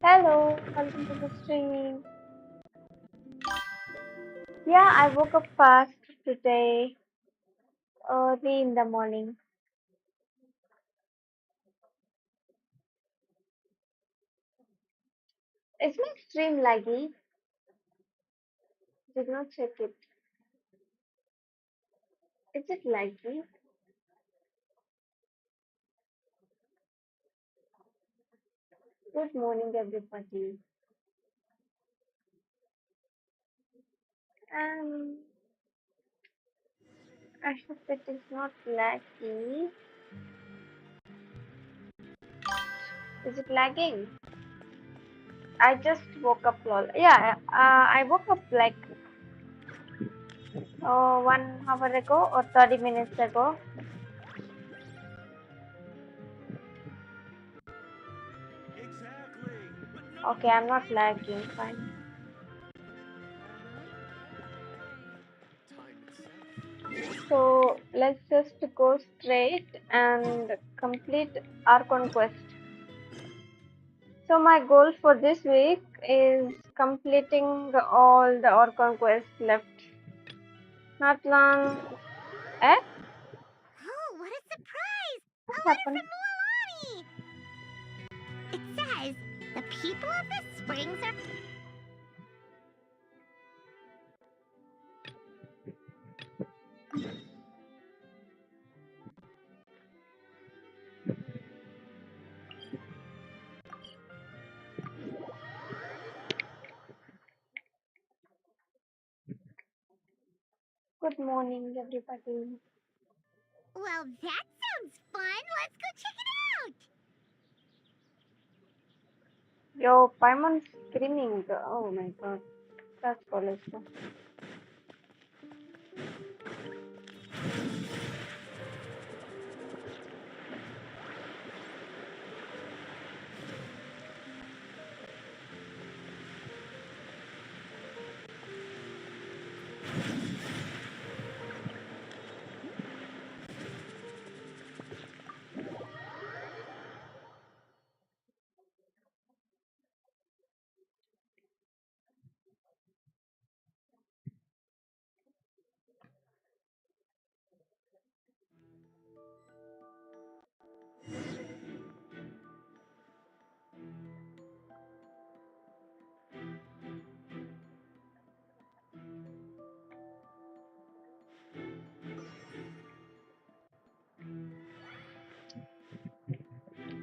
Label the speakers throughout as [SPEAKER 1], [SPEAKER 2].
[SPEAKER 1] Hello, welcome to the stream. Yeah, I woke up fast today, early in the morning. Is my stream laggy? Did not check it. Is it laggy? Good morning, everybody. Um, I hope it is not laggy. Is it lagging? I just woke up, lol. Yeah, I woke up like 1 hour ago or 30 minutes ago. Okay, I'm not lagging. Fine. So let's just go straight and complete our conquest. So my goal for this week is completing all the Orcon quests left. Not long. Eh?
[SPEAKER 2] Oh, what a surprise!
[SPEAKER 1] What
[SPEAKER 2] A letter
[SPEAKER 1] happened?
[SPEAKER 2] from Mualani! It says, the people of the springs are...
[SPEAKER 1] Good morning, everybody.
[SPEAKER 2] Well, that sounds fun! Let's go check it out!
[SPEAKER 1] Yo, Paimon screaming. Oh my god. That's college.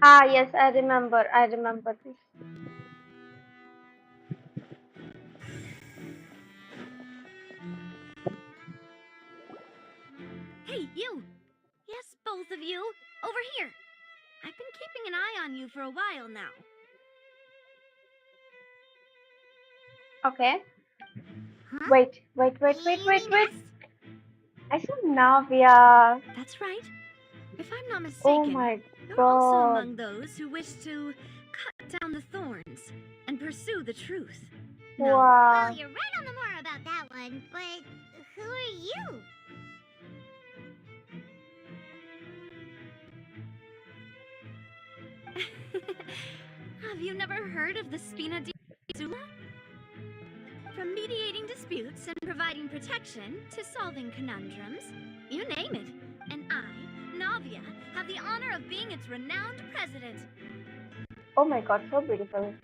[SPEAKER 1] Ah, yes, I remember. I remember this.
[SPEAKER 3] Hey, you! Yes, both of you! Over here! I've been keeping an eye on you for a while now.
[SPEAKER 1] Okay.
[SPEAKER 2] Huh?
[SPEAKER 1] Wait.
[SPEAKER 2] You mean us?
[SPEAKER 1] I saw Navia.
[SPEAKER 3] That's right. If I'm not
[SPEAKER 1] Oh
[SPEAKER 3] mistaken,
[SPEAKER 1] my
[SPEAKER 3] you're also
[SPEAKER 1] god.
[SPEAKER 3] among those who wish to cut down the thorns and pursue the truth. No?
[SPEAKER 1] Wow.
[SPEAKER 2] Well, you're right on the more about that one, but who are you?
[SPEAKER 3] Have you never heard of the Spina di Zula? From mediating disputes and providing protection to solving conundrums, you name it. And I, Navia, have the honor of being its renowned president.
[SPEAKER 1] Oh my god, so beautiful.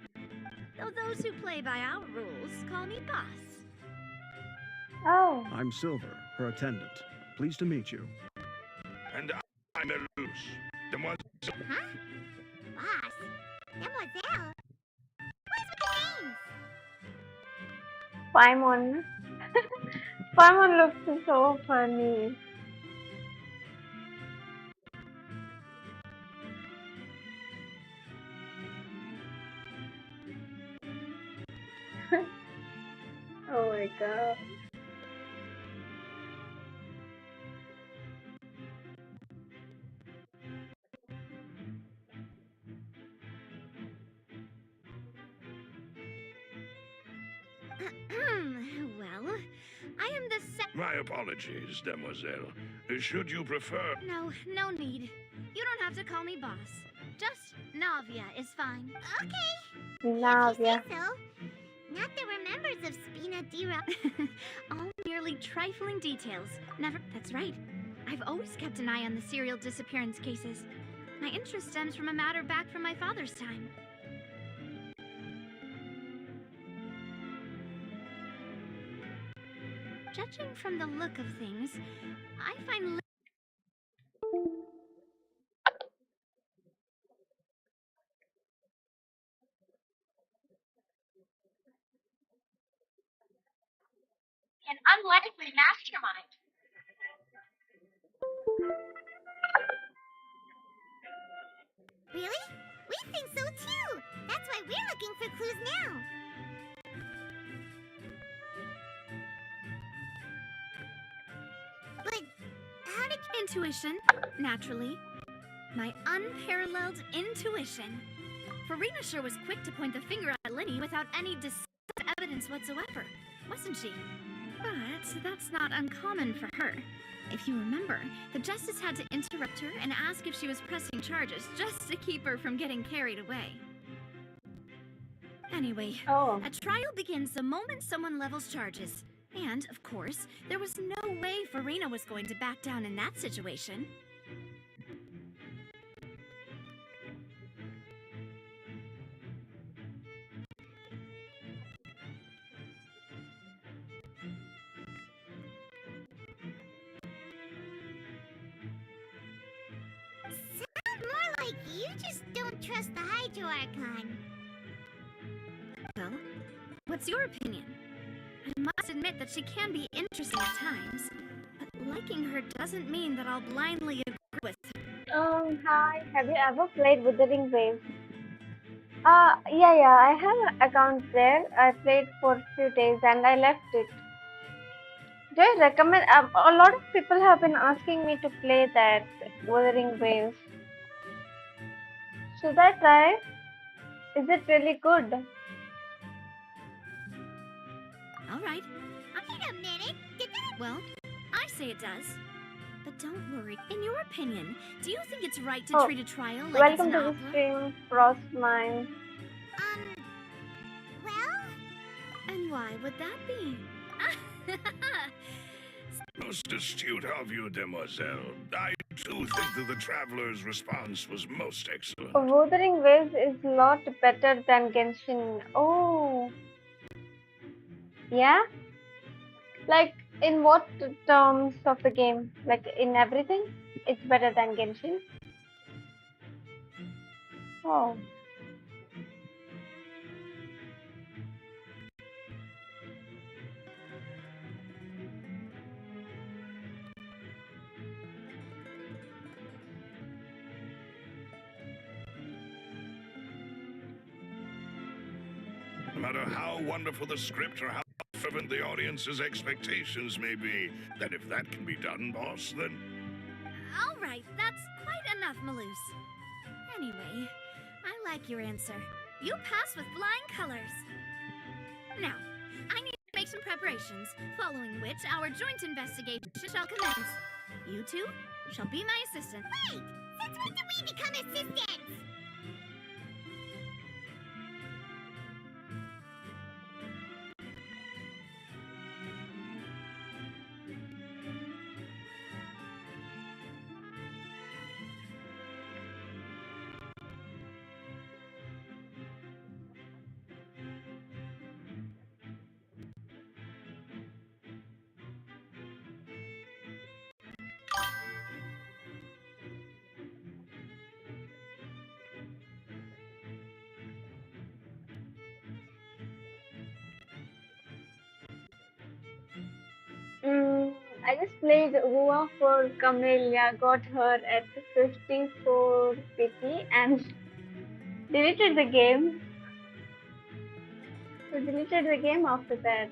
[SPEAKER 3] Though those who play by our rules call me boss.
[SPEAKER 1] Oh.
[SPEAKER 4] I'm Silver, her attendant. Pleased to meet you.
[SPEAKER 5] And I'm Elus, demoiselle.
[SPEAKER 2] Huh? Boss? Mademoiselle? What's with the names?
[SPEAKER 1] Paimon. Paimon looks so funny. Oh my god.
[SPEAKER 3] Well, I am the
[SPEAKER 5] My apologies, demoiselle. Should you prefer...
[SPEAKER 3] No need. You don't have to call me boss. Just Navia is fine.
[SPEAKER 2] Okay,
[SPEAKER 1] Now,
[SPEAKER 2] if you
[SPEAKER 1] yeah.
[SPEAKER 2] say so. Not that we're members of Spina Dira.
[SPEAKER 3] All merely trifling details. Never. That's right. I've always kept an eye on the serial disappearance cases. My interest stems from a matter back from my father's time. Judging from the look of things, I find
[SPEAKER 2] An unlikely mastermind. Really? We think so too. That's why we're looking for clues now. But how did
[SPEAKER 3] intuition, naturally. My unparalleled intuition. Farina sure was quick to point the finger at Linny without any decisive evidence whatsoever, wasn't she? But that's not uncommon for her. If you remember, the justice had to interrupt her and ask if she was pressing charges just to keep her from getting carried away. Anyway,
[SPEAKER 1] Oh,
[SPEAKER 3] a trial begins the moment someone levels charges. And, of course, there was no way Farina was going to back down in that situation.
[SPEAKER 2] sound more like you just don't trust the Hydro Archon?
[SPEAKER 3] Well, what's your opinion? I must admit that she can be interesting at times, but liking her doesn't mean that I'll blindly agree with her.
[SPEAKER 1] hi. Have you ever played Wuthering Waves? Yeah, I have an account there. I played for a few days and I left it. Do I recommend? A lot of people have been asking me to play that Wuthering Waves. Should I try? Is it really good?
[SPEAKER 3] All right,
[SPEAKER 2] Wait a minute. Did that...
[SPEAKER 3] well, I say it does. But don't worry. In your opinion, do you think it's right to
[SPEAKER 1] Oh,
[SPEAKER 3] treat a trial like it's
[SPEAKER 1] welcome
[SPEAKER 3] an
[SPEAKER 1] to the
[SPEAKER 3] opera?
[SPEAKER 1] stream, Frostmine.
[SPEAKER 2] Well...
[SPEAKER 3] And why would that be?
[SPEAKER 5] Most astute of you, demoiselle. I too think that the traveler's response was most excellent.
[SPEAKER 1] Wuthering Waves is a lot better than Genshin. Oh, yeah? Like, in what terms of the game? Like, in everything? It's better than Genshin? Oh.
[SPEAKER 5] No matter how wonderful the script or how fervent the audience's expectations may be, that if that can be done, boss, then...
[SPEAKER 3] All right, that's quite enough, Maloose. Anyway, I like your answer. You pass with flying colors. Now, I need to make some preparations, following which our joint investigation shall commence. You two shall be my assistant.
[SPEAKER 2] Wait! Since when did we become assistants?
[SPEAKER 1] I just played Rua for Camellia, got her at 54 PT and deleted the game. So deleted the game after that.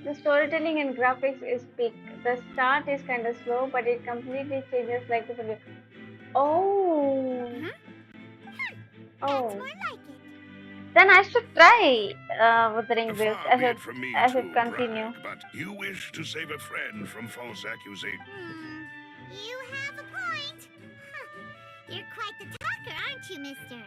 [SPEAKER 1] The storytelling and graphics is peak. The start is kind of slow, but it completely changes like the video. Oh,
[SPEAKER 2] That's
[SPEAKER 1] oh.
[SPEAKER 2] more like it.
[SPEAKER 1] Then I should try Wuthering Waves
[SPEAKER 5] Far be it from me
[SPEAKER 1] as
[SPEAKER 5] to
[SPEAKER 1] it continue.
[SPEAKER 5] brag, but you wish to save a friend from false accusation.
[SPEAKER 2] You have a point. Huh. You're quite the talker, aren't you, mister?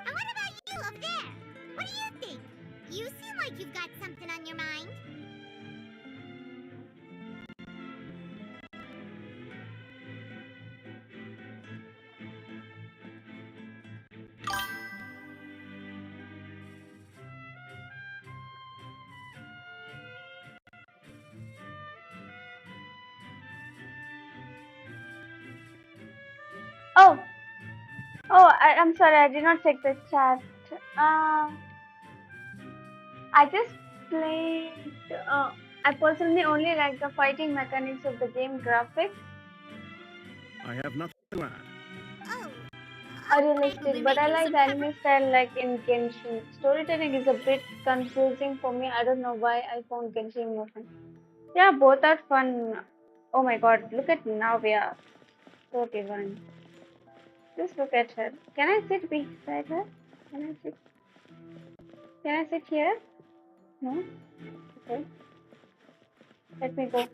[SPEAKER 2] And what about you over there? What do you think? You seem like you've got something on your mind.
[SPEAKER 1] Oh, I'm sorry, I did not check the chat. I just played. I personally only like the fighting mechanics of the game graphics
[SPEAKER 4] I have nothing to add.
[SPEAKER 2] Oh,
[SPEAKER 1] are
[SPEAKER 3] We'll
[SPEAKER 1] realistic,
[SPEAKER 3] be
[SPEAKER 1] but I
[SPEAKER 3] making
[SPEAKER 1] like
[SPEAKER 3] some
[SPEAKER 1] the
[SPEAKER 3] pepper.
[SPEAKER 1] anime style like in Genshin. Storytelling is a bit confusing for me. I don't know why I found Genshin more fun. Yeah, both are fun. Oh my god, look at Navya. So divine. Just look at her. Can I sit beside her? Can I sit? Can I sit here? No? Okay. Let me go.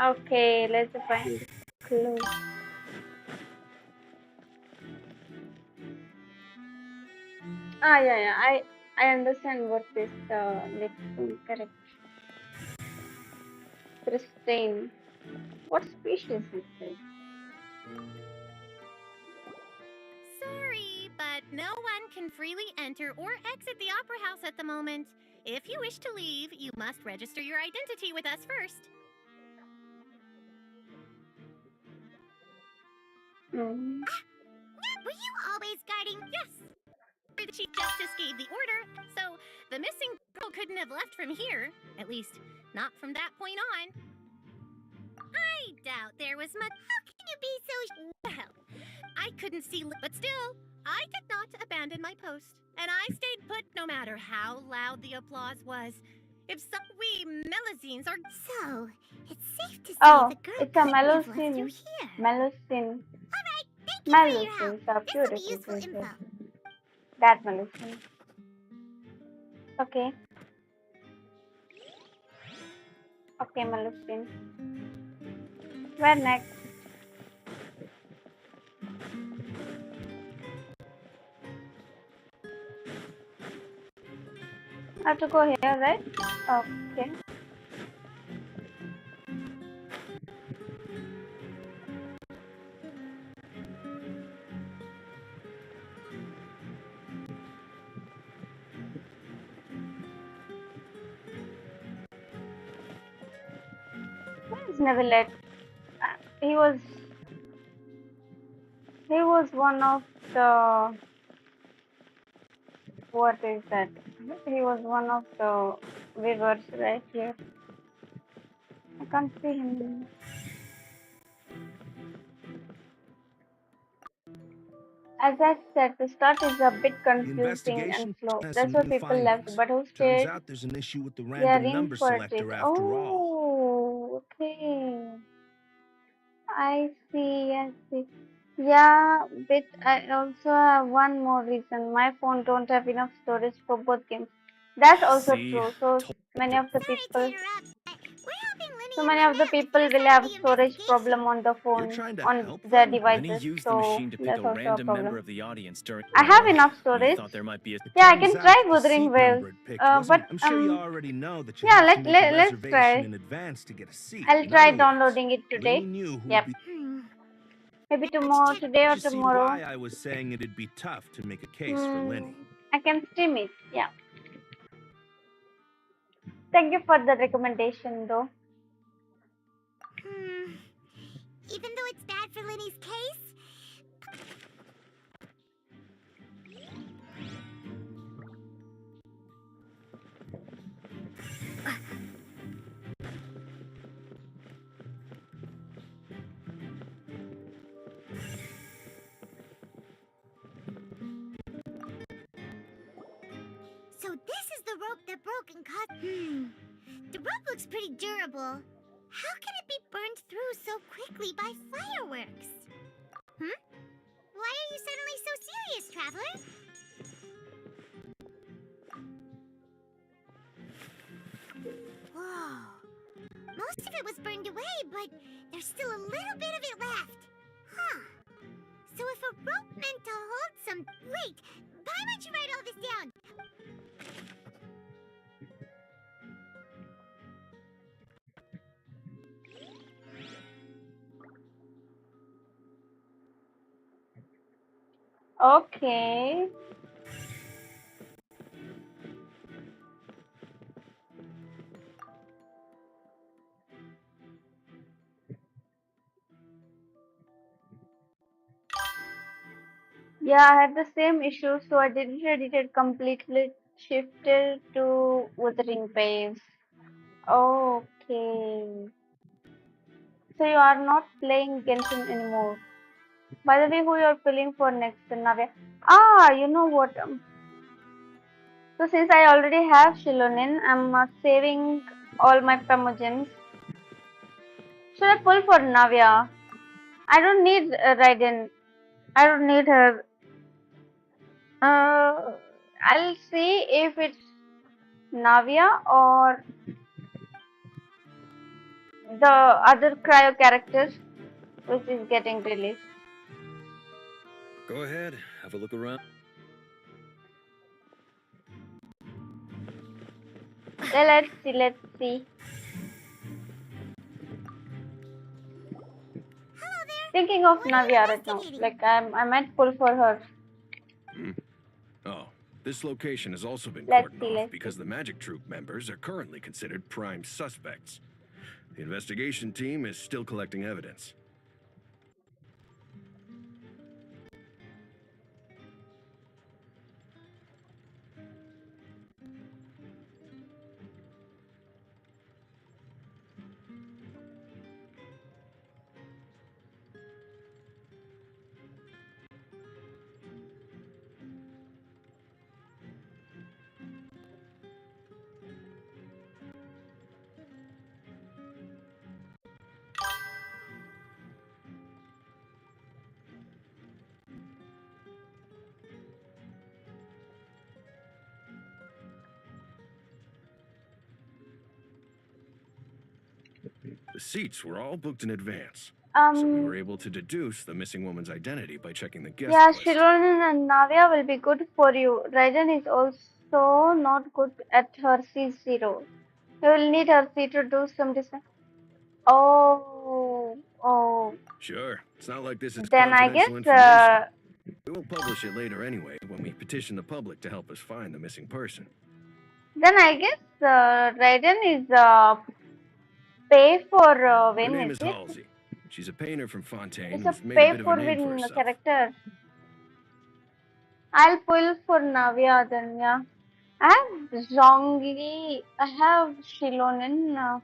[SPEAKER 1] Okay, let's find clue. Yeah. I understand what this next one. Correct. Pristine. What species is this?
[SPEAKER 2] sorry, but no one can freely enter or exit the Opera House at the moment. If you wish to leave, you must register your identity with us first.
[SPEAKER 1] Mm.
[SPEAKER 2] Were you always guarding? Yes. The Chief Justice gave the order, so the missing girl couldn't have left from here. At least, not from that point on. I doubt there was much. How can you be so? Well, I couldn't see, but still, I did not abandon my post, and I stayed put no matter how loud the applause was. If some we Melazines are so, it's safe to say
[SPEAKER 1] Oh,
[SPEAKER 2] the girl
[SPEAKER 1] it's a
[SPEAKER 2] couldn't have left you
[SPEAKER 1] Melusine.
[SPEAKER 2] here.
[SPEAKER 1] Melusine.
[SPEAKER 2] All right, thank you for your help.
[SPEAKER 1] Melusines are
[SPEAKER 2] This will be
[SPEAKER 1] beautiful
[SPEAKER 2] useful
[SPEAKER 1] creatures.
[SPEAKER 2] info.
[SPEAKER 1] That Melusine. Okay. Okay, Melusine. Where next? I have to go here, right? Okay. Where is Nevilet? He was one of the what is that? He was one of the weavers right here. I can't see him. As I said, the start is a bit
[SPEAKER 4] The
[SPEAKER 1] confusing and
[SPEAKER 4] investigation
[SPEAKER 1] slow.
[SPEAKER 4] has
[SPEAKER 1] That's
[SPEAKER 4] some
[SPEAKER 1] why
[SPEAKER 4] new
[SPEAKER 1] people left.
[SPEAKER 4] findings.
[SPEAKER 1] But who
[SPEAKER 4] Turns
[SPEAKER 1] stayed?
[SPEAKER 4] out there's an issue with the
[SPEAKER 1] They are
[SPEAKER 4] random
[SPEAKER 1] in
[SPEAKER 4] number
[SPEAKER 1] for it.
[SPEAKER 4] selector after all.
[SPEAKER 1] Oh, okay. I see. I see. Yeah, but I also have one more reason. My phone don't have enough storage for both games. That's also
[SPEAKER 6] See?
[SPEAKER 1] true. So many of the
[SPEAKER 2] Sorry to
[SPEAKER 1] people,
[SPEAKER 2] interrupt, but we're helping Lenny
[SPEAKER 1] so
[SPEAKER 2] and
[SPEAKER 1] many of the
[SPEAKER 2] Lynette
[SPEAKER 1] people
[SPEAKER 2] carry
[SPEAKER 1] will
[SPEAKER 2] out
[SPEAKER 1] have
[SPEAKER 2] the
[SPEAKER 1] storage problem
[SPEAKER 2] investigation.
[SPEAKER 1] on the
[SPEAKER 4] You're
[SPEAKER 1] phone,
[SPEAKER 4] trying to
[SPEAKER 1] on
[SPEAKER 4] help
[SPEAKER 1] their
[SPEAKER 4] them?
[SPEAKER 6] Lenny
[SPEAKER 1] devices.
[SPEAKER 6] used the
[SPEAKER 1] So
[SPEAKER 6] machine to pick
[SPEAKER 1] that's
[SPEAKER 6] a
[SPEAKER 1] also a
[SPEAKER 6] random member
[SPEAKER 1] problem.
[SPEAKER 6] of the audience during
[SPEAKER 1] I
[SPEAKER 6] the
[SPEAKER 1] have
[SPEAKER 6] war.
[SPEAKER 1] enough
[SPEAKER 6] We
[SPEAKER 1] storage.
[SPEAKER 6] thought there might be a...
[SPEAKER 4] It
[SPEAKER 1] Yeah, I
[SPEAKER 4] turns
[SPEAKER 1] can
[SPEAKER 4] out
[SPEAKER 1] try
[SPEAKER 4] the
[SPEAKER 1] Wuthering
[SPEAKER 4] seat
[SPEAKER 1] Waves.
[SPEAKER 4] number it picked wasn't.
[SPEAKER 1] But
[SPEAKER 4] I'm sure you already know that you
[SPEAKER 1] yeah,
[SPEAKER 4] have to make a
[SPEAKER 1] let's
[SPEAKER 4] reservation
[SPEAKER 1] try.
[SPEAKER 4] in advance to get a seat.
[SPEAKER 1] I'll
[SPEAKER 4] In
[SPEAKER 1] try
[SPEAKER 4] other words,
[SPEAKER 1] downloading it
[SPEAKER 4] Lenny
[SPEAKER 1] today.
[SPEAKER 4] knew who
[SPEAKER 1] Yep.
[SPEAKER 4] would be.
[SPEAKER 1] Maybe
[SPEAKER 2] Let's
[SPEAKER 1] tomorrow,
[SPEAKER 2] check.
[SPEAKER 1] today or
[SPEAKER 4] You see
[SPEAKER 1] tomorrow.
[SPEAKER 4] why I was saying it'd be tough to make a case for Lenny.
[SPEAKER 1] I can stream it. Yeah. Thank you for the recommendation, though.
[SPEAKER 2] Even though it's bad for Lenny's case, so this is the rope that broke and caused. The rope looks pretty durable. How can it be burned through so quickly by fireworks? Why are you suddenly so serious, Traveler? Whoa. Most of it was burned away, but there's still a little bit of it left. Huh. So if a rope meant to hold some... Wait! Why would you write all this down?
[SPEAKER 1] Okay. Yeah, I had the same issue, so I didn't edit it completely. Shifted to Wuthering Waves. Okay. So you are not playing Genshin anymore. By the way, who you're feeling for next, Navya? Ah, you know what? So since I already have Shilonin, I'm saving all my Primogems. Should I pull for Navya? I don't need Raiden. I don't need her. I'll see if it's Navya or the other cryo characters which is getting released.
[SPEAKER 6] Go ahead, have a look around.
[SPEAKER 1] Yeah, let's see, let's see. Thinking of Navya right now. Like I might pull for her.
[SPEAKER 6] Oh, this location has also been
[SPEAKER 1] Let's
[SPEAKER 6] cordoned
[SPEAKER 1] see,
[SPEAKER 6] off
[SPEAKER 1] let's
[SPEAKER 6] because the Magic Troop members are currently considered prime suspects. The investigation team is still collecting evidence. The seats were all booked in advance, so we were able to deduce the missing woman's identity by checking the guest
[SPEAKER 1] Yeah,
[SPEAKER 6] list.
[SPEAKER 1] Shironin and Navya will be good for you. Raiden is also not good at her C0. You will need her C to do some design. Oh.
[SPEAKER 6] Sure, it's not like this is
[SPEAKER 1] Then I guess,
[SPEAKER 6] confidential information. We will publish it later anyway when we petition the public to help us find the missing person.
[SPEAKER 1] Raiden is pay for
[SPEAKER 6] Her
[SPEAKER 1] win,
[SPEAKER 6] name
[SPEAKER 1] is
[SPEAKER 6] is
[SPEAKER 1] it?
[SPEAKER 6] Halsey. She's a painter from Fontaine
[SPEAKER 1] It's a
[SPEAKER 6] who's made a
[SPEAKER 1] pay
[SPEAKER 6] bit of
[SPEAKER 1] for
[SPEAKER 6] a name for
[SPEAKER 1] win
[SPEAKER 6] herself.
[SPEAKER 1] character. I'll pull for Navya then, yeah. I have Zhongli, I have Shilonin,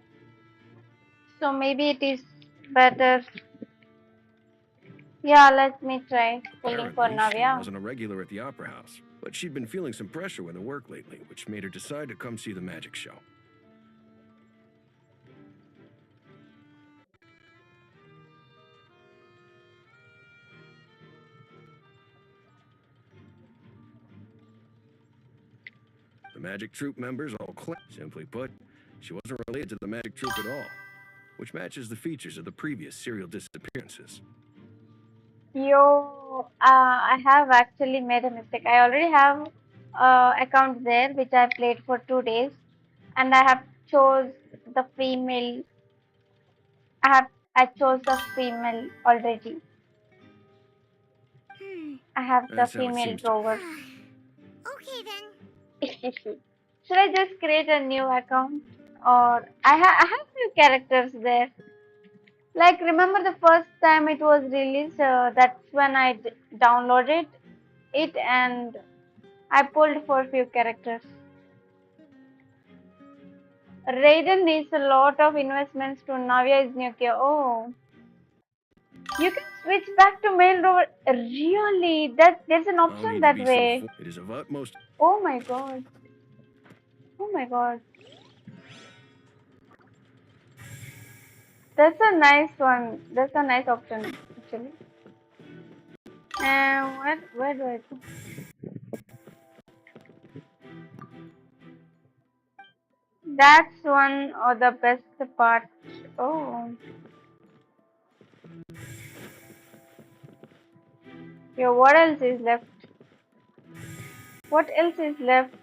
[SPEAKER 1] so maybe it is better. Yeah, let me try pulling for
[SPEAKER 6] Apparently, she
[SPEAKER 1] Navya.
[SPEAKER 6] wasn't a regular at the Opera House, but she'd been feeling some pressure with her work lately, which made her decide to come see the magic show. The Magic Troop members all claim. Simply put, she wasn't related to the Magic Troop at all, which matches the features of the previous serial disappearances.
[SPEAKER 1] I have actually made a mistake. I already have account there which I played for 2 days, and I have chose the female. I chose the female already. I have the
[SPEAKER 6] That's how it
[SPEAKER 1] female
[SPEAKER 6] seems to.
[SPEAKER 1] rover.
[SPEAKER 2] Okay then.
[SPEAKER 1] Should I just create a new account? Or I have few characters there. Like remember the first time it was released, that's when I downloaded it and I pulled for few characters. Raiden needs a lot of investments to Navia is nuclear. Oh, you can switch back to mail rover. Really? That there's an
[SPEAKER 6] No
[SPEAKER 1] option
[SPEAKER 6] need to
[SPEAKER 1] that
[SPEAKER 6] be so
[SPEAKER 1] way.
[SPEAKER 6] It is of utmost.
[SPEAKER 1] Oh my god. Oh my god. That's a nice one. That's a nice option actually. And where do I go? That's one of the best part. Oh. Yeah, what else is left? What else is left?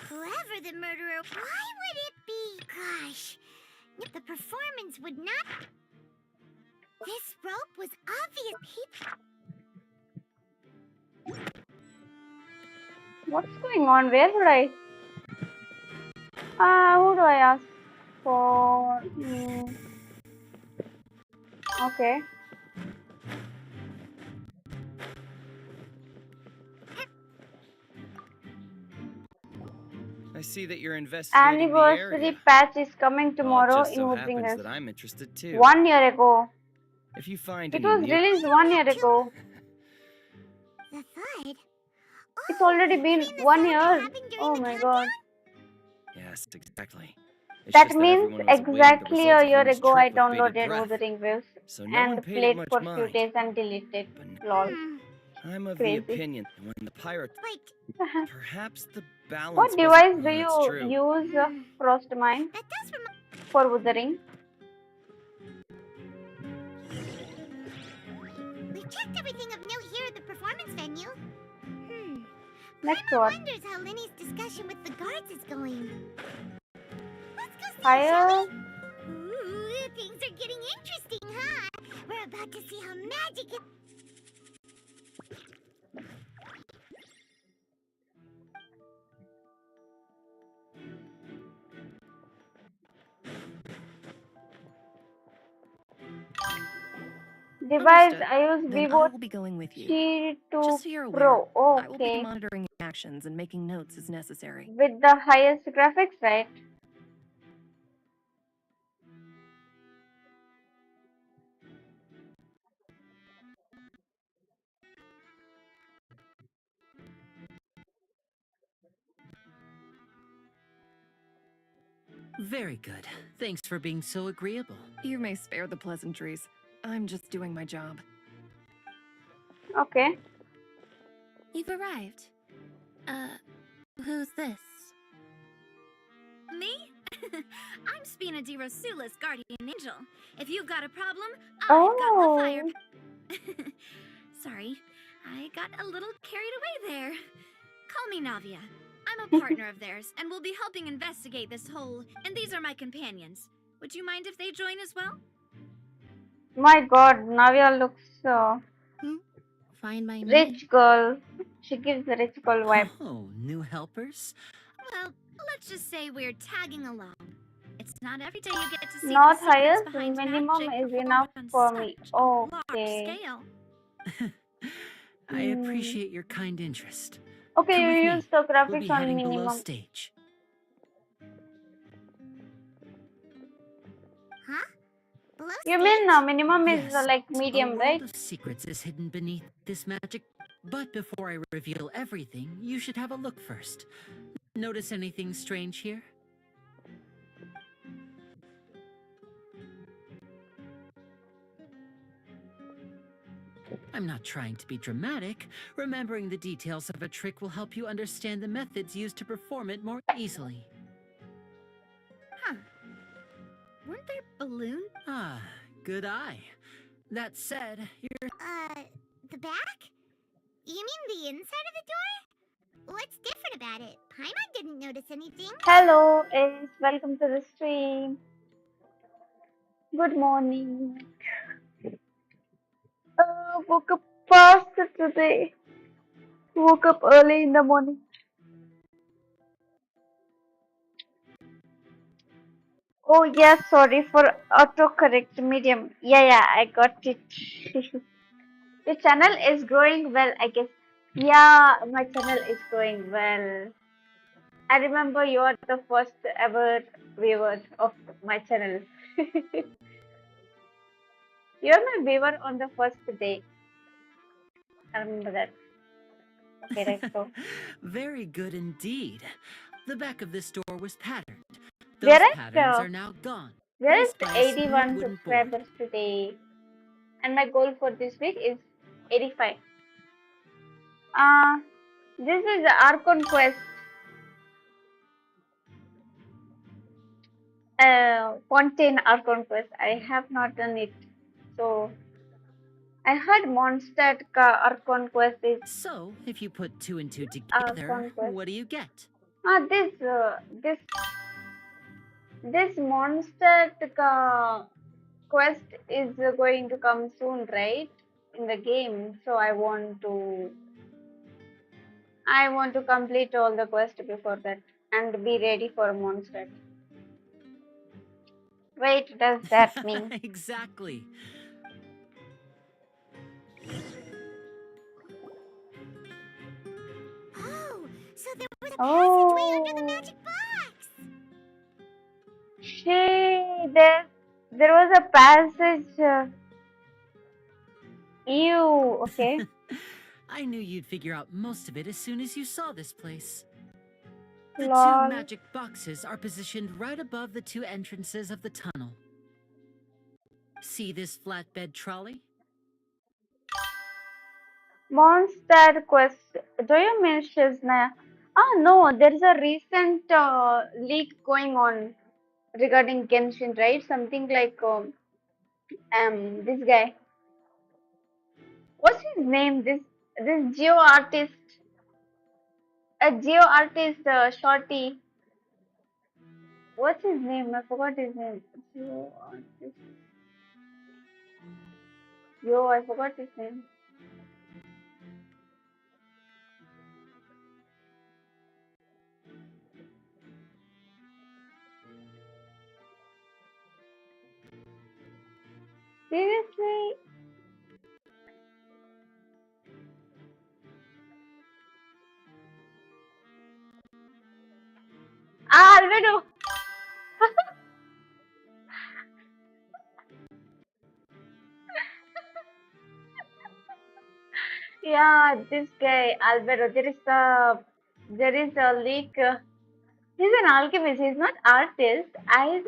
[SPEAKER 2] Whoever the murderer, why would it be? Gosh, the performance would not. This rope was obvious.
[SPEAKER 1] What's going on? Where would I? Who do I ask for? Okay.
[SPEAKER 7] I see that you're investigating the
[SPEAKER 1] Anniversary
[SPEAKER 7] area.
[SPEAKER 1] patch is coming
[SPEAKER 7] Well, it
[SPEAKER 1] tomorrow
[SPEAKER 7] just
[SPEAKER 1] in
[SPEAKER 7] so
[SPEAKER 1] Woodring.
[SPEAKER 7] happens that I'm interested too.
[SPEAKER 1] 1 year ago.
[SPEAKER 7] If you find
[SPEAKER 1] It
[SPEAKER 7] any
[SPEAKER 1] was
[SPEAKER 7] new...
[SPEAKER 1] released 1 year ago.
[SPEAKER 2] The thud?
[SPEAKER 1] It's already been
[SPEAKER 2] You mean the
[SPEAKER 1] 1
[SPEAKER 2] sound it
[SPEAKER 1] year.
[SPEAKER 2] happened during
[SPEAKER 1] Oh
[SPEAKER 2] the
[SPEAKER 1] my
[SPEAKER 2] countdown?
[SPEAKER 1] god.
[SPEAKER 7] Yes, exactly. It's
[SPEAKER 1] That
[SPEAKER 7] just
[SPEAKER 1] means
[SPEAKER 7] everyone was awaiting the
[SPEAKER 1] exactly
[SPEAKER 7] results
[SPEAKER 1] a
[SPEAKER 7] of
[SPEAKER 1] year
[SPEAKER 7] Luna's
[SPEAKER 1] ago I
[SPEAKER 7] trip with bated
[SPEAKER 1] downloaded
[SPEAKER 7] breath.
[SPEAKER 1] Wuthering Waves
[SPEAKER 7] So no one
[SPEAKER 1] and
[SPEAKER 7] paid it
[SPEAKER 1] played
[SPEAKER 7] much
[SPEAKER 1] for few
[SPEAKER 7] mind.
[SPEAKER 1] days and deleted. Lol.
[SPEAKER 7] I'm of
[SPEAKER 1] Crazy.
[SPEAKER 7] the opinion that when the pirate...
[SPEAKER 2] Like,
[SPEAKER 7] Perhaps the balance
[SPEAKER 1] What
[SPEAKER 7] wasn't-
[SPEAKER 1] device do
[SPEAKER 7] That's
[SPEAKER 1] you
[SPEAKER 7] true.
[SPEAKER 1] use, Frostmine,
[SPEAKER 2] that does remind.
[SPEAKER 1] for Wuthering?
[SPEAKER 2] We've checked everything of note here at the performance venue.
[SPEAKER 1] Next
[SPEAKER 2] Paimon
[SPEAKER 1] what?
[SPEAKER 2] wonders how Lenny's discussion with the guards is going. Let's go see,
[SPEAKER 1] Fire?
[SPEAKER 2] shall we? Ooh, things are getting interesting, huh? We're about to see how magic is.
[SPEAKER 1] Device
[SPEAKER 8] Understood.
[SPEAKER 1] I use
[SPEAKER 8] Then
[SPEAKER 1] Vivo
[SPEAKER 8] I will be going with you.
[SPEAKER 1] T2
[SPEAKER 8] Just so you're aware,
[SPEAKER 1] Pro.
[SPEAKER 8] I will be
[SPEAKER 1] Okay.
[SPEAKER 8] monitoring your actions and making notes as necessary.
[SPEAKER 1] With the highest graphics, right?
[SPEAKER 9] Very good. Thanks for being so agreeable.
[SPEAKER 8] You may spare the pleasantries. I'm just doing my job.
[SPEAKER 1] Okay.
[SPEAKER 2] You've arrived. Who's this?
[SPEAKER 3] Me? I'm Spina di Rosula's guardian angel. If you've got a problem, I've got the fire. Sorry, I got a little carried away there. Call me Navia. I'm a partner of theirs, and we'll be helping investigate this whole... And these are my companions. Would you mind if they join as well?
[SPEAKER 1] My god, Navia looks
[SPEAKER 2] Find my man.
[SPEAKER 1] rich girl. She gives the rich girl vibe.
[SPEAKER 9] Oh, new helpers?
[SPEAKER 3] Well, let's just say we're tagging along. It's not every day you get to see
[SPEAKER 1] Not
[SPEAKER 3] the secrets
[SPEAKER 1] highest,
[SPEAKER 3] behind
[SPEAKER 1] minimum
[SPEAKER 3] magic
[SPEAKER 1] is
[SPEAKER 3] performed
[SPEAKER 1] enough
[SPEAKER 3] on
[SPEAKER 1] for me.
[SPEAKER 3] such a large
[SPEAKER 1] Okay.
[SPEAKER 3] scale.
[SPEAKER 9] I appreciate your kind interest.
[SPEAKER 1] Okay,
[SPEAKER 9] Come with
[SPEAKER 1] you
[SPEAKER 9] me.
[SPEAKER 1] use the
[SPEAKER 9] We'll
[SPEAKER 1] graphics
[SPEAKER 9] be
[SPEAKER 1] on
[SPEAKER 9] heading below
[SPEAKER 1] minimum.
[SPEAKER 9] stage.
[SPEAKER 2] Huh? Below
[SPEAKER 1] You mean
[SPEAKER 2] stage?
[SPEAKER 1] minimum is
[SPEAKER 9] Yes,
[SPEAKER 1] like
[SPEAKER 9] a
[SPEAKER 1] medium,
[SPEAKER 9] world
[SPEAKER 1] right?
[SPEAKER 9] of secrets is hidden beneath this magic. But before I reveal everything, you should have a look first. Notice anything strange here? I'm not trying to be dramatic. Remembering the details of a trick will help you understand the methods used to perform it more easily.
[SPEAKER 3] Huh. Weren't there balloons?
[SPEAKER 9] Ah, good eye. That said, you're...
[SPEAKER 2] The back? You mean the inside of the door? What's different about it? Paimon didn't notice anything.
[SPEAKER 1] Hello, Ace. Welcome to the stream. Good morning. Woke up fast today. Woke up early in the morning. Oh yes, sorry for autocorrect medium. Yeah, I got it. The channel is growing well, I guess. Yeah, my channel is growing well. I remember you are the first ever viewer of my channel. You're my viewer on the first day. I remember that. Okay, let's go.
[SPEAKER 9] Very good indeed. The back of this door was patterned.
[SPEAKER 1] We're
[SPEAKER 9] Those
[SPEAKER 1] at
[SPEAKER 9] patterns are now gone.
[SPEAKER 1] we're
[SPEAKER 9] Placed by
[SPEAKER 1] at
[SPEAKER 9] a smooth
[SPEAKER 1] 81
[SPEAKER 9] wooden board.
[SPEAKER 1] subscribers today, and my goal for this week is 85. Uh, this is the Archon Quest. Fontaine Archon Quest. I have not done it, so I heard Mondstadt Archon Quest is
[SPEAKER 9] So, if you put two and two together,
[SPEAKER 1] Archon Quest.
[SPEAKER 9] what do you get?
[SPEAKER 1] This Mondstadt quest is going to come soon, right? In the game, so I want to complete all the quests before that and be ready for Mondstadt. Wait, does that mean?
[SPEAKER 9] Exactly.
[SPEAKER 2] Oh, so there was a passageway under the magic box.
[SPEAKER 1] There was a passage. Ew. Okay.
[SPEAKER 9] I knew you'd figure out most of it as soon as you saw this place. The two
[SPEAKER 1] Lol.
[SPEAKER 9] magic boxes are positioned right above the two entrances of the tunnel. See this flatbed trolley?
[SPEAKER 1] Mondstadt quest. Do you mean Shizna? No, there is a recent leak going on regarding Genshin, right? Something like this guy. What's his name? This geo artist, a geo artist, shorty. What's his name? I forgot his name. Geo artist. Yo, I forgot his name. Seriously? Albedo. Yeah, this guy Albedo. There is a leak. He's an alchemist. He's not artist. I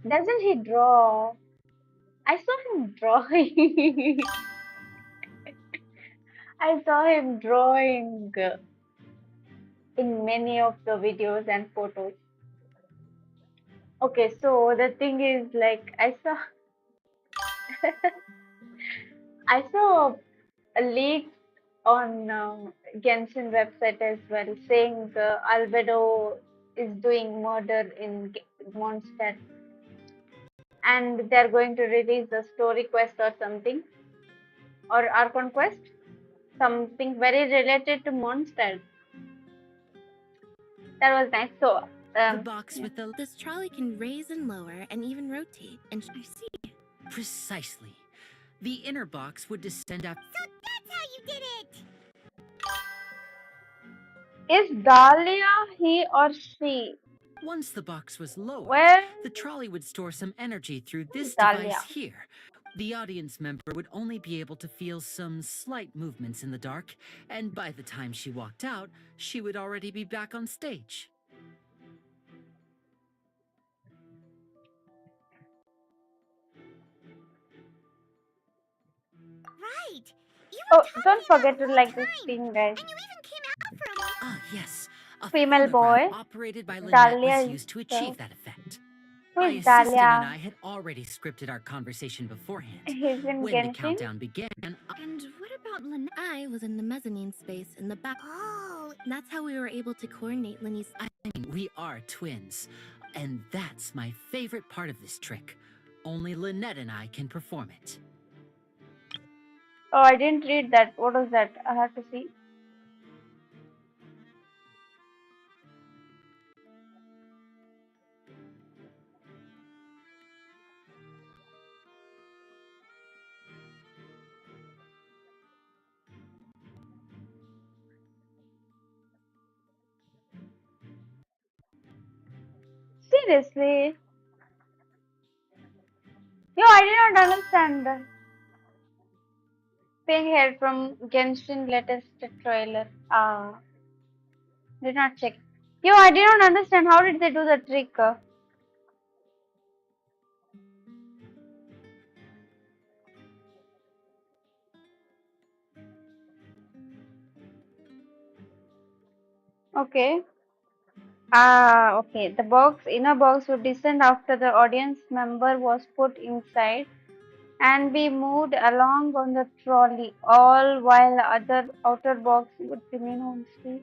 [SPEAKER 1] doesn't he draw? I saw him drawing. I saw him drawing in many of the videos and photos. Okay, so the thing is, like, I saw a leak on Genshin website as well, saying Albedo is doing murder in Mondstadt, and they're going to release a story quest or something, or Archon quest, something very related to Mondstadt. That was nice. So,
[SPEAKER 9] The box
[SPEAKER 1] yeah.
[SPEAKER 9] with the...
[SPEAKER 2] This trolley can raise and lower and even rotate. And I see.
[SPEAKER 9] Precisely. The inner box would descend after...
[SPEAKER 2] So that's how you did it!
[SPEAKER 1] Is Dahlia he or she?
[SPEAKER 9] Once the box was lowered,
[SPEAKER 1] Where
[SPEAKER 9] the trolley would store some energy through this
[SPEAKER 1] Dahlia?
[SPEAKER 9] device here. The audience member would only be able to feel some slight movements in the dark, and by the time she walked out, she would already be back on stage.
[SPEAKER 2] Right! You
[SPEAKER 1] Oh,
[SPEAKER 2] were talking
[SPEAKER 1] don't
[SPEAKER 2] about
[SPEAKER 1] forget to
[SPEAKER 2] the
[SPEAKER 1] like this
[SPEAKER 2] time,
[SPEAKER 1] stream, guys.
[SPEAKER 2] and you even came out for a moment.
[SPEAKER 9] Ah, yes. A
[SPEAKER 1] Female
[SPEAKER 9] phonograph
[SPEAKER 1] boy.
[SPEAKER 9] operated by Lynette
[SPEAKER 1] Dahlia
[SPEAKER 9] was
[SPEAKER 1] is
[SPEAKER 9] used to
[SPEAKER 1] the-
[SPEAKER 9] achieve that effect.
[SPEAKER 1] Who
[SPEAKER 9] My
[SPEAKER 1] is
[SPEAKER 9] assistant and
[SPEAKER 1] Dahlia?
[SPEAKER 9] I had already scripted our conversation beforehand.
[SPEAKER 1] He's in
[SPEAKER 9] When the
[SPEAKER 1] Genshin.
[SPEAKER 9] countdown began,
[SPEAKER 3] And what about
[SPEAKER 2] I was in the mezzanine space in the back. Oh, that's how we were able to coordinate Lenny's.
[SPEAKER 9] I mean, we are twins, and that's my favorite part of this trick. Only Lynette and I can perform it.
[SPEAKER 1] Oh, I didn't read that. What was that? I have to see. Seriously? Yo, I did not understand that. Pink hair from Genshin latest trailer. Did not check. Yo, I did not understand. How did they do the trick? Okay. Okay. The inner box would descend after the audience member was put inside and be moved along on the trolley, all while the other outer box would remain on stage.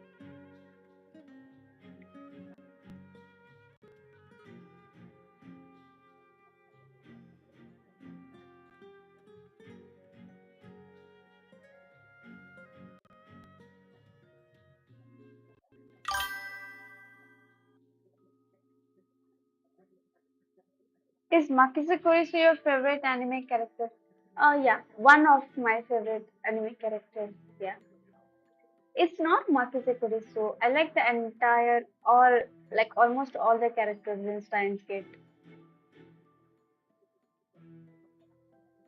[SPEAKER 1] Is Makise Kurisu your favorite anime character? Yeah, one of my favorite anime characters. Yeah. It's not Makise Kurisu. I like the almost all the characters in Steins Gate.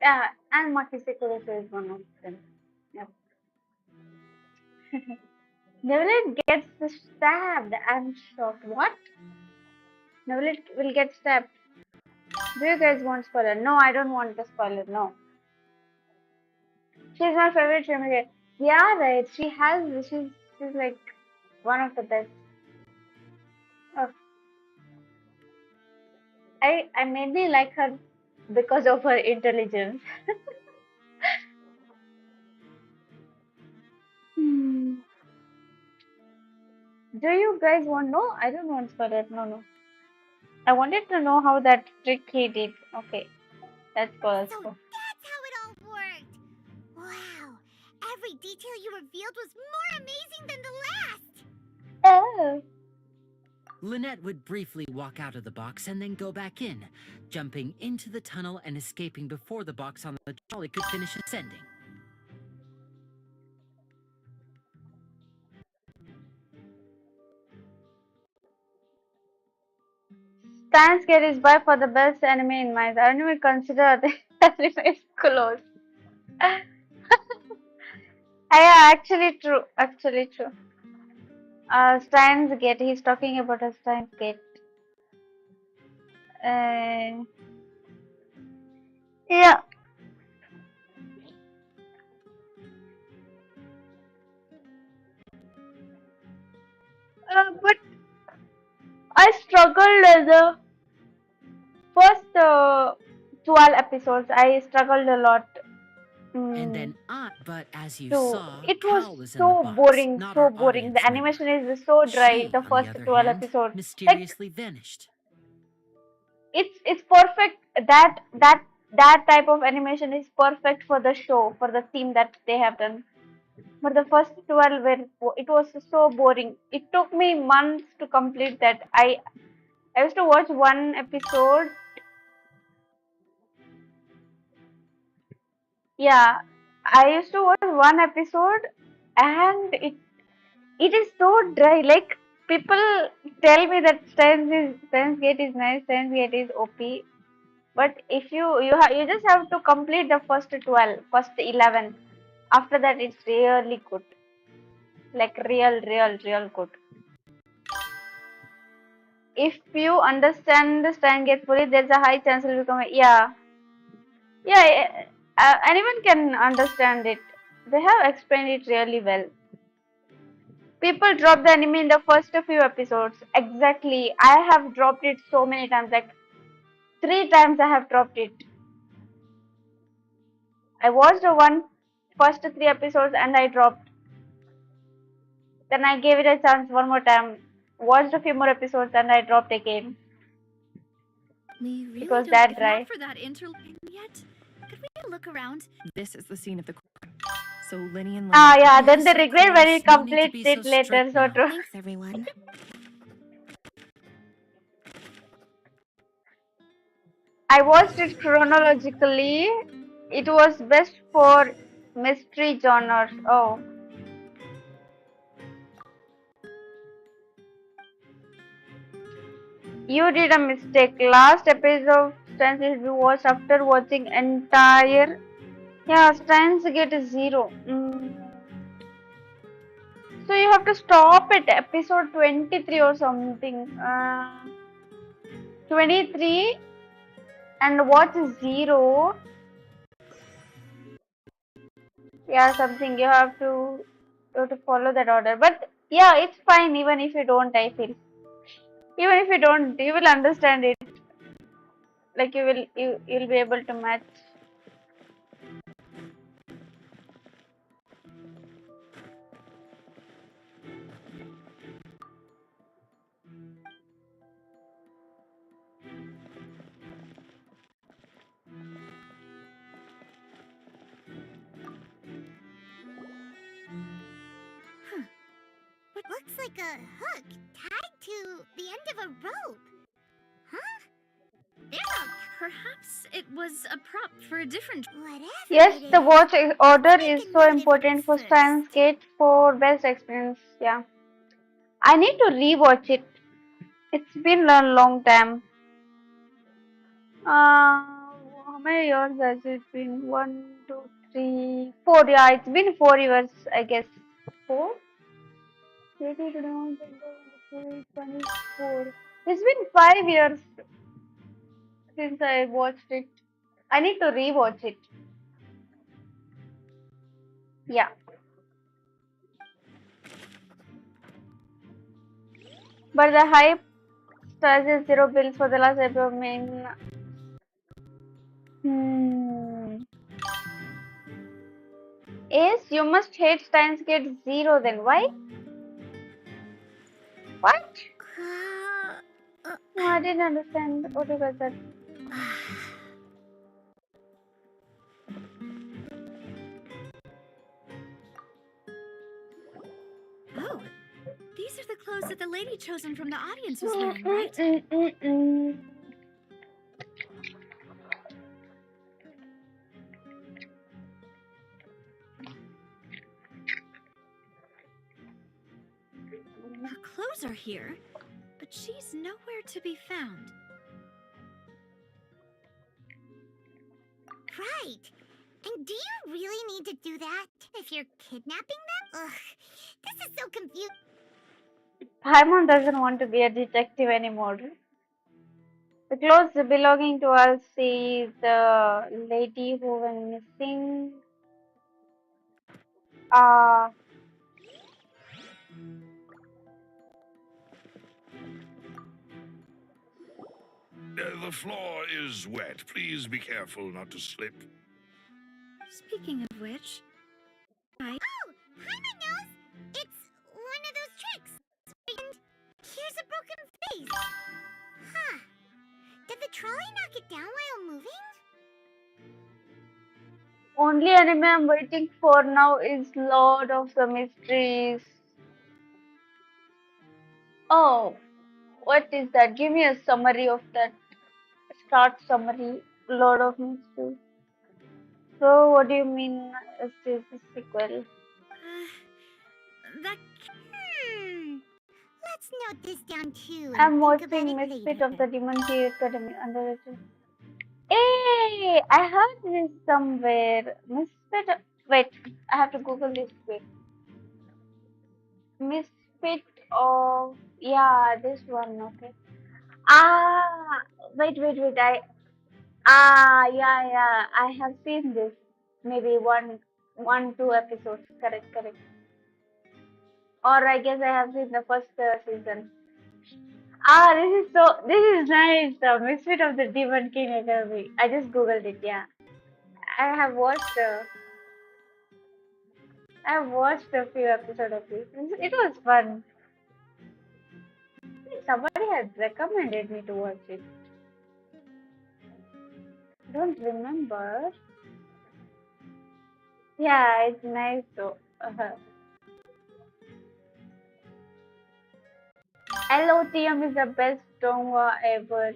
[SPEAKER 1] Yeah, and Makise Kurisu is one of them. Yep. Neville gets stabbed. I'm shocked. What? Neville will get stabbed. Do you guys want spoiler? No, I don't want the spoiler. No. She's my favorite female. Yeah, right. She's like one of the best. Oh, I mainly like her because of her intelligence. Hmm. Do you guys want? No, I don't want spoiler. No, no. I wanted to know how that trick he did. Okay, let's go. Let's
[SPEAKER 2] So
[SPEAKER 1] go.
[SPEAKER 2] that's how it all worked. Wow, every detail you revealed was more amazing than the last.
[SPEAKER 1] Oh.
[SPEAKER 9] Lynette would briefly walk out of the box and then go back in, jumping into the tunnel and escaping before the box on the trolley could finish ascending.
[SPEAKER 1] Steins Gate is by far the best anime in my. I don't even consider the anime is close. Yeah, actually true. Actually true. Steins Gate. He's talking about a Steins Gate. Uh, yeah. But I struggled with the first 12 episodes. I struggled a lot.
[SPEAKER 9] And
[SPEAKER 1] Mm,
[SPEAKER 9] then but as you
[SPEAKER 1] so
[SPEAKER 9] saw,
[SPEAKER 1] it was
[SPEAKER 9] Cal was in the
[SPEAKER 1] so
[SPEAKER 9] box,
[SPEAKER 1] boring,
[SPEAKER 9] not
[SPEAKER 1] so
[SPEAKER 9] our
[SPEAKER 1] boring. The
[SPEAKER 9] audience member.
[SPEAKER 1] animation is so dry.
[SPEAKER 9] She,
[SPEAKER 1] The
[SPEAKER 9] on the
[SPEAKER 1] first
[SPEAKER 9] other
[SPEAKER 1] 12
[SPEAKER 9] hand,
[SPEAKER 1] episodes, like
[SPEAKER 9] mysteriously vanished.
[SPEAKER 1] it's perfect. That type of animation is perfect for the show, for the theme that they have done. But the first 12 it was so boring. It took me months to complete that. I used to watch one episode. Yeah, I used to watch one episode, and it is so dry. Like people tell me that Steins Gate is nice, Steins Gate is OP. But if you just have to complete the first 12, first 11. After that, it's really good. Like real good. If you understand the Steins Gate fully, there's a high chance you'll become yeah. Anyone can understand it. They have explained it really well. People drop the anime in the first few episodes. Exactly. I have dropped it so many times. Like 3 times I have dropped it. I watched one. first 3 episodes and I dropped. Then I gave it a chance one more time. Watched a few more episodes and I dropped again.
[SPEAKER 3] We really
[SPEAKER 1] was
[SPEAKER 3] don't
[SPEAKER 1] that
[SPEAKER 3] care
[SPEAKER 1] dry.
[SPEAKER 3] for that interlude yet. Could we look around?
[SPEAKER 8] This is the scene of the crime. So Lenny and
[SPEAKER 1] Ah,
[SPEAKER 8] Lenny.
[SPEAKER 1] yeah. Then
[SPEAKER 9] Yes,
[SPEAKER 1] they
[SPEAKER 9] of
[SPEAKER 1] regret when
[SPEAKER 9] course.
[SPEAKER 1] it
[SPEAKER 9] No need to
[SPEAKER 1] completes
[SPEAKER 9] be
[SPEAKER 1] it
[SPEAKER 9] so
[SPEAKER 1] later.
[SPEAKER 9] strict
[SPEAKER 1] So
[SPEAKER 9] now.
[SPEAKER 1] true.
[SPEAKER 2] Thanks, everyone.
[SPEAKER 1] I watched it chronologically. It was best for mystery genre. Oh. You did a mistake. Last episode Steins we watched after watching entire. Yeah, Steins get a 0. So you have to stop at episode 23 or something. 23 and watch 0. Yeah, something you have to follow that order. But yeah, it's fine even if you don't, I feel. Even if you don't, you will understand it. Like you'll be able to match.
[SPEAKER 2] What looks like a hook tied to the end of a rope. Huh? There's a...
[SPEAKER 3] Perhaps it was a prop for a different.
[SPEAKER 2] Whatever
[SPEAKER 1] Yes,
[SPEAKER 2] it
[SPEAKER 1] the
[SPEAKER 2] is,
[SPEAKER 1] watch order
[SPEAKER 2] make
[SPEAKER 1] is
[SPEAKER 2] a
[SPEAKER 1] so
[SPEAKER 2] note of it
[SPEAKER 1] important for
[SPEAKER 2] first.
[SPEAKER 1] Steins Gate for best experience. Yeah. I need to rewatch it. It's been a long time. How many years has it been? 1, 2, 3, 4. Yeah, it's been 4 years, I guess. 4? 24. It's been 5 years since I watched it. I need to rewatch it. Yeah. But the hype charges 0 bills for the last episode. Yes, you must hate Steins Gate 0 then. Why? What? No, I didn't understand what you guys said.
[SPEAKER 3] Oh, these are the clothes that the lady chosen from the audience was wearing, right? Her clothes are here, but she's nowhere to be found.
[SPEAKER 2] Right. And do you really need to do that if you're kidnapping them? Ugh, this is so confusing.
[SPEAKER 1] Paimon doesn't want to be a detective anymore. The clothes belonging to us is the lady who went missing. Uh,
[SPEAKER 5] The floor is wet. Please be careful not to slip.
[SPEAKER 3] Speaking of which,
[SPEAKER 2] Oh, Paimon knows. It's one of those tricks. And here's a broken face. Huh. Did the trolley knock it down while moving?
[SPEAKER 1] only anime I'm waiting for now is Lord of the Mysteries. Oh, what is that? Give me a summary of that. Start summary. Lord of Mysteries. So, what do you mean? Is this a sequel?
[SPEAKER 3] that
[SPEAKER 2] Let's note this down too and
[SPEAKER 1] I'm
[SPEAKER 2] think about
[SPEAKER 1] watching
[SPEAKER 2] it
[SPEAKER 1] Misfit
[SPEAKER 2] later.
[SPEAKER 1] of the Demon King Academy underrated. Hey, I heard this somewhere. Misfit. Wait, I have to Google this quick. Misfit of, yeah, this one. Okay. Ah, wait. Yeah. I have seen this. Maybe one, 2 episodes. Correct. Or I guess I have seen the first season. Ah, this is nice. The Misfit of the Demon King Academy. I just googled it. Yeah, I have watched. I watched a few episodes of this. It was fun. Somebody had recommended me to watch it. Don't remember. Yeah, it's nice though. LOTM is the best donghua ever.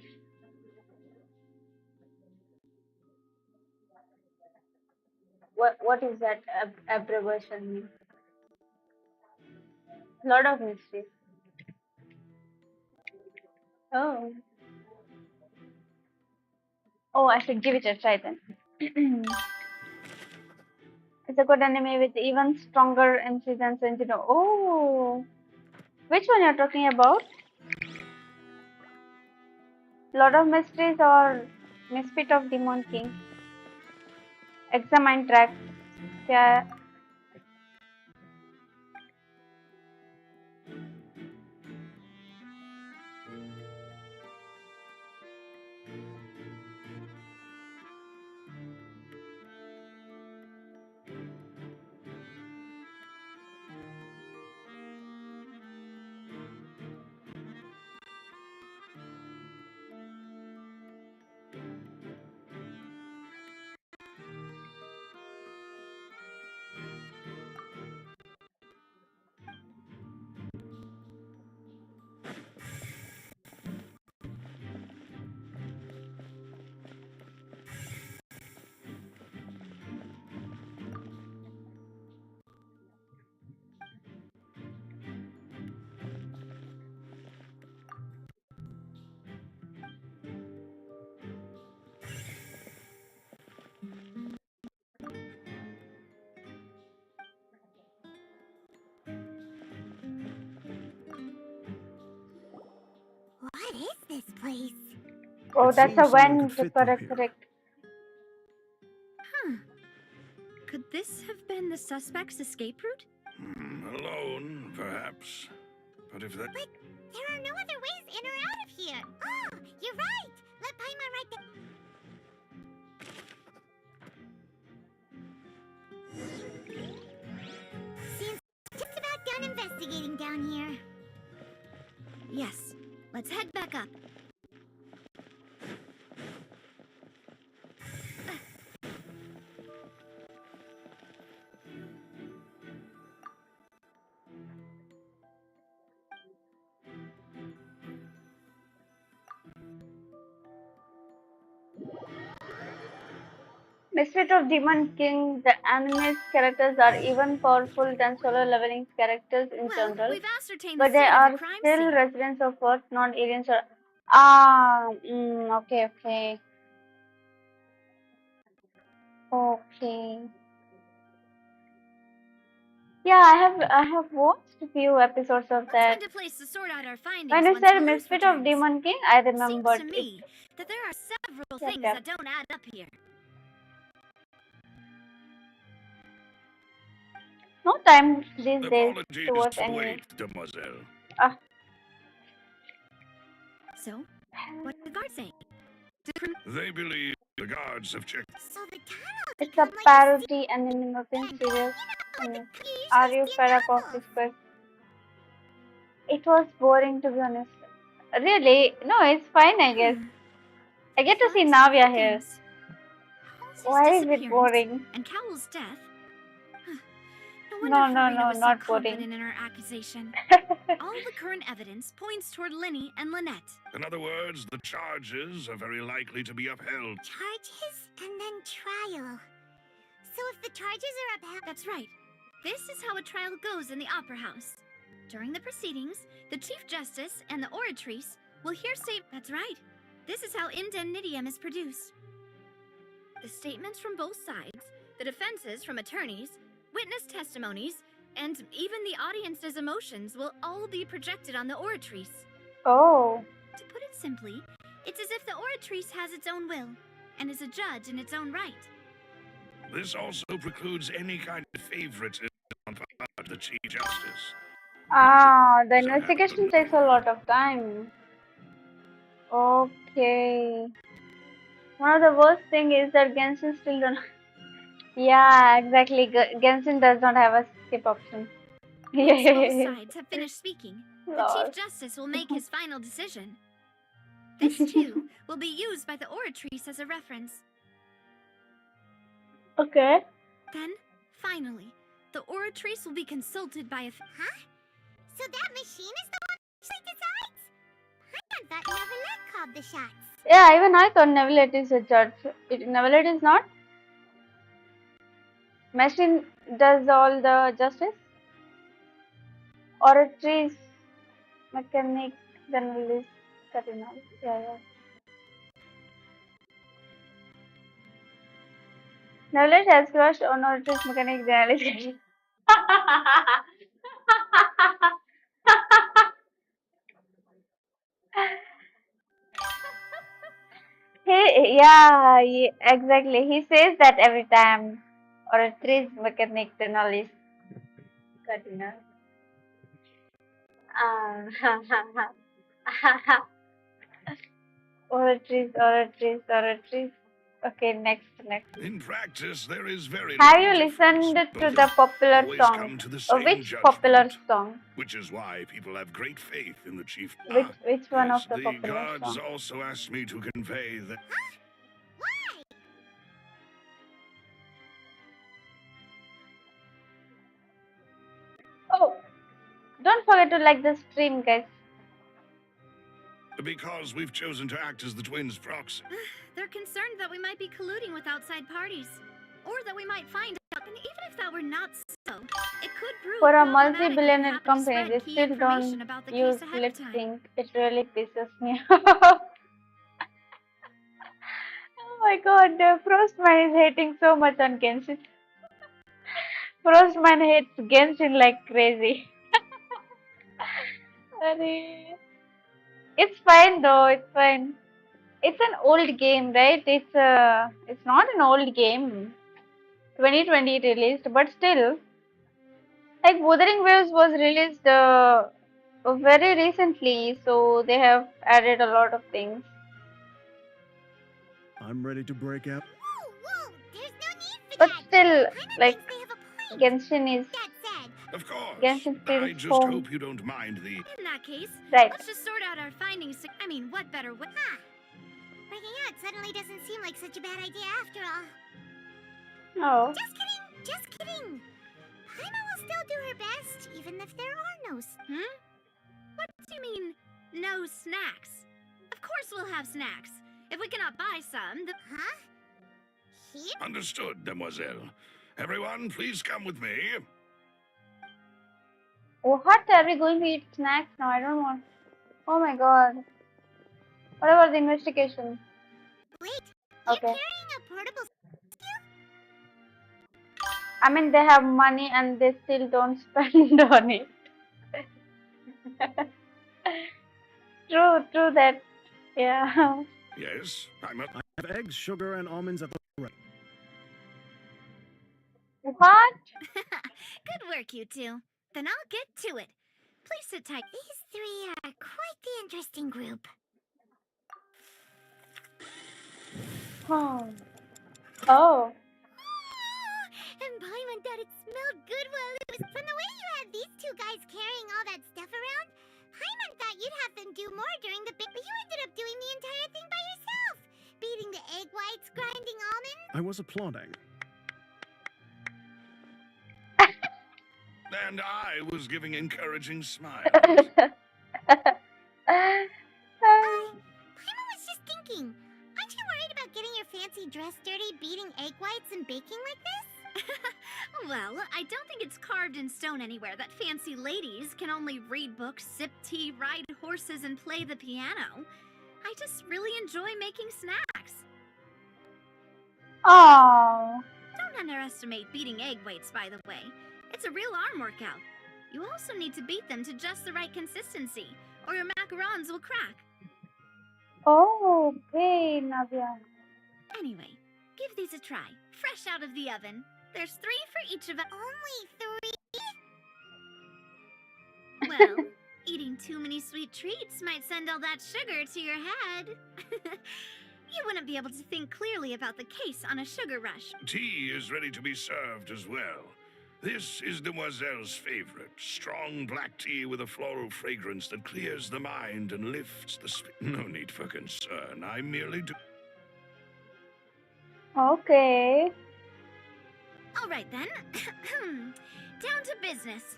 [SPEAKER 1] What is that abbreviation mean? Lot of mysteries. Oh. Oh, I should give it a try then. It's a good anime with even stronger MC than Sentinel. Oh, which one you're talking about? Lot of Mysteries or Misfit of Demon King? Examine track. Yeah.
[SPEAKER 2] What is this place?
[SPEAKER 1] Oh,
[SPEAKER 6] It
[SPEAKER 1] that's a
[SPEAKER 6] seems someone
[SPEAKER 1] vent.
[SPEAKER 6] could fit through
[SPEAKER 1] Correct,
[SPEAKER 6] here.
[SPEAKER 1] correct.
[SPEAKER 3] Huh. Could this have been the suspect's escape route?
[SPEAKER 5] Alone, perhaps. But if that...
[SPEAKER 2] But there are no other ways in or out of here. Oh, you're right. Let Paimon right there. Seems just about done investigating down here.
[SPEAKER 3] Yes. Let's head back up.
[SPEAKER 1] Misfit of Demon King, the anime's characters are even powerful than solo leveling's characters in
[SPEAKER 3] Well,
[SPEAKER 1] general,
[SPEAKER 3] we've ascertained the
[SPEAKER 1] but they
[SPEAKER 3] scene of the
[SPEAKER 1] are
[SPEAKER 3] crime
[SPEAKER 1] still
[SPEAKER 3] scene.
[SPEAKER 1] residents of Earth, not aliens or. Ah, okay, okay. Okay. Yeah, I have watched a few episodes of
[SPEAKER 3] Let's
[SPEAKER 1] that.
[SPEAKER 3] find a place to sort out our
[SPEAKER 1] When
[SPEAKER 3] findings
[SPEAKER 1] you
[SPEAKER 3] once
[SPEAKER 1] said
[SPEAKER 3] Louise
[SPEAKER 1] Misfit of
[SPEAKER 3] returns.
[SPEAKER 1] Demon King, I
[SPEAKER 3] Seems
[SPEAKER 1] remembered
[SPEAKER 3] to
[SPEAKER 1] it.
[SPEAKER 3] me that there are several
[SPEAKER 1] Yep,
[SPEAKER 3] things
[SPEAKER 1] yep.
[SPEAKER 3] that don't add up here.
[SPEAKER 1] No time these days
[SPEAKER 5] Apologies
[SPEAKER 1] to watch
[SPEAKER 5] to
[SPEAKER 1] anime.
[SPEAKER 5] wait, demoiselle.
[SPEAKER 1] Ah,
[SPEAKER 3] So, what's the guard saying?
[SPEAKER 5] They believe the guards have checked.
[SPEAKER 2] So the tunnel
[SPEAKER 1] it's a parody anime, nothing serious. Are you fed up of this quest? It was boring to be honest. Really? No, it's fine, I guess. I get to see
[SPEAKER 3] Besides
[SPEAKER 1] Navia
[SPEAKER 3] other
[SPEAKER 1] here.
[SPEAKER 3] things, Halsey's
[SPEAKER 1] Why is it
[SPEAKER 3] disappearance
[SPEAKER 1] boring?
[SPEAKER 3] and Cowell's death. No
[SPEAKER 1] No,
[SPEAKER 3] wonder
[SPEAKER 1] no,
[SPEAKER 3] Farina
[SPEAKER 1] no,
[SPEAKER 3] was so
[SPEAKER 1] not boring.
[SPEAKER 3] confident in her accusation. All the current evidence points toward Linny and Lynette.
[SPEAKER 5] In other words, the charges are very likely to be upheld.
[SPEAKER 2] charges and then trial. So if the charges are upheld,
[SPEAKER 3] That's right. This is how a trial goes in the Opera House. During the proceedings, the Chief Justice and the Oratrice will hear That's right. This is how indemnitium is produced. The statements from both sides, the defenses from attorneys, witness testimonies, and even the audience's emotions will all be projected on the Oratrice.
[SPEAKER 1] Oh.
[SPEAKER 3] To put it simply, it's as if the Oratrice has its own will and is a judge in its own right.
[SPEAKER 5] This also precludes any kind of favoritism on part of the Chief Justice.
[SPEAKER 1] Ah, the
[SPEAKER 5] So
[SPEAKER 1] investigation
[SPEAKER 5] happen-
[SPEAKER 1] takes a lot of time. Okay. One of the worst thing is that Genshin still don't. Yeah, exactly. Genshin does not have a skip option.
[SPEAKER 3] Once both
[SPEAKER 1] Yeah.
[SPEAKER 3] sides have finished speaking, the
[SPEAKER 1] Lol.
[SPEAKER 3] Chief Justice will make his final decision. This, too, will be used by the Oratrice as a reference.
[SPEAKER 1] Okay.
[SPEAKER 3] Then, finally, the Oratrice will be consulted by a...
[SPEAKER 2] Huh? So that machine is the one that actually decides? I thought Neverlet called the shots.
[SPEAKER 1] Yeah, even I thought Neverlet is a judge. Neverlet is not. Machine does all the justice. Or a trees mechanic journalist cardinal. Yeah, yeah. Neverlet has crushed on a trees mechanic journalist. Exactly. He says that every time. Or a trees mechanic journalist cardinal. Ah, or a trees. Okay, next.
[SPEAKER 5] In practice, there is very
[SPEAKER 1] Have
[SPEAKER 5] little
[SPEAKER 1] you
[SPEAKER 5] difference.
[SPEAKER 1] listened to
[SPEAKER 5] Both
[SPEAKER 1] the popular
[SPEAKER 5] always
[SPEAKER 1] song?
[SPEAKER 5] come to the same
[SPEAKER 1] Which popular
[SPEAKER 5] judgment,
[SPEAKER 1] song?
[SPEAKER 5] which is why people have great faith in the chief.
[SPEAKER 1] Which one of
[SPEAKER 5] Yes,
[SPEAKER 1] the
[SPEAKER 5] the
[SPEAKER 1] popular
[SPEAKER 5] gods
[SPEAKER 1] song?
[SPEAKER 5] also asked me to convey that.
[SPEAKER 2] Why?
[SPEAKER 1] Oh, don't forget to like the stream, guys.
[SPEAKER 5] Because we've chosen to act as the twins' proxy.
[SPEAKER 3] They're concerned that we might be colluding with outside parties. Or that we might find out, and even if that were not so, it could prove
[SPEAKER 1] For a
[SPEAKER 3] problematic if we
[SPEAKER 1] multi-billionaire
[SPEAKER 3] happen to
[SPEAKER 1] company,
[SPEAKER 3] spread
[SPEAKER 1] they
[SPEAKER 3] key
[SPEAKER 1] still
[SPEAKER 3] information
[SPEAKER 1] don't
[SPEAKER 3] about the
[SPEAKER 1] use
[SPEAKER 3] case ahead
[SPEAKER 1] lip
[SPEAKER 3] of time.
[SPEAKER 1] sync. It really pisses me off. Oh my god, Frostman is hating so much on Genshin. Frostman hates Genshin like crazy. Arey. It's fine though, it's fine. It's an old game, right? It's not an old game. 2020 released, but still, like Wuthering Waves was released very recently, so they have added a lot of things.
[SPEAKER 10] I'm ready to break out.
[SPEAKER 2] Whoa, there's no need for
[SPEAKER 1] But
[SPEAKER 2] that.
[SPEAKER 1] still,
[SPEAKER 2] Paimon
[SPEAKER 1] like
[SPEAKER 2] thinks they have a point.
[SPEAKER 1] Genshin is
[SPEAKER 2] That said,
[SPEAKER 5] Of course.
[SPEAKER 1] Genshin
[SPEAKER 5] I
[SPEAKER 1] feels
[SPEAKER 5] just
[SPEAKER 1] home,
[SPEAKER 5] hope you don't mind the.
[SPEAKER 3] In that case,
[SPEAKER 1] right?
[SPEAKER 3] let's just sort out our findings. I mean, what better way?
[SPEAKER 2] huh? Breaking out suddenly doesn't seem like such a bad idea after all.
[SPEAKER 1] Oh,
[SPEAKER 2] Just kidding. Paimon will still do her best, even if there are no.
[SPEAKER 3] What do you mean, no snacks? Of course we'll have snacks. If we cannot buy some, then...
[SPEAKER 2] Huh? Here?
[SPEAKER 5] Understood, demoiselle. Everyone, please come with me.
[SPEAKER 1] what are we going to eat snacks now? I don't want. Oh my god. What about the investigation?
[SPEAKER 2] Wait,
[SPEAKER 1] Okay.
[SPEAKER 2] you're carrying a portable.
[SPEAKER 1] I mean, they have money and they still don't spend on it. True that. Yeah.
[SPEAKER 5] Yes, I'm a.
[SPEAKER 10] I have eggs, sugar, and almonds at the rate.
[SPEAKER 1] What?
[SPEAKER 3] Good work, you two. Then I'll get to it. Please sit tight.
[SPEAKER 2] These three are quite the interesting group.
[SPEAKER 1] Oh.
[SPEAKER 2] And Paimon thought it smelled good while it was. From the way you had these two guys carrying all that stuff around, Paimon thought you'd have them do more during the big. But you ended up doing the entire thing by yourself, beating the egg whites, grinding almonds.
[SPEAKER 10] I was applauding.
[SPEAKER 5] And I was giving encouraging smiles.
[SPEAKER 2] Paimon was just thinking. Aren't you worried about getting your fancy dress dirty, beating egg whites, and baking like this?
[SPEAKER 3] Well, I don't think it's carved in stone anywhere that fancy ladies can only read books, sip tea, ride horses, and play the piano. I just really enjoy making snacks.
[SPEAKER 1] Oh.
[SPEAKER 3] Don't underestimate beating egg whites, by the way. It's a real arm workout. You also need to beat them to just the right consistency, or your macarons will crack.
[SPEAKER 1] Oh, okay, Navya.
[SPEAKER 3] Anyway, give these a try. Fresh out of the oven. There's 3 for each of us.
[SPEAKER 2] Only 3?
[SPEAKER 3] Well, eating too many sweet treats might send all that sugar to your head. You wouldn't be able to think clearly about the case on a sugar rush.
[SPEAKER 5] Tea is ready to be served as well. This is Demoiselle's favorite. Strong black tea with a floral fragrance that clears the mind and lifts the No need for concern. I merely do.
[SPEAKER 1] Okay.
[SPEAKER 3] All right then. Down to business.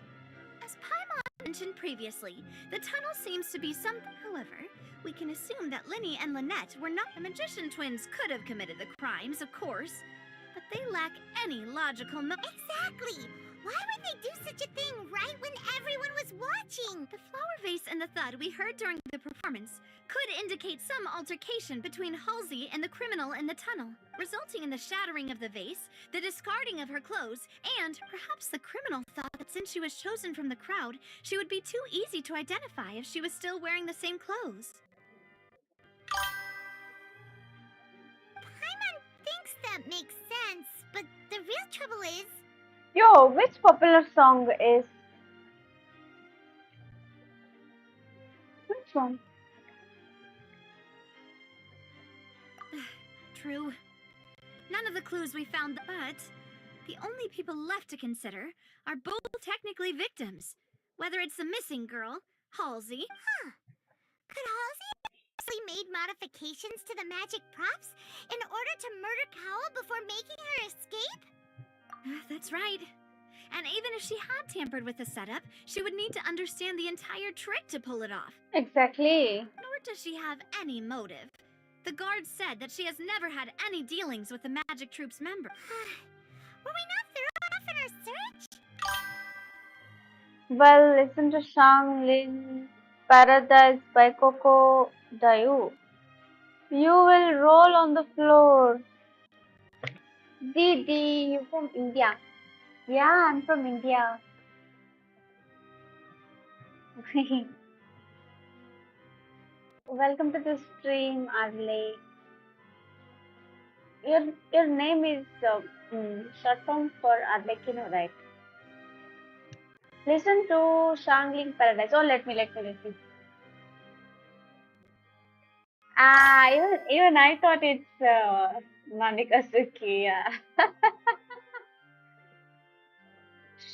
[SPEAKER 3] As Paimon mentioned previously, the tunnel seems to be some. However, we can assume that Linny and Lynette were not. The magician twins could have committed the crimes, of course, but they lack any logical.
[SPEAKER 2] Exactly! Why would they do such a thing right when everyone was watching?
[SPEAKER 3] The flower vase and the thud we heard during the performance could indicate some altercation between Halsey and the criminal in the tunnel, resulting in the shattering of the vase, the discarding of her clothes, and perhaps the criminal thought that since she was chosen from the crowd, she would be too easy to identify if she was still wearing the same clothes.
[SPEAKER 2] Paimon thinks that makes sense, but the real trouble is...
[SPEAKER 1] Yo, which popular song is... Which one?
[SPEAKER 3] True. None of the clues we found, but the only people left to consider are both technically victims. Whether it's the missing girl, Halsey.
[SPEAKER 2] Could Halsey have actually made modifications to the magic props in order to murder Cowell before making her escape?
[SPEAKER 3] That's right. And even if she had tampered with the setup, she would need to understand the entire trick to pull it off.
[SPEAKER 1] Exactly.
[SPEAKER 3] Nor does she have any motive. The guard said that she has never had any dealings with the Magic Troop's member.
[SPEAKER 2] Were we not thorough enough in our search?
[SPEAKER 1] Well, listen to Shangling Paradise by Coco Dayu. You will roll on the floor. Didi, you from India? Yeah, I'm from India. Welcome to the stream, Arley. Your name is short form for Arlecchino, right? Listen to Shangling Paradise. Oh, let me. Ah, even I thought it's Manika Suki. Yeah.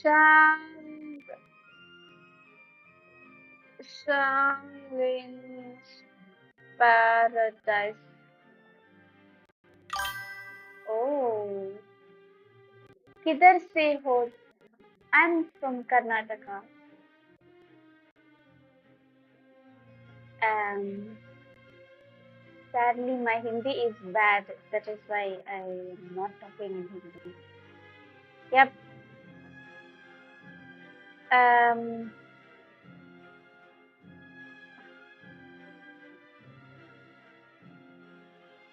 [SPEAKER 1] Shang Shangling Paradise. Oh, किधर से हो? I'm from Karnataka. Sadly, my Hindi is bad. That is why I'm not talking in Hindi. Yep.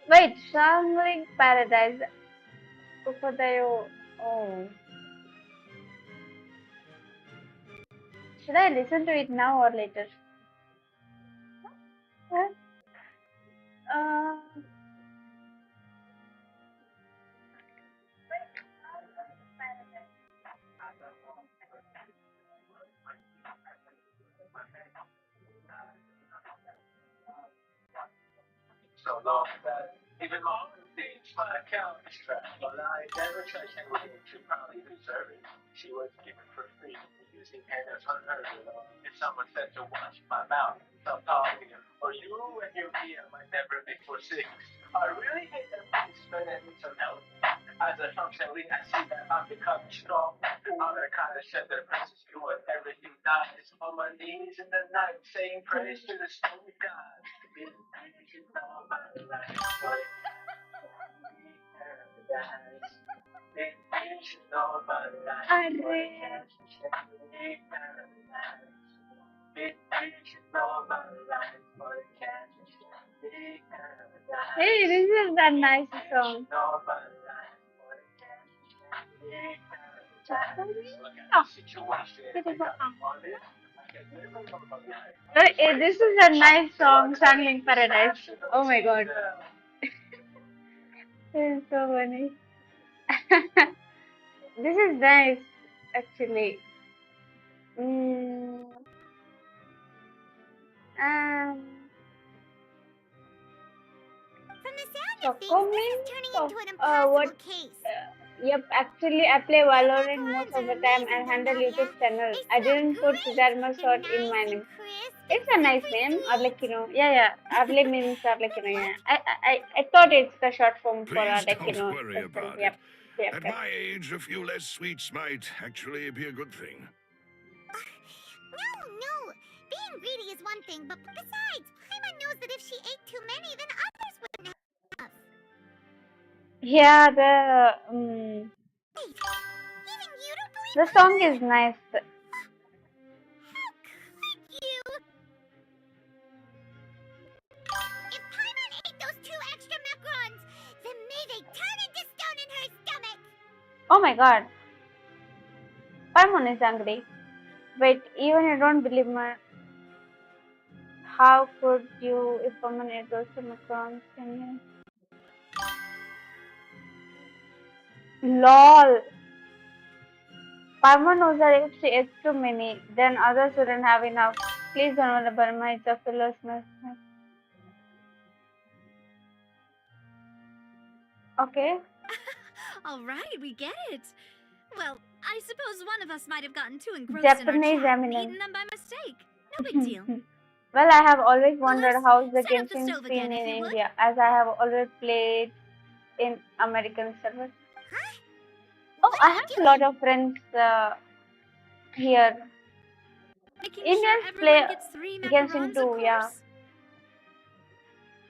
[SPEAKER 1] Wait, Shangling Paradise. Upadeo. Oh. Should I listen to it now or later? Huh? Uh,
[SPEAKER 11] So long that even mom thinks my account is trash. But I never touched anything. She probably deserved it. She was given for free using handles unheard of. If someone said to watch my mouth, stop talking, or you and your DM might never be for six. I really hate that things spend and need some help. As a functionally, I see that I'm becoming strong. Other kind of shit that presses you when everything dies. On my knees in the night, saying praise to the snowy God.
[SPEAKER 1] Hey, this is a nice song. This is a nice song, Shangling Paradise. Oh my god. This is so funny. This is nice, actually. Mm, um,
[SPEAKER 2] From the of things,
[SPEAKER 1] Choco
[SPEAKER 2] this is
[SPEAKER 1] means
[SPEAKER 2] turning
[SPEAKER 1] of
[SPEAKER 2] into an impossible
[SPEAKER 1] what?
[SPEAKER 2] case.
[SPEAKER 1] Yep, actually I play Valorant most
[SPEAKER 2] Macarons
[SPEAKER 1] of
[SPEAKER 2] are
[SPEAKER 1] the time
[SPEAKER 2] amazing,
[SPEAKER 1] and
[SPEAKER 2] though,
[SPEAKER 1] handle
[SPEAKER 2] Navia.
[SPEAKER 1] YouTube channel.
[SPEAKER 2] They
[SPEAKER 1] I
[SPEAKER 2] smell
[SPEAKER 1] didn't put
[SPEAKER 2] great.
[SPEAKER 1] that much
[SPEAKER 2] They're
[SPEAKER 1] thought in my
[SPEAKER 2] nice and
[SPEAKER 1] name.
[SPEAKER 2] crisp
[SPEAKER 1] It's
[SPEAKER 2] and
[SPEAKER 1] a nice
[SPEAKER 2] super
[SPEAKER 1] name,
[SPEAKER 2] sweet.
[SPEAKER 1] yeah. Able means yeah. I thought it's the short form for
[SPEAKER 5] Please don't worry
[SPEAKER 1] this thing.
[SPEAKER 5] about it.
[SPEAKER 1] Yep, yep,
[SPEAKER 5] At
[SPEAKER 1] yep.
[SPEAKER 5] my age, a few less sweets might actually be a good thing.
[SPEAKER 2] No. Being greedy is one thing, but besides, Paimon knows that if she ate too many, then others wouldn't have.
[SPEAKER 1] Yeah,
[SPEAKER 2] Wait, even you don't believe
[SPEAKER 1] the song is nice.
[SPEAKER 2] How could you? If Paimon ate those 2 extra macarons, then may they turn into stone in her stomach.
[SPEAKER 1] Oh my god, Paimon is angry. Wait, even you don't believe me. How could you if someone ate those macarons? Can you? LOL. Paimon knows that if she eats too many, then others wouldn't have enough. Please don't worry about my it's a filler smash. Okay.
[SPEAKER 3] All right, we get it. Well, I suppose one of us might have gotten too engrossed
[SPEAKER 1] Japanese
[SPEAKER 3] in our chat and
[SPEAKER 1] eminence.
[SPEAKER 3] eaten them by mistake. No big deal.
[SPEAKER 1] Well, I have always wondered
[SPEAKER 3] Alice,
[SPEAKER 1] how's the
[SPEAKER 3] set up the
[SPEAKER 1] Genshin
[SPEAKER 3] stove
[SPEAKER 1] scene
[SPEAKER 3] again,
[SPEAKER 1] in
[SPEAKER 3] if you would.
[SPEAKER 1] India, as I have always played in American servers.
[SPEAKER 2] Huh?
[SPEAKER 1] Oh,
[SPEAKER 2] What
[SPEAKER 1] I
[SPEAKER 2] are you
[SPEAKER 1] have a
[SPEAKER 2] doing?
[SPEAKER 1] lot of friends here.
[SPEAKER 3] Making
[SPEAKER 1] Indians
[SPEAKER 3] sure
[SPEAKER 1] play
[SPEAKER 3] everyone gets 3
[SPEAKER 1] Genshin
[SPEAKER 3] macarons, of
[SPEAKER 1] too, yeah.
[SPEAKER 3] course.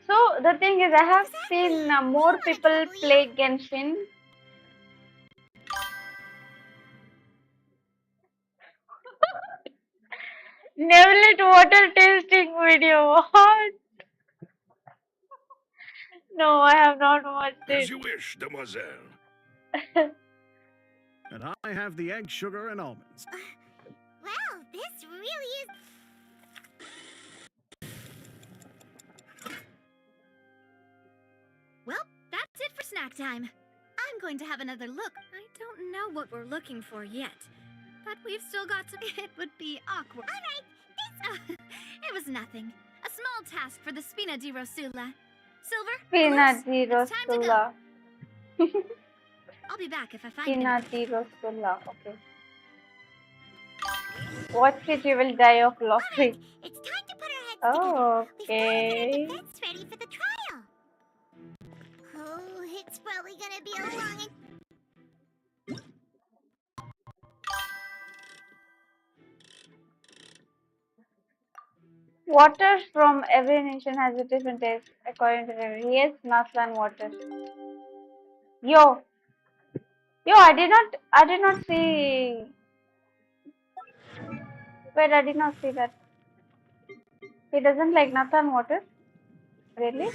[SPEAKER 1] So the thing is, I have
[SPEAKER 2] Exactly.
[SPEAKER 1] seen
[SPEAKER 2] We
[SPEAKER 1] more
[SPEAKER 2] don't wanna
[SPEAKER 1] people
[SPEAKER 2] trouble you.
[SPEAKER 1] play Genshin. Neverlet water tasting video. What? No, I have not watched
[SPEAKER 5] As
[SPEAKER 1] it.
[SPEAKER 5] you wish, demoiselle.
[SPEAKER 10] And I have the egg, sugar, and almonds.
[SPEAKER 2] Well, this really is.
[SPEAKER 3] Well, that's it for snack time. I'm going to have another look. I don't know what we're looking for yet, but we've still got to. It would be awkward.
[SPEAKER 2] All right.
[SPEAKER 3] It was nothing. A small task for the Spina di Rosula. Silver,
[SPEAKER 1] Peanut
[SPEAKER 3] Alice, it's time to go.
[SPEAKER 1] Rosula.
[SPEAKER 3] I'll be back if I find
[SPEAKER 1] Peanut
[SPEAKER 3] anything.
[SPEAKER 1] Rosula. Okay. Watch it, you will die of
[SPEAKER 2] All right.
[SPEAKER 1] laughing.
[SPEAKER 2] It's time to put our heads together. We've got to get our
[SPEAKER 1] Okay.
[SPEAKER 2] defense ready for the trial. Oh, it's probably gonna be a long.
[SPEAKER 1] Water from every nation has a different taste according to the yes, Naslan water. Yo, I did not see. Wait, I did not see that. He doesn't like Nathan water. Really?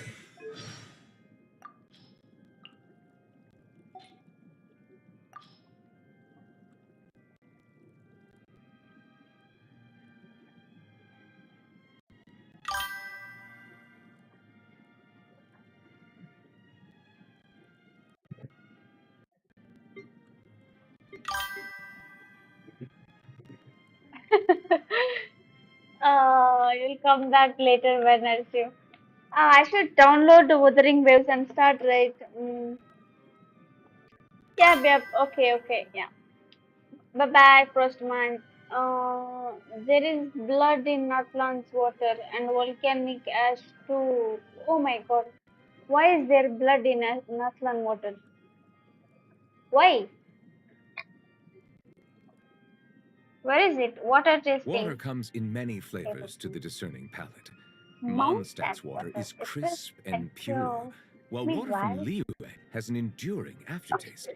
[SPEAKER 1] You'll come back later when I see you. I should download the Wuthering Waves and start right. Yep. Okay. Yeah. Bye bye, Frostman. There is blood in Natlan's water and volcanic ash too. Oh my god. Why is there blood in Natlan water? Why? Where is it? Water tasting.
[SPEAKER 6] Water comes in many flavors to the discerning palate.
[SPEAKER 1] Mount
[SPEAKER 6] Mondstadt's water is crisp and pure,
[SPEAKER 1] pure.
[SPEAKER 6] while water from
[SPEAKER 1] Meanwhile,
[SPEAKER 6] Liyue has an enduring aftertaste.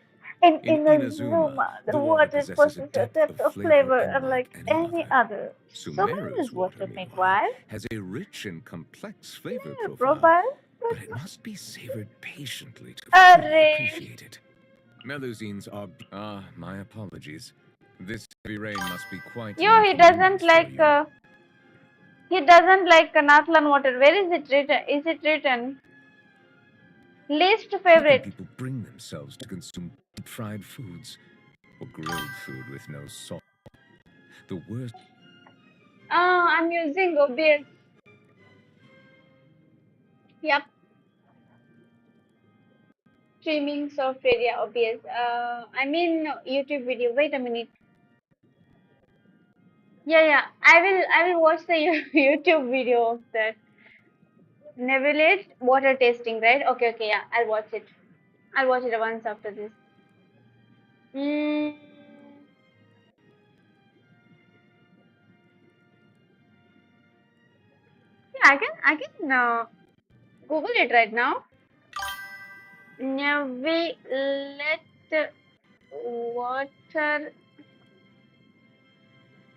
[SPEAKER 1] in
[SPEAKER 6] In
[SPEAKER 1] Inazuma, the water possesses a depth of flavor unlike any other. So
[SPEAKER 6] Sumeru's
[SPEAKER 1] is water,
[SPEAKER 6] meanwhile,
[SPEAKER 1] meanwhile.
[SPEAKER 6] has a rich and complex flavor profile,
[SPEAKER 1] Profile.
[SPEAKER 6] but it must be savored patiently to
[SPEAKER 1] Arre.
[SPEAKER 6] fully appreciate it. Melusine's my apologies. This heavy rain must be quite
[SPEAKER 1] Yo,
[SPEAKER 6] an
[SPEAKER 1] he doesn't
[SPEAKER 6] inconvenience for
[SPEAKER 1] like.
[SPEAKER 6] you.
[SPEAKER 1] He doesn't like Natlan water. Where is it written? Is it written? Least
[SPEAKER 6] How can
[SPEAKER 1] favorite.
[SPEAKER 6] people bring themselves to consume deep-fried foods or grilled food with no salt? The worst.
[SPEAKER 1] I'm using OBS. Yep. streaming software, yeah, obvious. I mean YouTube video. Wait a minute. Yeah, yeah. I will watch the YouTube video of that. Nevertheless, water tasting, right? Okay, okay, yeah. I'll watch it. I'll watch it once after this. Mm, yeah, I can Google it right now. Nevertheless, water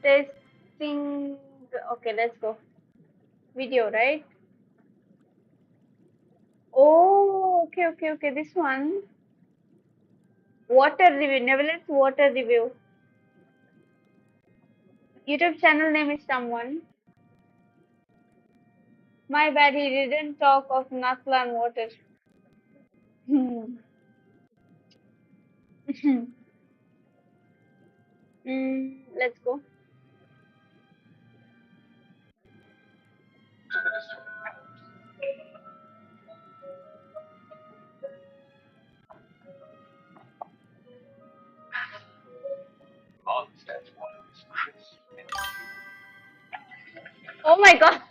[SPEAKER 1] testing. Okay, let's go. Video, right? Oh, okay, okay, okay. This one. Water review. Nevertheless, water review. YouTube channel name is someone. My bad, he didn't talk of Nakla and water. Hmm. Let's go.
[SPEAKER 11] Mondstadt's water is crisp and
[SPEAKER 1] Oh my god.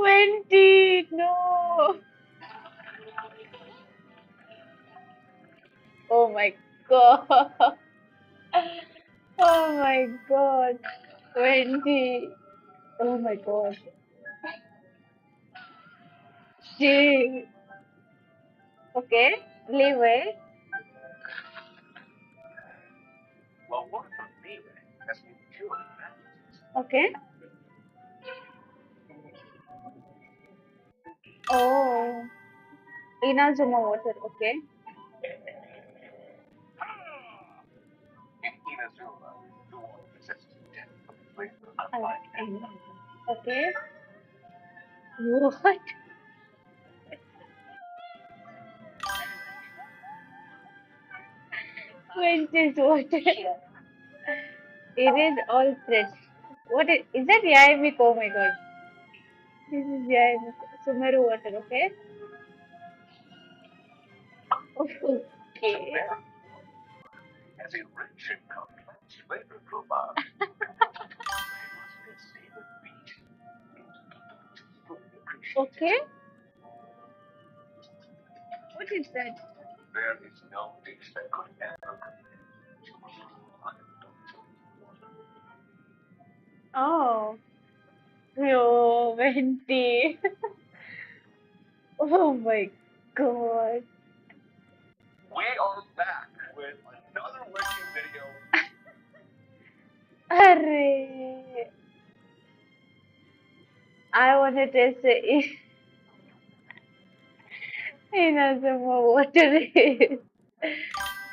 [SPEAKER 1] 20. No. Oh my god. Oh my god. 20. Oh my god. Gee. Okay. Leeway.
[SPEAKER 11] well, water from Neway has been pure
[SPEAKER 1] Okay. Oh. Inazuma water. Okay.
[SPEAKER 11] in Inazuma. The water possesses a depth of flavor
[SPEAKER 1] I like
[SPEAKER 11] unlike any other.
[SPEAKER 1] Okay. What? 20 is water. It is all fresh. Is that Yaimik? Oh my god. This is Yaimik. Sumeru water, okay? Okay.
[SPEAKER 11] Has a rich and complex flavor profile. Flavors and savory beach. Fully appreciated.
[SPEAKER 1] Okay. What is that?
[SPEAKER 11] There is no dish that could ever compare to unadulterated water.
[SPEAKER 1] Oh. Yo, 20. Oh my god.
[SPEAKER 11] We are back with another wishing video.
[SPEAKER 1] Arre. I want to taste it. Inazuma water is.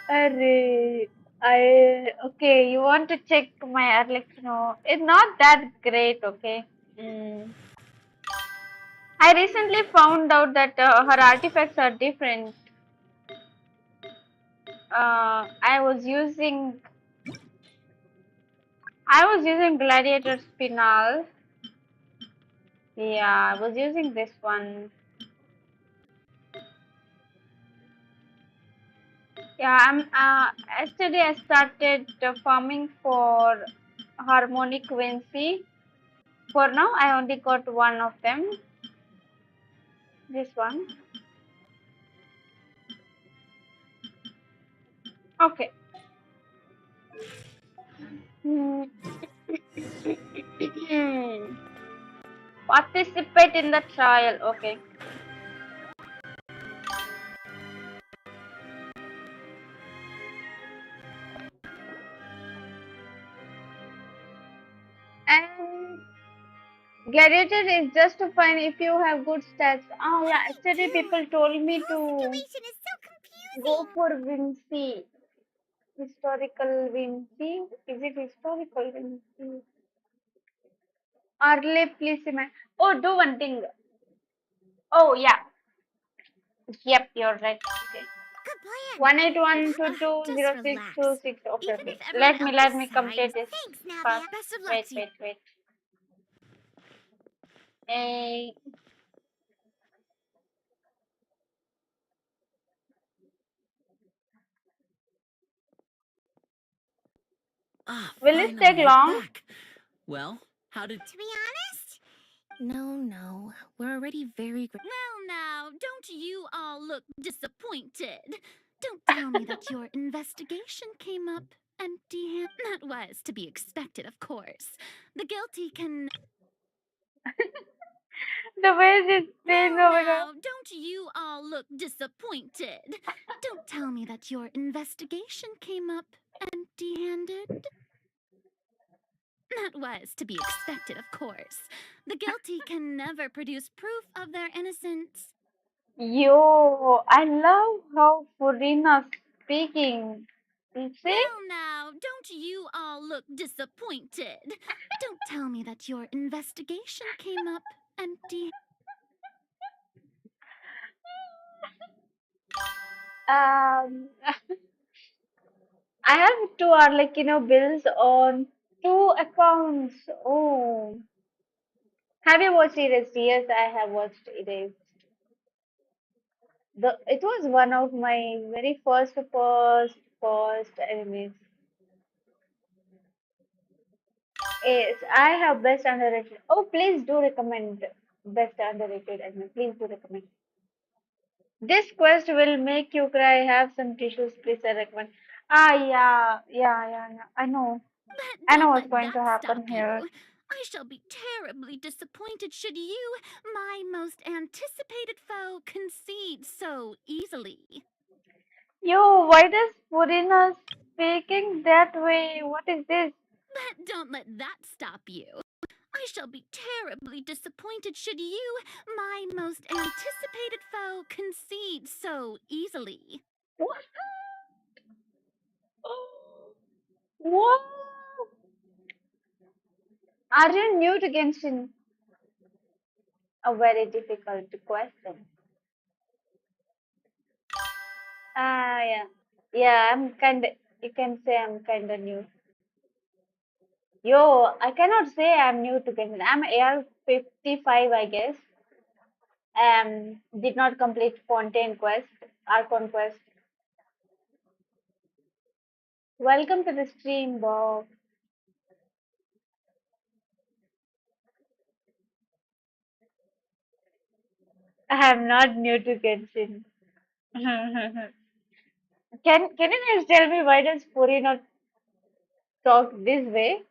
[SPEAKER 1] Arre. Okay, you want to check my Alex? No, it's not that great, okay? Mm. I recently found out that her artifacts are different. I was using Gladiator Spinal. Yeah, I was using this one. Yeah, yesterday I started farming for Harmonic Vinci. For now, I only got one of them. This one. Okay. Hmm. Participate in the trial. Okay. And Gladiator is just to find if you have good stats. Oh yeah, yesterday people told me
[SPEAKER 2] The
[SPEAKER 1] to
[SPEAKER 2] whole situation is so confusing.
[SPEAKER 1] go for Vinci. Historical Vinci. Is it historical Vinci? Arle Plisima. Oh, do one thing. Oh yeah. Yep, you're right. Okay.
[SPEAKER 2] good plan.
[SPEAKER 1] 181
[SPEAKER 2] Just relax.
[SPEAKER 1] Okay,
[SPEAKER 2] Even
[SPEAKER 1] okay.
[SPEAKER 2] if everyone
[SPEAKER 1] Let
[SPEAKER 2] else
[SPEAKER 1] me complete
[SPEAKER 2] decides.
[SPEAKER 1] this
[SPEAKER 2] Thanks,
[SPEAKER 1] part.
[SPEAKER 2] Navia. Best of luck
[SPEAKER 1] Wait,
[SPEAKER 2] to you.
[SPEAKER 1] wait, wait. Eh,
[SPEAKER 9] Ah,
[SPEAKER 1] will this
[SPEAKER 9] finally,
[SPEAKER 1] take
[SPEAKER 9] you're
[SPEAKER 1] long?
[SPEAKER 9] back. Well, how did...
[SPEAKER 2] To be honest? No. We're already very great. Well, now, don't you all look disappointed. Don't tell me that your investigation came up empty-handed. That was to be expected, of course. The guilty can...
[SPEAKER 1] The way this thing,
[SPEAKER 2] Well,
[SPEAKER 1] oh my god.
[SPEAKER 2] now, don't you all look disappointed. Don't tell me that your investigation came up empty-handed. That was to be expected, of course. The guilty can never produce proof of their innocence.
[SPEAKER 1] Yo, I love how Furina's speaking. You see?
[SPEAKER 2] Well, now, don't you all look disappointed. Don't tell me that your investigation came up empty.
[SPEAKER 1] I have two bills on two accounts. Oh, have you watched Erased? Yes, I have watched Erased. It was one of my very first animes. Yes, I have best underrated. Oh, please do recommend best underrated anime. Please do recommend. This quest will make you cry. Have some tissues, please. I recommend. Yeah.
[SPEAKER 2] But
[SPEAKER 1] I know
[SPEAKER 2] don't
[SPEAKER 1] what's
[SPEAKER 2] let
[SPEAKER 1] going
[SPEAKER 2] that
[SPEAKER 1] to
[SPEAKER 2] stop
[SPEAKER 1] happen
[SPEAKER 2] you.
[SPEAKER 1] here.
[SPEAKER 2] I shall be terribly disappointed should you, my most anticipated foe, concede so easily.
[SPEAKER 1] Yo, why does Purina speaking that way? What is this?
[SPEAKER 2] But don't let that stop you. I shall be terribly disappointed should you, my most anticipated foe, concede so easily.
[SPEAKER 1] What? What? Are you new to Genshin? A very difficult question. Yeah. Yeah, I'm kinda, you can say I'm kinda new. Yo, I cannot say I'm new to Genshin. I'm AR 55, I guess. Did not complete Fontaine Quest, Archon Quest. Welcome to the stream, Bob. I am not new to Genshin. Can you guys tell me why does Puri not talk this way?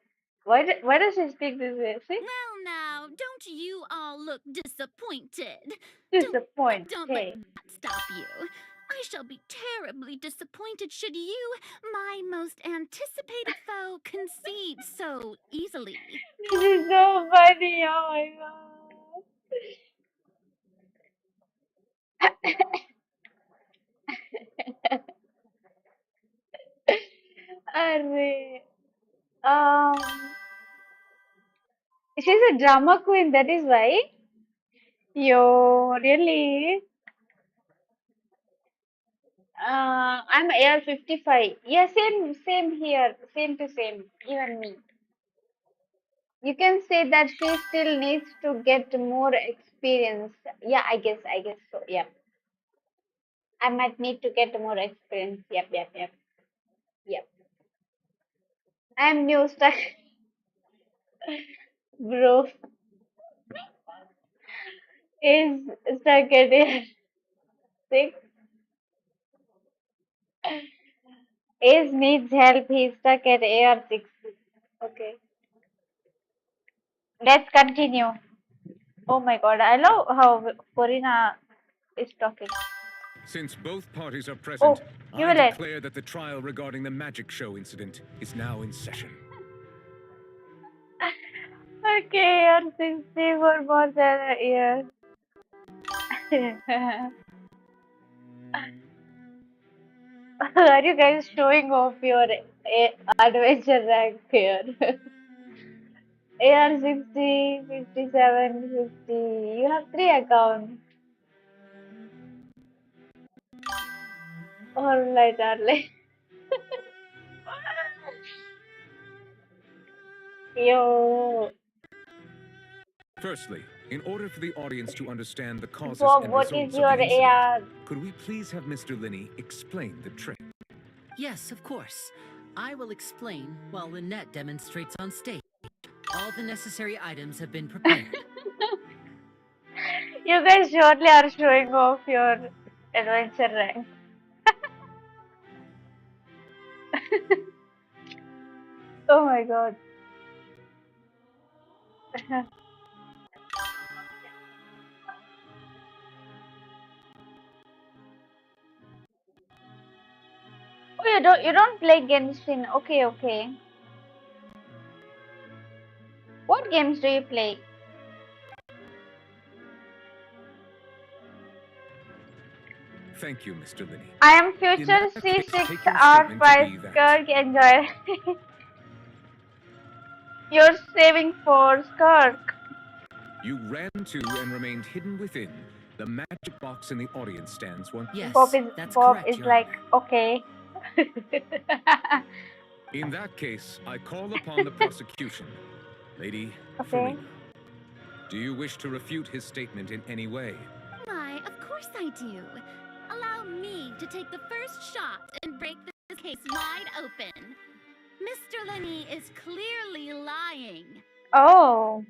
[SPEAKER 1] Why does she speak this way? See?
[SPEAKER 2] Well, now, don't you all look disappointed. Don't let
[SPEAKER 1] Disappointed.
[SPEAKER 2] that stop you. I shall be terribly disappointed should you, my most anticipated foe, concede so easily.
[SPEAKER 1] This is so funny. Oh my god. Arre. Um, she's a drama queen. That is why. Yo, really? I'm AR 55. Yeah, same here. Same to same. Even me. You can say that she still needs to get more experience. Yeah, I guess so. Yeah. I might need to get more experience. Yep. I'm new stuck. Bro is stuck at AR 6. Ace needs help. He's stuck at AR 6. Okay. Let's continue. Oh my god, I love how Corina is talking.
[SPEAKER 6] Since both parties are
[SPEAKER 1] Oh,
[SPEAKER 6] present,
[SPEAKER 1] give
[SPEAKER 6] I
[SPEAKER 1] a let.
[SPEAKER 6] declare that the trial regarding the magic show incident is now in session.
[SPEAKER 1] Okay, AR 60 for more than a year. Are you guys showing off your adventure rank here? AR 60, 57, 50. You have three accounts. Alright, darling. Yo,
[SPEAKER 12] Firstly, in order for the audience to understand the causes
[SPEAKER 1] Bob,
[SPEAKER 12] and
[SPEAKER 1] what is
[SPEAKER 12] results of
[SPEAKER 1] your
[SPEAKER 12] the incident,
[SPEAKER 1] AR?
[SPEAKER 12] could we please have Mr. Linney explain the trick?
[SPEAKER 9] Yes, of course. I will explain while Lynette demonstrates on stage. All the necessary items have been prepared.
[SPEAKER 1] You guys surely are showing off your adventure rank. Oh my god. Oh, you don't play Genshin. Okay, okay. What games do you play?
[SPEAKER 12] Thank you, Mr. Linney.
[SPEAKER 1] I am
[SPEAKER 12] In
[SPEAKER 1] future
[SPEAKER 12] that case, take your statement to
[SPEAKER 1] C6R5
[SPEAKER 12] be that.
[SPEAKER 1] Skirk. Enjoy. You're saving for Skirk.
[SPEAKER 12] You ran to and remained hidden within the magic box in the audience stands one.
[SPEAKER 9] Yes, that's
[SPEAKER 1] Bob
[SPEAKER 9] correct,
[SPEAKER 1] is
[SPEAKER 9] Your
[SPEAKER 1] like,
[SPEAKER 9] Honor.
[SPEAKER 1] okay.
[SPEAKER 12] In that case, I call upon the prosecution. Lady
[SPEAKER 1] Okay.
[SPEAKER 12] Farina, do you wish to refute his statement in any way?
[SPEAKER 2] Why, of course I do. Allow me to take the first shot and break this case wide open. Mr. Linney is clearly lying.
[SPEAKER 1] Oh,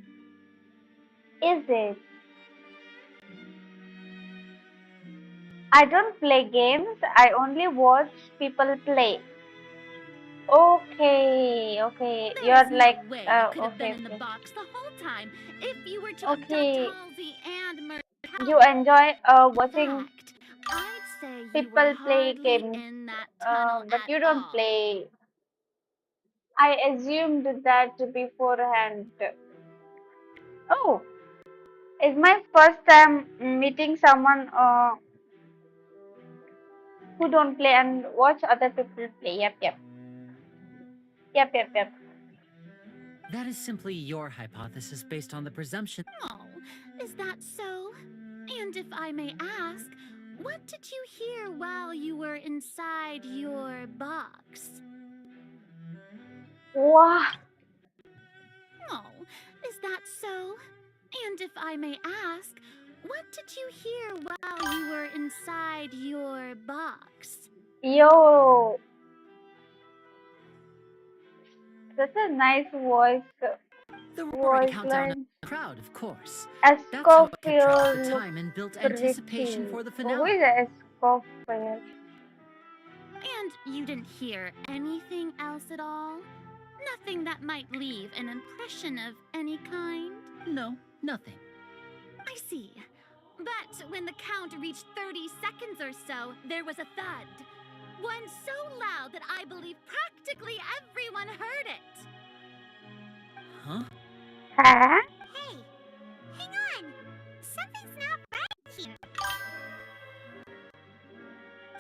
[SPEAKER 1] is it? I don't play games. I only watch people play. Okay, okay.
[SPEAKER 2] There's
[SPEAKER 1] You're like,
[SPEAKER 2] no way you could have
[SPEAKER 1] okay,
[SPEAKER 2] been in the
[SPEAKER 1] okay.
[SPEAKER 2] box the whole time if you were to
[SPEAKER 1] Okay,
[SPEAKER 2] abduct Halsey and murder
[SPEAKER 1] you enjoy watching
[SPEAKER 2] fact, I'd say you
[SPEAKER 1] people
[SPEAKER 2] were
[SPEAKER 1] play
[SPEAKER 2] hardly
[SPEAKER 1] games,
[SPEAKER 2] in that tunnel
[SPEAKER 1] but
[SPEAKER 2] at
[SPEAKER 1] you don't
[SPEAKER 2] all.
[SPEAKER 1] play. I assumed that beforehand. Oh, it's my first time meeting someone who don't play and watch other people play. Yep, yep, yep, yep, yep.
[SPEAKER 9] That is simply your hypothesis based on the presumption.
[SPEAKER 2] Oh, is that so? And if I may ask, what did you hear while you were inside your box?
[SPEAKER 1] Wow.
[SPEAKER 2] Oh, is that so? And if I may ask, what did you hear while you were inside your box?
[SPEAKER 1] Yo, that's a nice voice.
[SPEAKER 9] The roaring
[SPEAKER 1] Voice
[SPEAKER 9] countdown of
[SPEAKER 1] line.
[SPEAKER 9] the crowd, of course. That's how it kept track of the
[SPEAKER 1] Escoffier look
[SPEAKER 9] time and built
[SPEAKER 1] pretty.
[SPEAKER 9] anticipation for the
[SPEAKER 1] Who
[SPEAKER 9] finale.
[SPEAKER 1] is Escoffier?
[SPEAKER 2] And you didn't hear anything else at all? Nothing that might leave an impression of any kind?
[SPEAKER 9] No, nothing.
[SPEAKER 2] I see. But when the count reached 30 seconds or so, there was a thud. One so loud that I believe practically everyone heard it.
[SPEAKER 9] Huh?
[SPEAKER 1] Huh?
[SPEAKER 2] Hey, hang on. Something's not right here.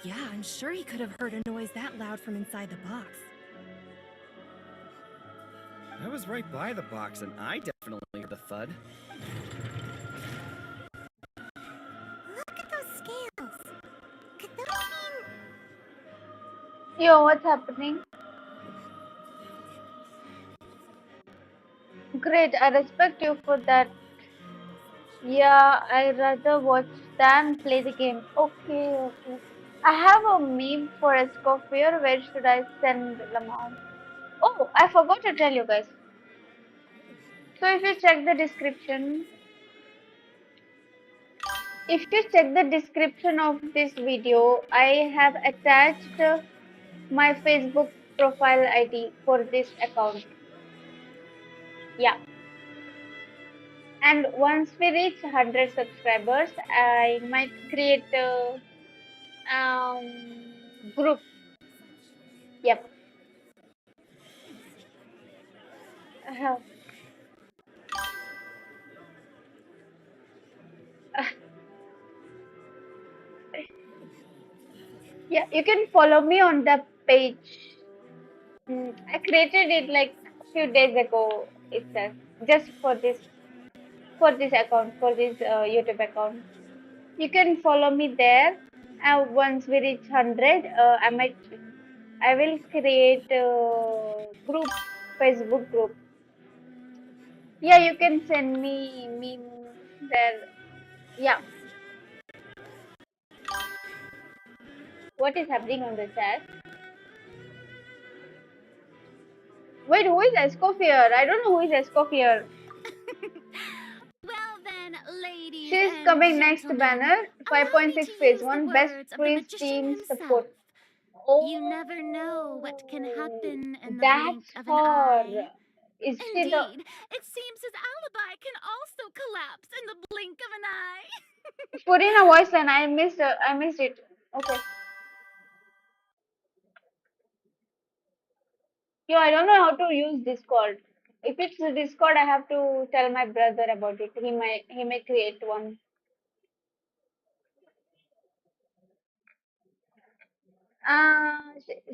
[SPEAKER 8] Yeah, I'm sure he could have heard a noise that loud from inside the box.
[SPEAKER 7] I was right by the box and I definitely heard the thud.
[SPEAKER 2] Look at those scales. Could those mean...
[SPEAKER 1] Yo, what's happening? Great, I respect you for that. Yeah, I'd rather watch than play the game. Okay, okay. I have a meme for Escoffier. Where should I send Lamar? Oh, I forgot to tell you guys. So if you check the description, of this video, I have attached my Facebook profile ID for this account. Yeah. And once we reach 100 subscribers, I might create a group. Yep. Uh, yeah, you can follow me on the page. I created it like a few days ago itself, just for this account, for this YouTube account. You can follow me there, Once we reach 100, I will create a group, Facebook group. Yeah, you can send me memes there. Yeah. What is happening on the chat? Wait, who is Escoffier? I don't know who is Escoffier.
[SPEAKER 2] Well then, ladies
[SPEAKER 1] She's
[SPEAKER 2] and
[SPEAKER 1] coming next
[SPEAKER 2] gentlemen,
[SPEAKER 1] banner.
[SPEAKER 2] allow me
[SPEAKER 1] 5.6
[SPEAKER 2] to
[SPEAKER 1] phase
[SPEAKER 2] use the
[SPEAKER 1] 1. Best
[SPEAKER 2] words of the
[SPEAKER 1] freeze
[SPEAKER 2] magician
[SPEAKER 1] team
[SPEAKER 2] himself.
[SPEAKER 1] support.
[SPEAKER 2] You never know what can
[SPEAKER 1] Oh,
[SPEAKER 2] happen in the blink
[SPEAKER 1] that's
[SPEAKER 2] of an
[SPEAKER 1] her.
[SPEAKER 2] eye.
[SPEAKER 1] Is she the.
[SPEAKER 2] Indeed, it seems his alibi can also collapse in the blink of an eye.
[SPEAKER 1] Put in a voice line. I missed it. Okay. Yo, I don't know how to use Discord. If it's a Discord, I have to tell my brother about it. He may create one.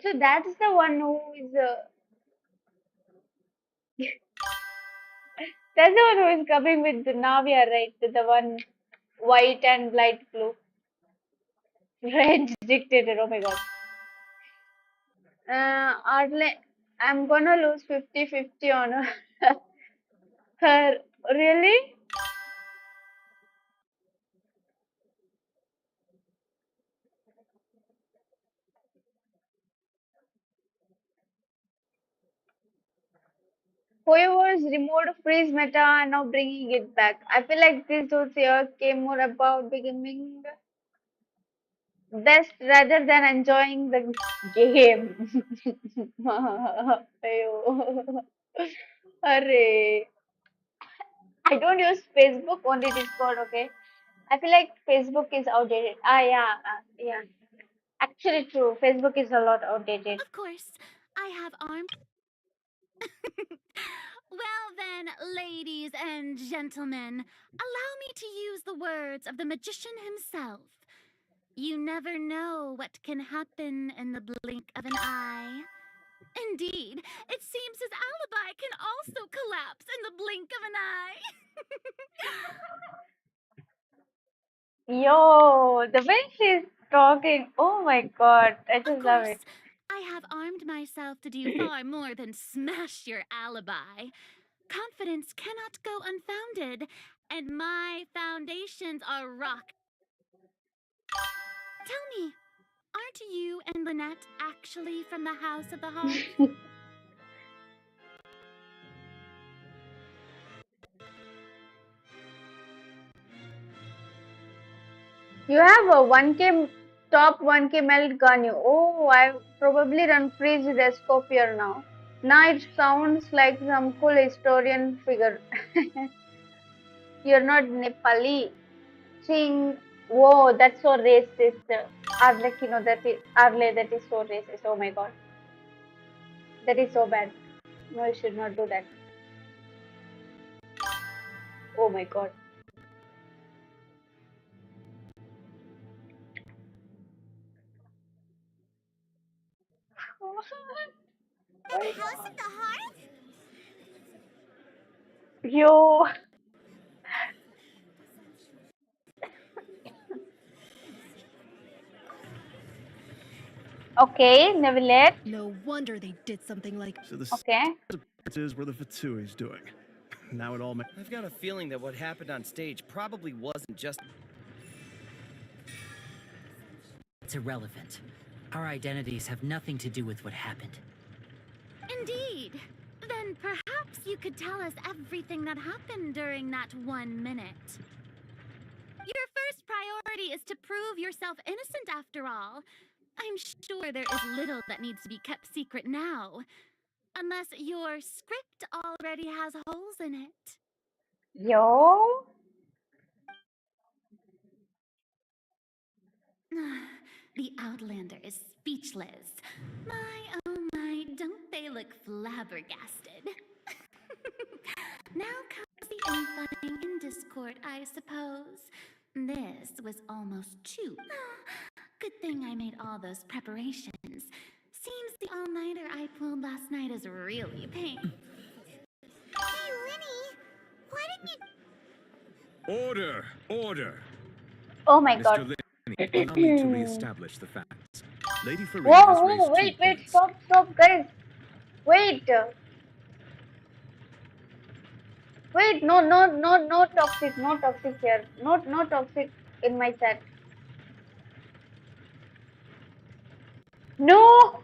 [SPEAKER 1] So that's the one who is that's the one who is coming with the Navia, right? The one white and light blue. Red dictator. Oh my god. Arle, I'm gonna lose 50-50 on her. Her. Really? Whoever's removed freeze meta and now bringing it back. I feel like this dude's here came more about becoming best rather than enjoying the game. Ayo. Array. I don't use Facebook, only Discord, okay? I feel like Facebook is outdated. Yeah, yeah. Actually, true. Facebook is a lot outdated.
[SPEAKER 2] Of course, I have armed. Well then, ladies and gentlemen, allow me to use the words of the magician himself. You never know what can happen in the blink of an eye. Indeed, it seems his alibi can also collapse in the blink of an eye.
[SPEAKER 1] Yo, the way she's talking, oh my god, I
[SPEAKER 2] Of
[SPEAKER 1] just love
[SPEAKER 2] course,
[SPEAKER 1] it.
[SPEAKER 2] I have armed myself to do far more than smash your alibi. Confidence cannot go unfounded, and my foundations are rock. Tell me, aren't you and Lynette actually from the House of the Hearth?
[SPEAKER 1] You have a 1K top 1K melt gun. Oh, I probably run freeze with Escoffier now. Now it sounds like some cool historian figure. You're not Nepali. Sing. Whoa, that's so racist. Arlecchino, that is so racist. Oh my god. That is so bad. No, you should not do that. Oh my god.
[SPEAKER 2] The House of the Hearth?
[SPEAKER 1] Yo. Okay, Nevilet.
[SPEAKER 8] No wonder they did something like.
[SPEAKER 10] So the
[SPEAKER 1] Okay.
[SPEAKER 10] appearances were the Fatsui's doing. Now it all makes.
[SPEAKER 7] I've got a feeling that what happened on stage probably wasn't just.
[SPEAKER 9] It's irrelevant. Our identities have nothing to do with what happened.
[SPEAKER 2] Indeed. Then perhaps you could tell us everything that happened during that 1 minute. Your first priority is to prove yourself innocent after all. I'm sure there is little that needs to be kept secret now. Unless your script already has holes in it.
[SPEAKER 1] Yo.
[SPEAKER 2] The Outlander is speechless. My, oh my, don't they look flabbergasted? Now comes the infighting in Discord, I suppose. This was almost too. Good thing I made all those preparations. Seems the all-nighter I pulled last night is really paying.
[SPEAKER 3] Hey, Winnie, why didn't you...
[SPEAKER 12] Order! Order!
[SPEAKER 1] Oh my
[SPEAKER 12] Mr.
[SPEAKER 1] god.
[SPEAKER 12] Lin, Allow me to reestablish the facts. Lady Farina
[SPEAKER 1] Whoa,
[SPEAKER 12] has raised
[SPEAKER 1] whoa,
[SPEAKER 12] 2
[SPEAKER 1] wait,
[SPEAKER 12] points.
[SPEAKER 1] stop, guys. Wait. Wait, no toxic, no toxic here. No toxic in my chat. No,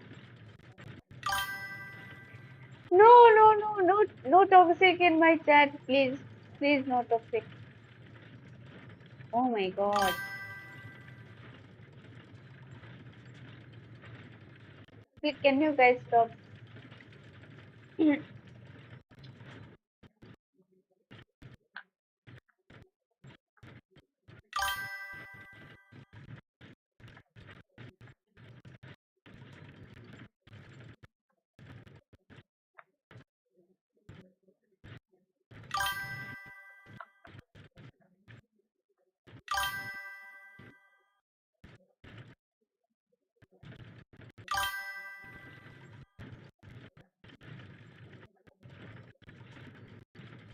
[SPEAKER 1] no toxic in my chat, please. Please, no toxic. Oh my god. Please, can you guys stop?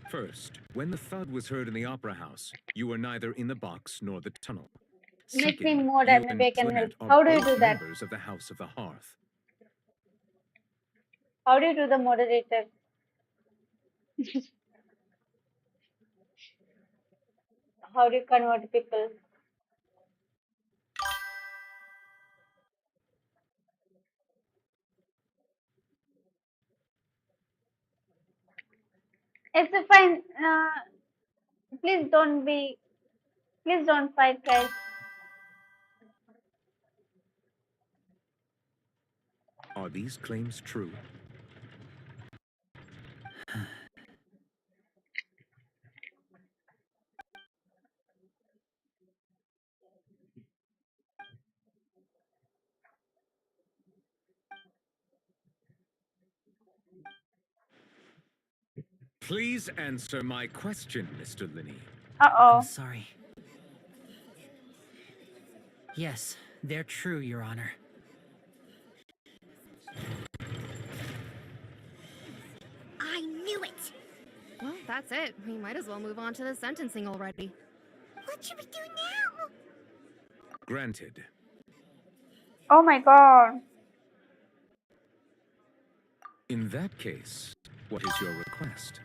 [SPEAKER 12] First, when the thud was heard in the opera house, you were neither in the box nor the tunnel.
[SPEAKER 1] Make me
[SPEAKER 12] Second,
[SPEAKER 1] mod
[SPEAKER 12] you
[SPEAKER 1] and
[SPEAKER 12] and
[SPEAKER 1] maybe I can help.
[SPEAKER 12] Lynette are
[SPEAKER 1] How do you
[SPEAKER 12] both
[SPEAKER 1] do that?
[SPEAKER 12] members of the House of the Hearth.
[SPEAKER 1] How do you do the moderator? How do you convert people? It's a fine. Please don't be. Please don't fight, guys.
[SPEAKER 12] Are these claims true? Please answer my question, Mr. Linney.
[SPEAKER 1] Uh
[SPEAKER 9] I'm
[SPEAKER 1] oh.
[SPEAKER 9] sorry. Yes, they're true, Your Honor.
[SPEAKER 2] I knew it!
[SPEAKER 13] Well, that's it. We might as well move on to the sentencing already.
[SPEAKER 2] What should we do now?
[SPEAKER 12] Granted.
[SPEAKER 1] Oh my god.
[SPEAKER 12] In that case, what is your request?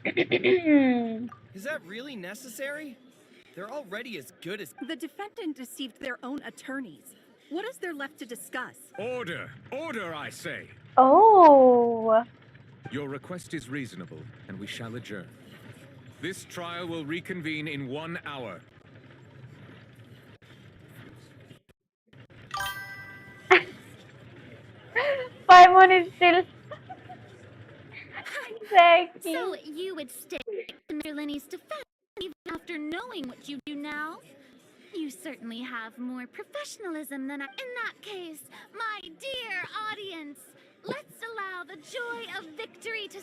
[SPEAKER 7] Is that really necessary? They're already as good as.
[SPEAKER 8] The defendant deceived their own attorneys. What is there left to discuss?
[SPEAKER 12] Order! Order, I say!
[SPEAKER 1] Oh.
[SPEAKER 12] Your request is reasonable, and we shall adjourn. This trial will reconvene in 1 hour.
[SPEAKER 1] Paimon is still. Exactly.
[SPEAKER 2] So you would stick to Mr. Linney's defense even after knowing what you do now? You certainly have more professionalism than I. In that case, my dear audience, let's allow the joy of victory to.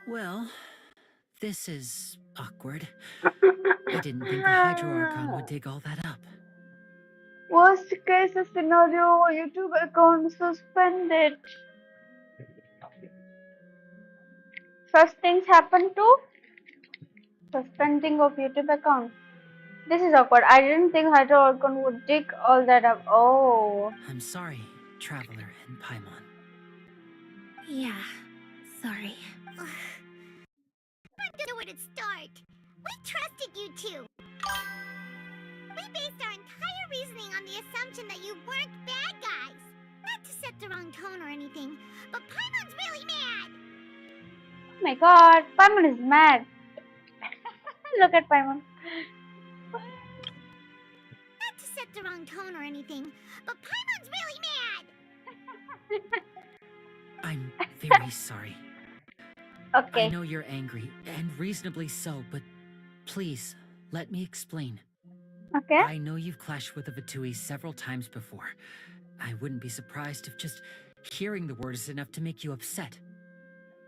[SPEAKER 9] Well, this is awkward. I didn't think the Hydro Archon would dig all that up.
[SPEAKER 1] Worst case scenario, YouTube account suspended. Such things happen too? Suspending of YouTube account. This is awkward. I didn't think Hydro Archon would dig all that up. Oh.
[SPEAKER 9] I'm sorry, Traveler and Paimon.
[SPEAKER 2] Yeah, sorry. I don't know where to start. We trusted you two. We based our entire reasoning on the assumption that you weren't bad guys. Not to set the wrong tone or anything, but Paimon's really mad.
[SPEAKER 1] Oh my god. Paimon is mad. Look at Paimon.
[SPEAKER 2] Not to set the wrong tone or anything, but Paimon's really mad.
[SPEAKER 9] I'm very sorry.
[SPEAKER 1] Okay.
[SPEAKER 9] I know you're angry, and reasonably so, but please, let me explain.
[SPEAKER 1] Okay.
[SPEAKER 9] I know you've clashed with the Vatui several times before. I wouldn't be surprised if just hearing the word is enough to make you upset.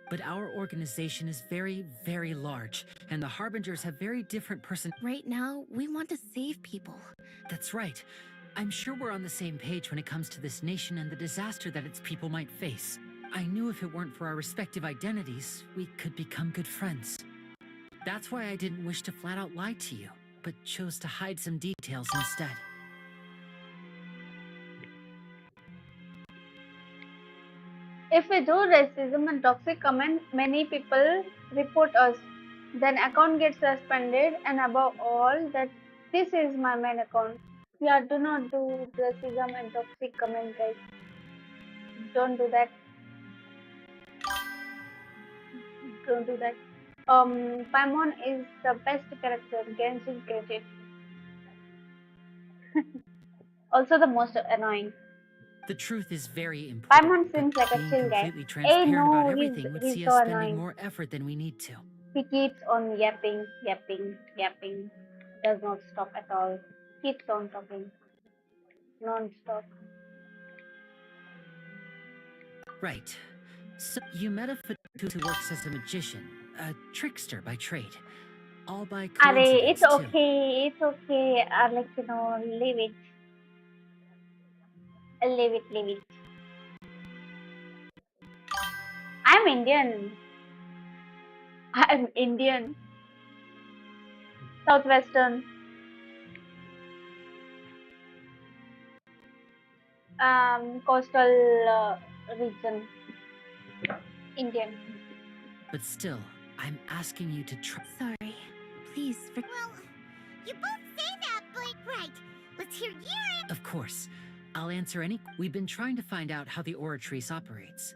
[SPEAKER 9] But our organization is very, very large, and the Harbingers have very different
[SPEAKER 2] Right now, we want to save people.
[SPEAKER 9] That's right. I'm sure we're on the same page when it comes to this nation and the disaster that its people might face. I knew if it weren't for our respective identities, we could become good friends. That's why I didn't wish to flat out lie to you, but chose to hide some details instead.
[SPEAKER 1] If we do racism and toxic comment, many people report us. Then account gets suspended, and above all, that this is my main account. Yeah, do not do racism and toxic comment, guys. Don't do that. Don't do that. Paimon is the best character. Genshin created. Also the most annoying.
[SPEAKER 9] The truth is very important.
[SPEAKER 1] Paimon seems like a
[SPEAKER 9] Being
[SPEAKER 1] chill guy.
[SPEAKER 9] completely
[SPEAKER 1] Hey,
[SPEAKER 9] transparent about
[SPEAKER 1] no,
[SPEAKER 9] everything would
[SPEAKER 1] he's
[SPEAKER 9] see
[SPEAKER 1] so
[SPEAKER 9] us spending
[SPEAKER 1] annoying.
[SPEAKER 9] more effort than we need to.
[SPEAKER 1] He keeps on yapping, yapping, yapping. Does not stop at all. Keeps on talking. Non-stop.
[SPEAKER 9] Right. So you met a Fatu who works as a magician, a trickster by trade. All by
[SPEAKER 1] Are,
[SPEAKER 9] coincidence,
[SPEAKER 1] it's okay. It's okay. Like, leave it. Leave it, leave it. I'm Indian. I'm Indian. Southwestern. Coastal region. Indian.
[SPEAKER 9] But still, I'm asking you to try.
[SPEAKER 2] Sorry. Please forgive.
[SPEAKER 3] Well, you both say that, but right. Let's hear your...
[SPEAKER 9] Of course. I'll answer any. We've been trying to find out how the Oratrice operates.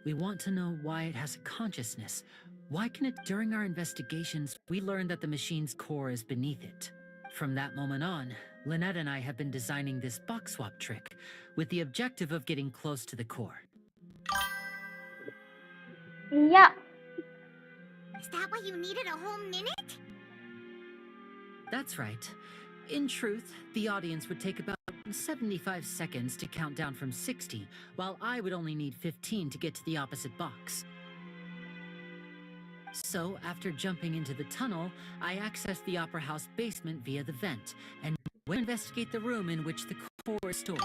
[SPEAKER 9] We want to know why it has a consciousness. Why can it? During our investigations, we learned that the machine's core is beneath it. From that moment on, Lynette and I have been designing this box swap trick, with the objective of getting close to the core.
[SPEAKER 1] Yeah.
[SPEAKER 3] Is that why you needed a whole minute?
[SPEAKER 9] That's right. In truth, the audience would take about 75 seconds to count down from 60, while I would only need 15 to get to the opposite box. So, after jumping into the tunnel, I accessed the Opera House basement via the vent, and went to investigate the room in which the core is stored.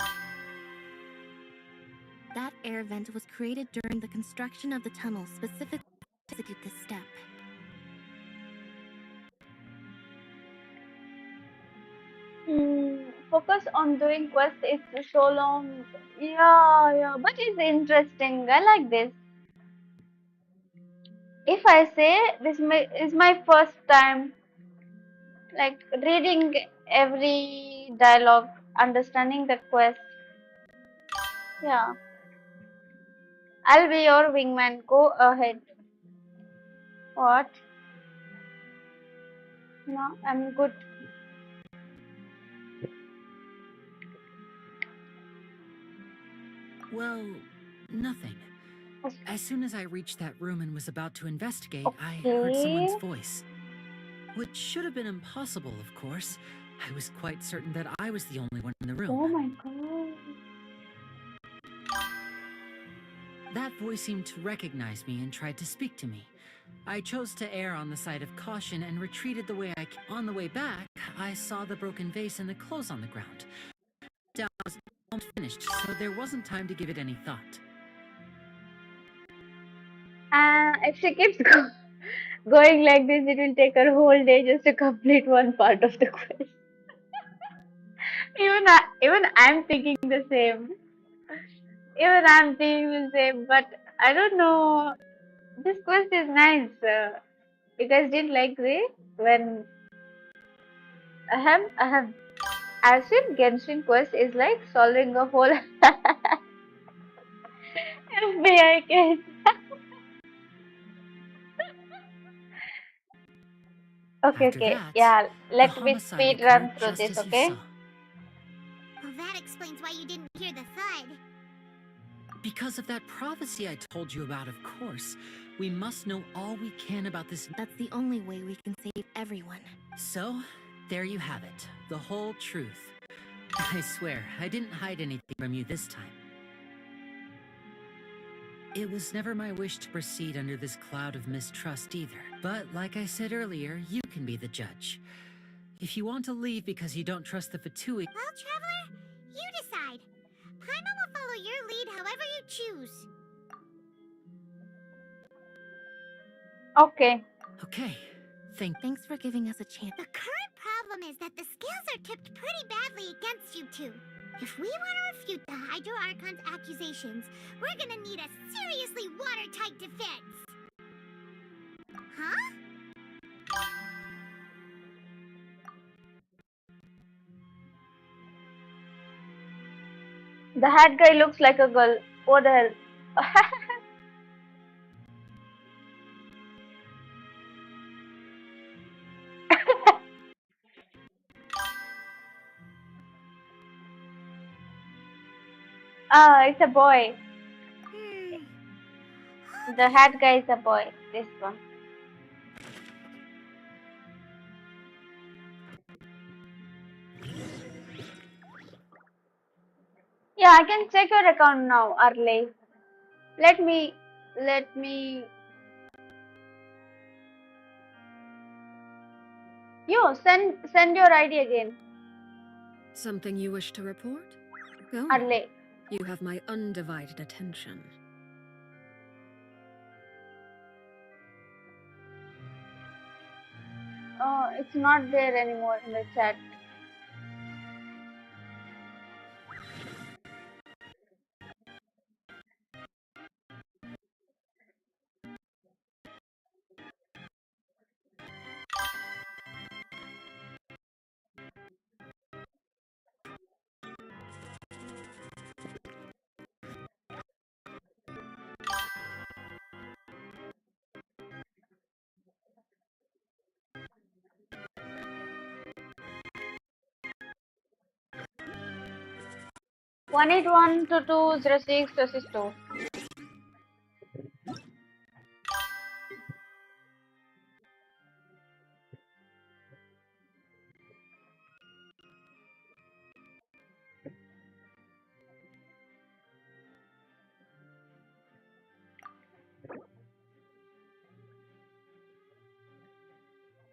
[SPEAKER 2] That air vent was created during the construction of the tunnel specifically to execute this step.
[SPEAKER 1] Focus on doing quest. It's so long. Yeah, but it's interesting. I like this. If I say this is my first time, like reading every dialogue, understanding the quest. Yeah, I'll be your wingman. Go ahead. What? No, I'm good.
[SPEAKER 9] Well, nothing. As soon as I reached that room and was about to investigate, I heard someone's voice. Which should have been impossible, of course. I was quite certain that I was the only one in the room.
[SPEAKER 1] Oh my god.
[SPEAKER 9] That voice seemed to recognize me and tried to speak to me. I chose to err on the side of caution and retreated the way I could. On the way back, I saw the broken vase and the clothes on the ground. Down was almost finished, so there wasn't time to give it any thought.
[SPEAKER 1] If she keeps going like this, it will take her whole day just to complete one part of the quest. Even I'm thinking the same. But I don't know. This quest is nice. You guys didn't like it when I've seen Genshin quest is like solving a whole FBI case. Okay.
[SPEAKER 9] That,
[SPEAKER 1] Yeah, let
[SPEAKER 9] the
[SPEAKER 1] me
[SPEAKER 9] homicide
[SPEAKER 1] speed run
[SPEAKER 9] occurred
[SPEAKER 1] through
[SPEAKER 9] just
[SPEAKER 1] this,
[SPEAKER 9] as you
[SPEAKER 1] okay?
[SPEAKER 9] saw.
[SPEAKER 3] Well, that explains why you didn't hear the thud.
[SPEAKER 9] Because of that prophecy I told you about, of course. We must know all we can about this.
[SPEAKER 2] That's the only way we can save everyone.
[SPEAKER 9] So, there you have it. The whole truth. I swear, I didn't hide anything from you this time. It was never my wish to proceed under this cloud of mistrust either. But like I said earlier, you can be the judge. If you want to leave because you don't trust the Fatui...
[SPEAKER 2] Well, Traveler, you decide. Paimon will follow your lead however you choose.
[SPEAKER 1] Okay.
[SPEAKER 9] Okay.
[SPEAKER 13] Thanks for giving us a chance.
[SPEAKER 2] The current problem is that the scales are tipped pretty badly against you two. If we want to refute the Hydro Archon's accusations, we're gonna need a seriously watertight defense. Huh?
[SPEAKER 1] The hat guy looks like a girl. What the hell? Ah, it's a boy. The hat guy is a boy. This one. Yeah, I can check your account now, Arley. Let me. You send your ID again,
[SPEAKER 14] Something you wish to report? Go.
[SPEAKER 1] Arley.
[SPEAKER 14] You have my undivided attention.
[SPEAKER 1] Oh, it's not there anymore in the chat. One eight one two two zero six 262.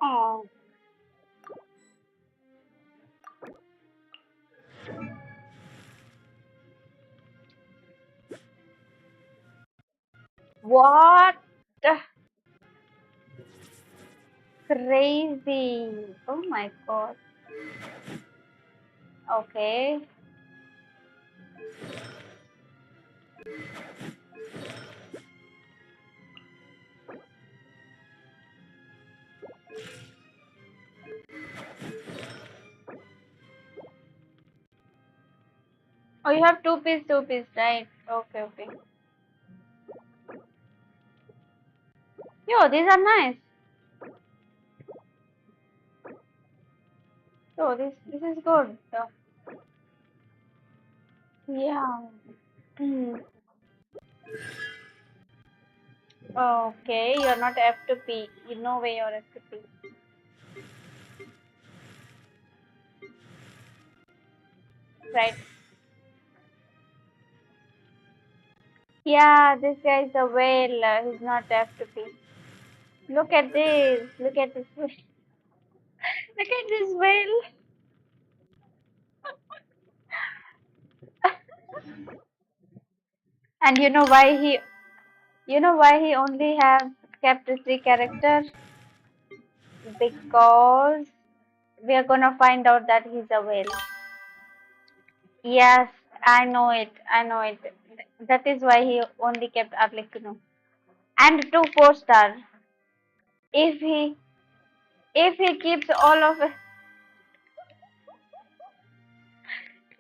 [SPEAKER 1] Oh, what? Crazy. Oh my god. Okay. Oh, you have two piece, right? Okay, okay. Yo, these are nice. Yo, this is good. Yeah. Hmm. Okay, you're not F to P. You know where you're F to P. Right. Yeah, this guy is a whale. He's not F to P. Look at this. Look at this whale. Look at this whale. And you know why he only have kept the 3 character? Because we are gonna find out that he's a whale. Yes, I know it. I know it. That is why he only kept Arlecchino. And 2 4-star. If he keeps all of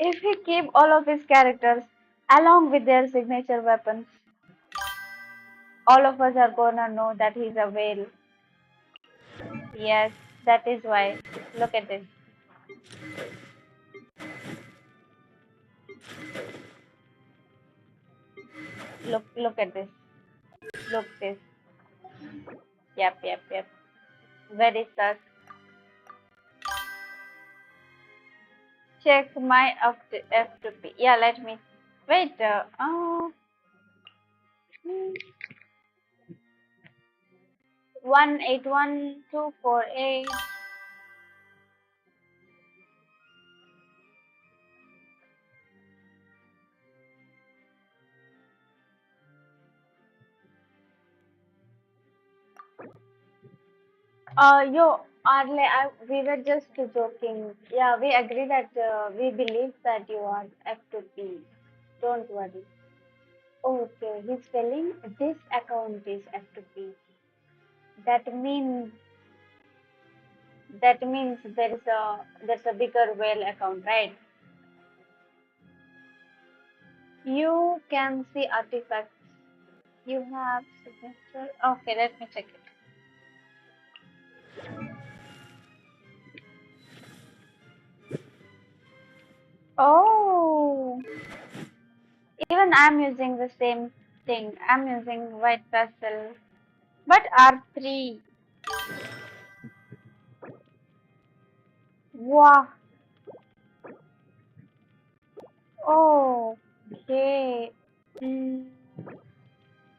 [SPEAKER 1] if he keep all of his characters along with their signature weapons, all of us are gonna know that he's a whale. Yes, that is why. Look at this. Look at this. Look this. Yep. Very sus. Check my F to P. Yeah, let me. Wait. Oh. Hmm. 181248. Arle, we were just joking. Yeah, we agree that we believe that you are F2P. Don't worry. Okay, he's telling this account is F2P. That means there's a bigger whale account, right? You can see artifacts. You have signature. Okay, let me check it. Oh, even I'm using the same thing. I'm using white pastel, but R3. Wow. Oh, okay. Mm.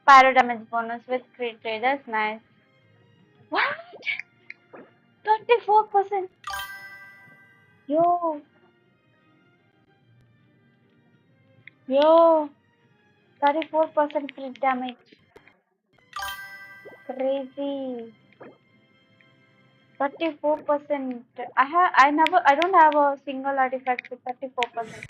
[SPEAKER 1] Pyro damage bonus with crit rate. That's nice. What? 24%. Yo, yo. 34% crit damage. Crazy. 34%. I don't have a single artifact with 34%.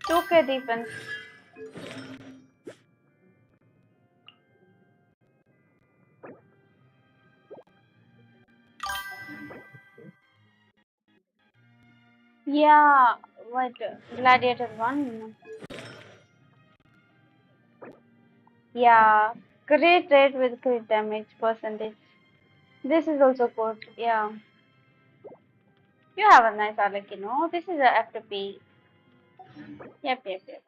[SPEAKER 1] Okay, defense. Yeah, what? Gladiator 1? Yeah, crit rate with crit damage percentage. This is also good. Yeah. You have a nice Arlecchino. This is a FTP. Yep, yep, yep.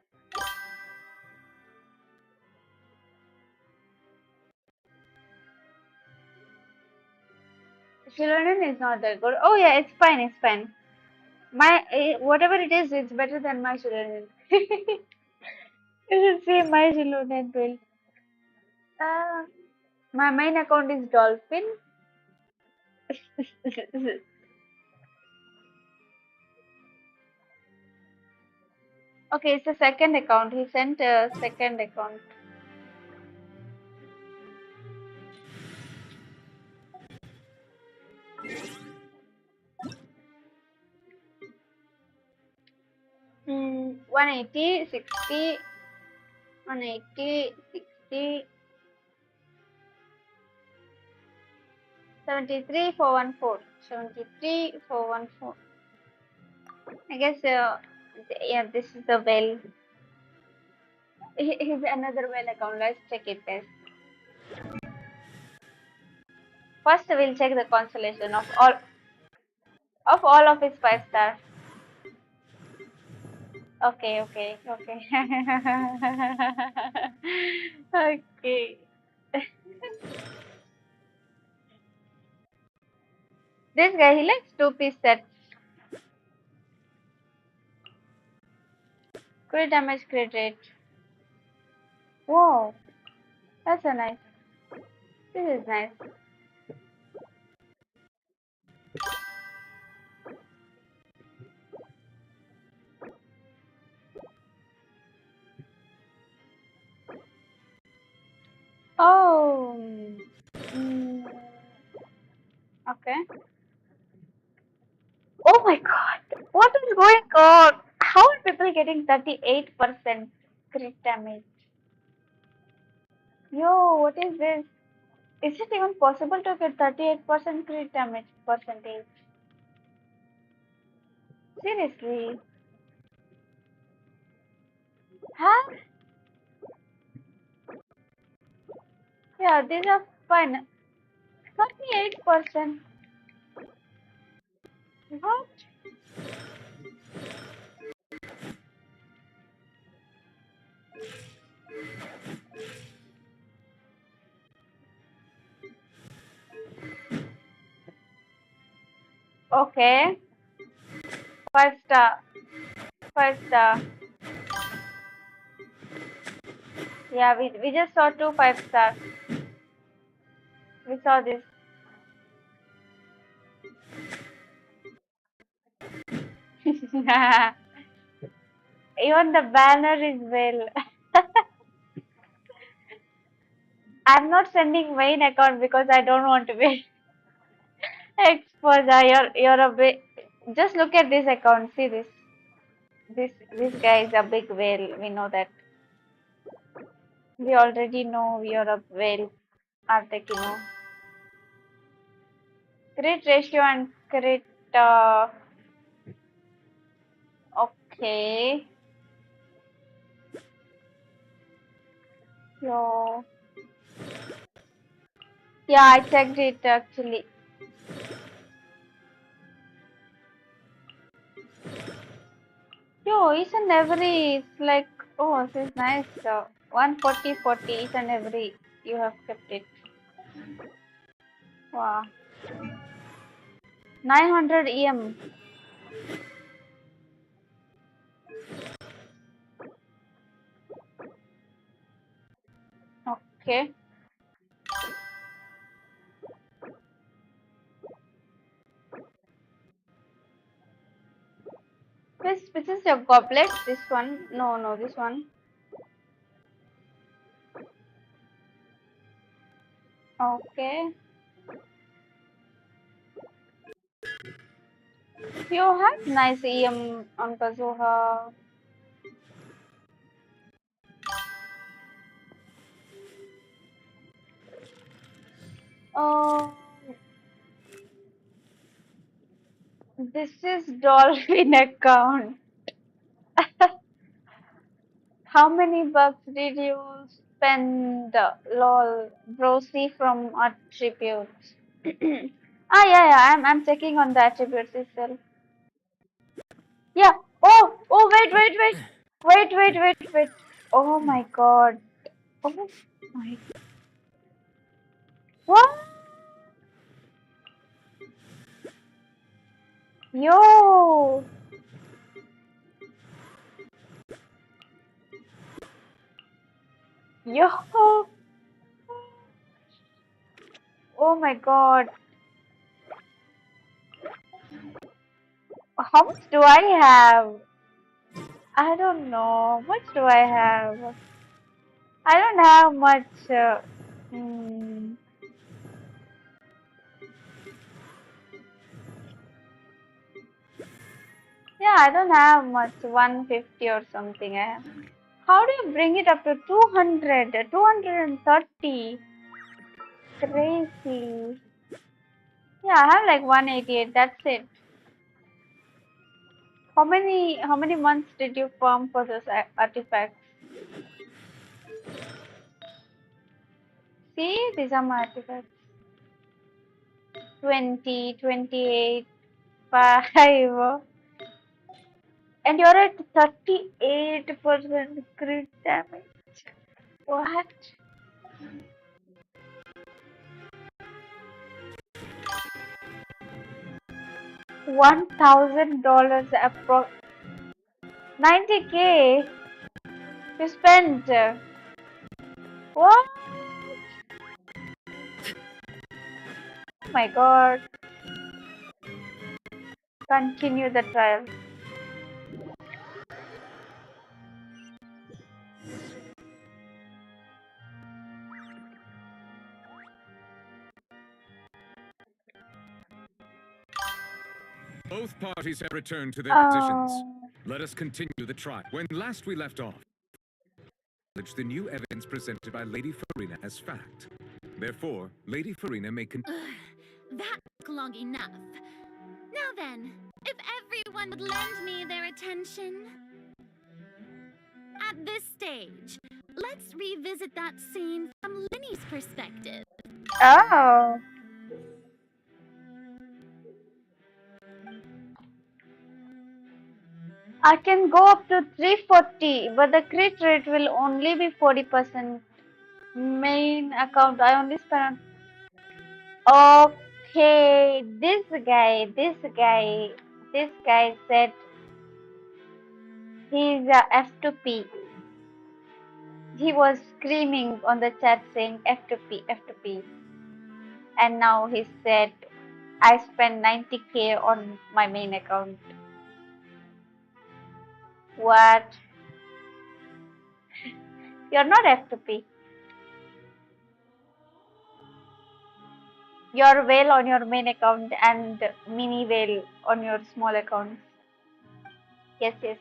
[SPEAKER 1] Shilodin is not that good. Oh yeah, it's fine, it's fine. Whatever it is, it's better than my Shilodin. You should see my Shilodin build. Uh, my main account is Dolphin. Okay, it's a second account. He sent a second account. Mm, 180, 60, 180, 60, 73, 414. 73, 414. I guess, yeah, this is the well. He's another well account. Let's check it first. First, we'll check the constellation of all of his 5 stars. Okay, okay, okay. Okay. This guy, he likes two-piece sets. Crit damage, crit rate. Whoa, that's a nice. This is nice. Oh, mm, okay. Oh my God, what is going on? How are people getting 38% crit damage? Yo, what is this? Is it even possible to get 38% crit damage percentage? Seriously? Huh? Yeah, these are fine. 38%. What? Okay. 5 star. 5 star. Yeah, we just saw 2 5 stars. We saw this. Even the banner is well. I'm not sending main account because I don't want to be exposed. You're a bit. Just look at this account. See this. This guy is a big whale. We know that. We already know you're a whale. Artekino. Crit ratio and crit. Okay. Yo. Yeah, I checked it actually. Yo, each and every, it's like, oh, this is nice. 140, 40, each and every, you have kept it. Wow. 900 EM. Okay. Which is your goblet? This one? No, this one. Okay. You have nice EM on Kazuha. Oh, this is Dolphin account. How many bucks did you spend? Lol, Brosi from attributes. Yeah. I'm checking on the attributes itself. Yeah. Oh, wait. Oh my god. Oh my. What? Yo. Yo. Oh my god. How much do I have? I don't know. How much do I have? I don't have much. Hmm. Yeah, I don't have much. 150 or something. I have. How do you bring it up to 200? 230? Crazy. Yeah, I have like 188. That's it. How many months did you farm for this artifacts? See, these are my artifacts. 20, 28, 5. And you're at 38% crit damage. What? $1,000 appro 90K you spent. What? Oh my god. Continue the trial.
[SPEAKER 12] Both parties have returned to their positions. Let us continue the trial. When last we left off, the new evidence presented by Lady Farina as fact. Therefore, Lady Farina may
[SPEAKER 2] That took long enough. Now then, if everyone would lend me their attention. At this stage, let's revisit that scene from Linny's perspective.
[SPEAKER 1] Oh. I can go up to 340, but the crit rate will only be 40%. Main account, I only spent. Okay, this guy said he's a F2P. He was screaming on the chat saying F2P, F2P. And now he said, I spent 90k on my main account. What? You're not F2P. You're whale on your main account and mini whale on your small account. Yes, yes.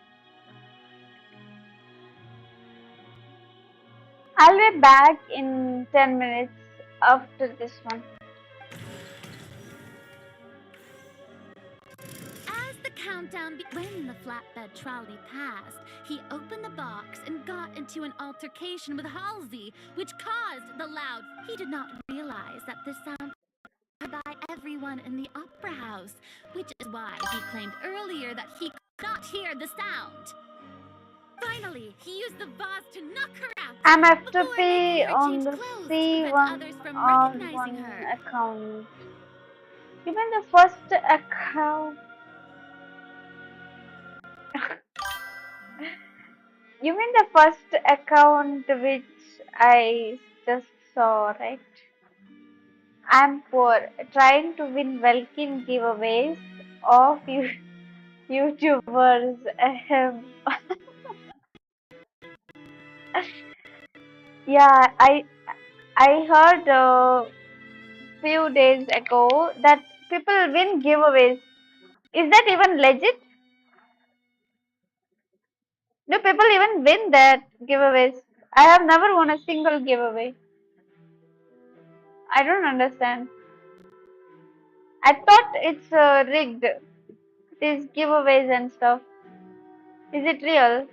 [SPEAKER 1] I'll be back in 10 minutes after this one.
[SPEAKER 2] As the countdown when the flatbed trolley passed, he opened the box and got into an altercation with Halsey, which caused the loud. He did not realize that the sound was by everyone in the opera house, which is why he claimed earlier that he could not hear the sound. Finally, he used the vase to knock her out.
[SPEAKER 1] I'm
[SPEAKER 2] before making
[SPEAKER 1] F2P
[SPEAKER 2] her
[SPEAKER 1] on
[SPEAKER 2] change
[SPEAKER 1] the
[SPEAKER 2] clothes to prevent
[SPEAKER 1] C1
[SPEAKER 2] others from
[SPEAKER 1] on
[SPEAKER 2] recognizing
[SPEAKER 1] one
[SPEAKER 2] her.
[SPEAKER 1] account. You mean the first account? You mean the first account which I just saw, right? I'm poor, trying to win welcome giveaways of YouTubers. Ahem. Yeah, I heard a few days ago that people win giveaways. Is that even legit? Do people even win that giveaways? I have never won a single giveaway. I don't understand. I thought it's rigged. These giveaways and stuff. Is it real?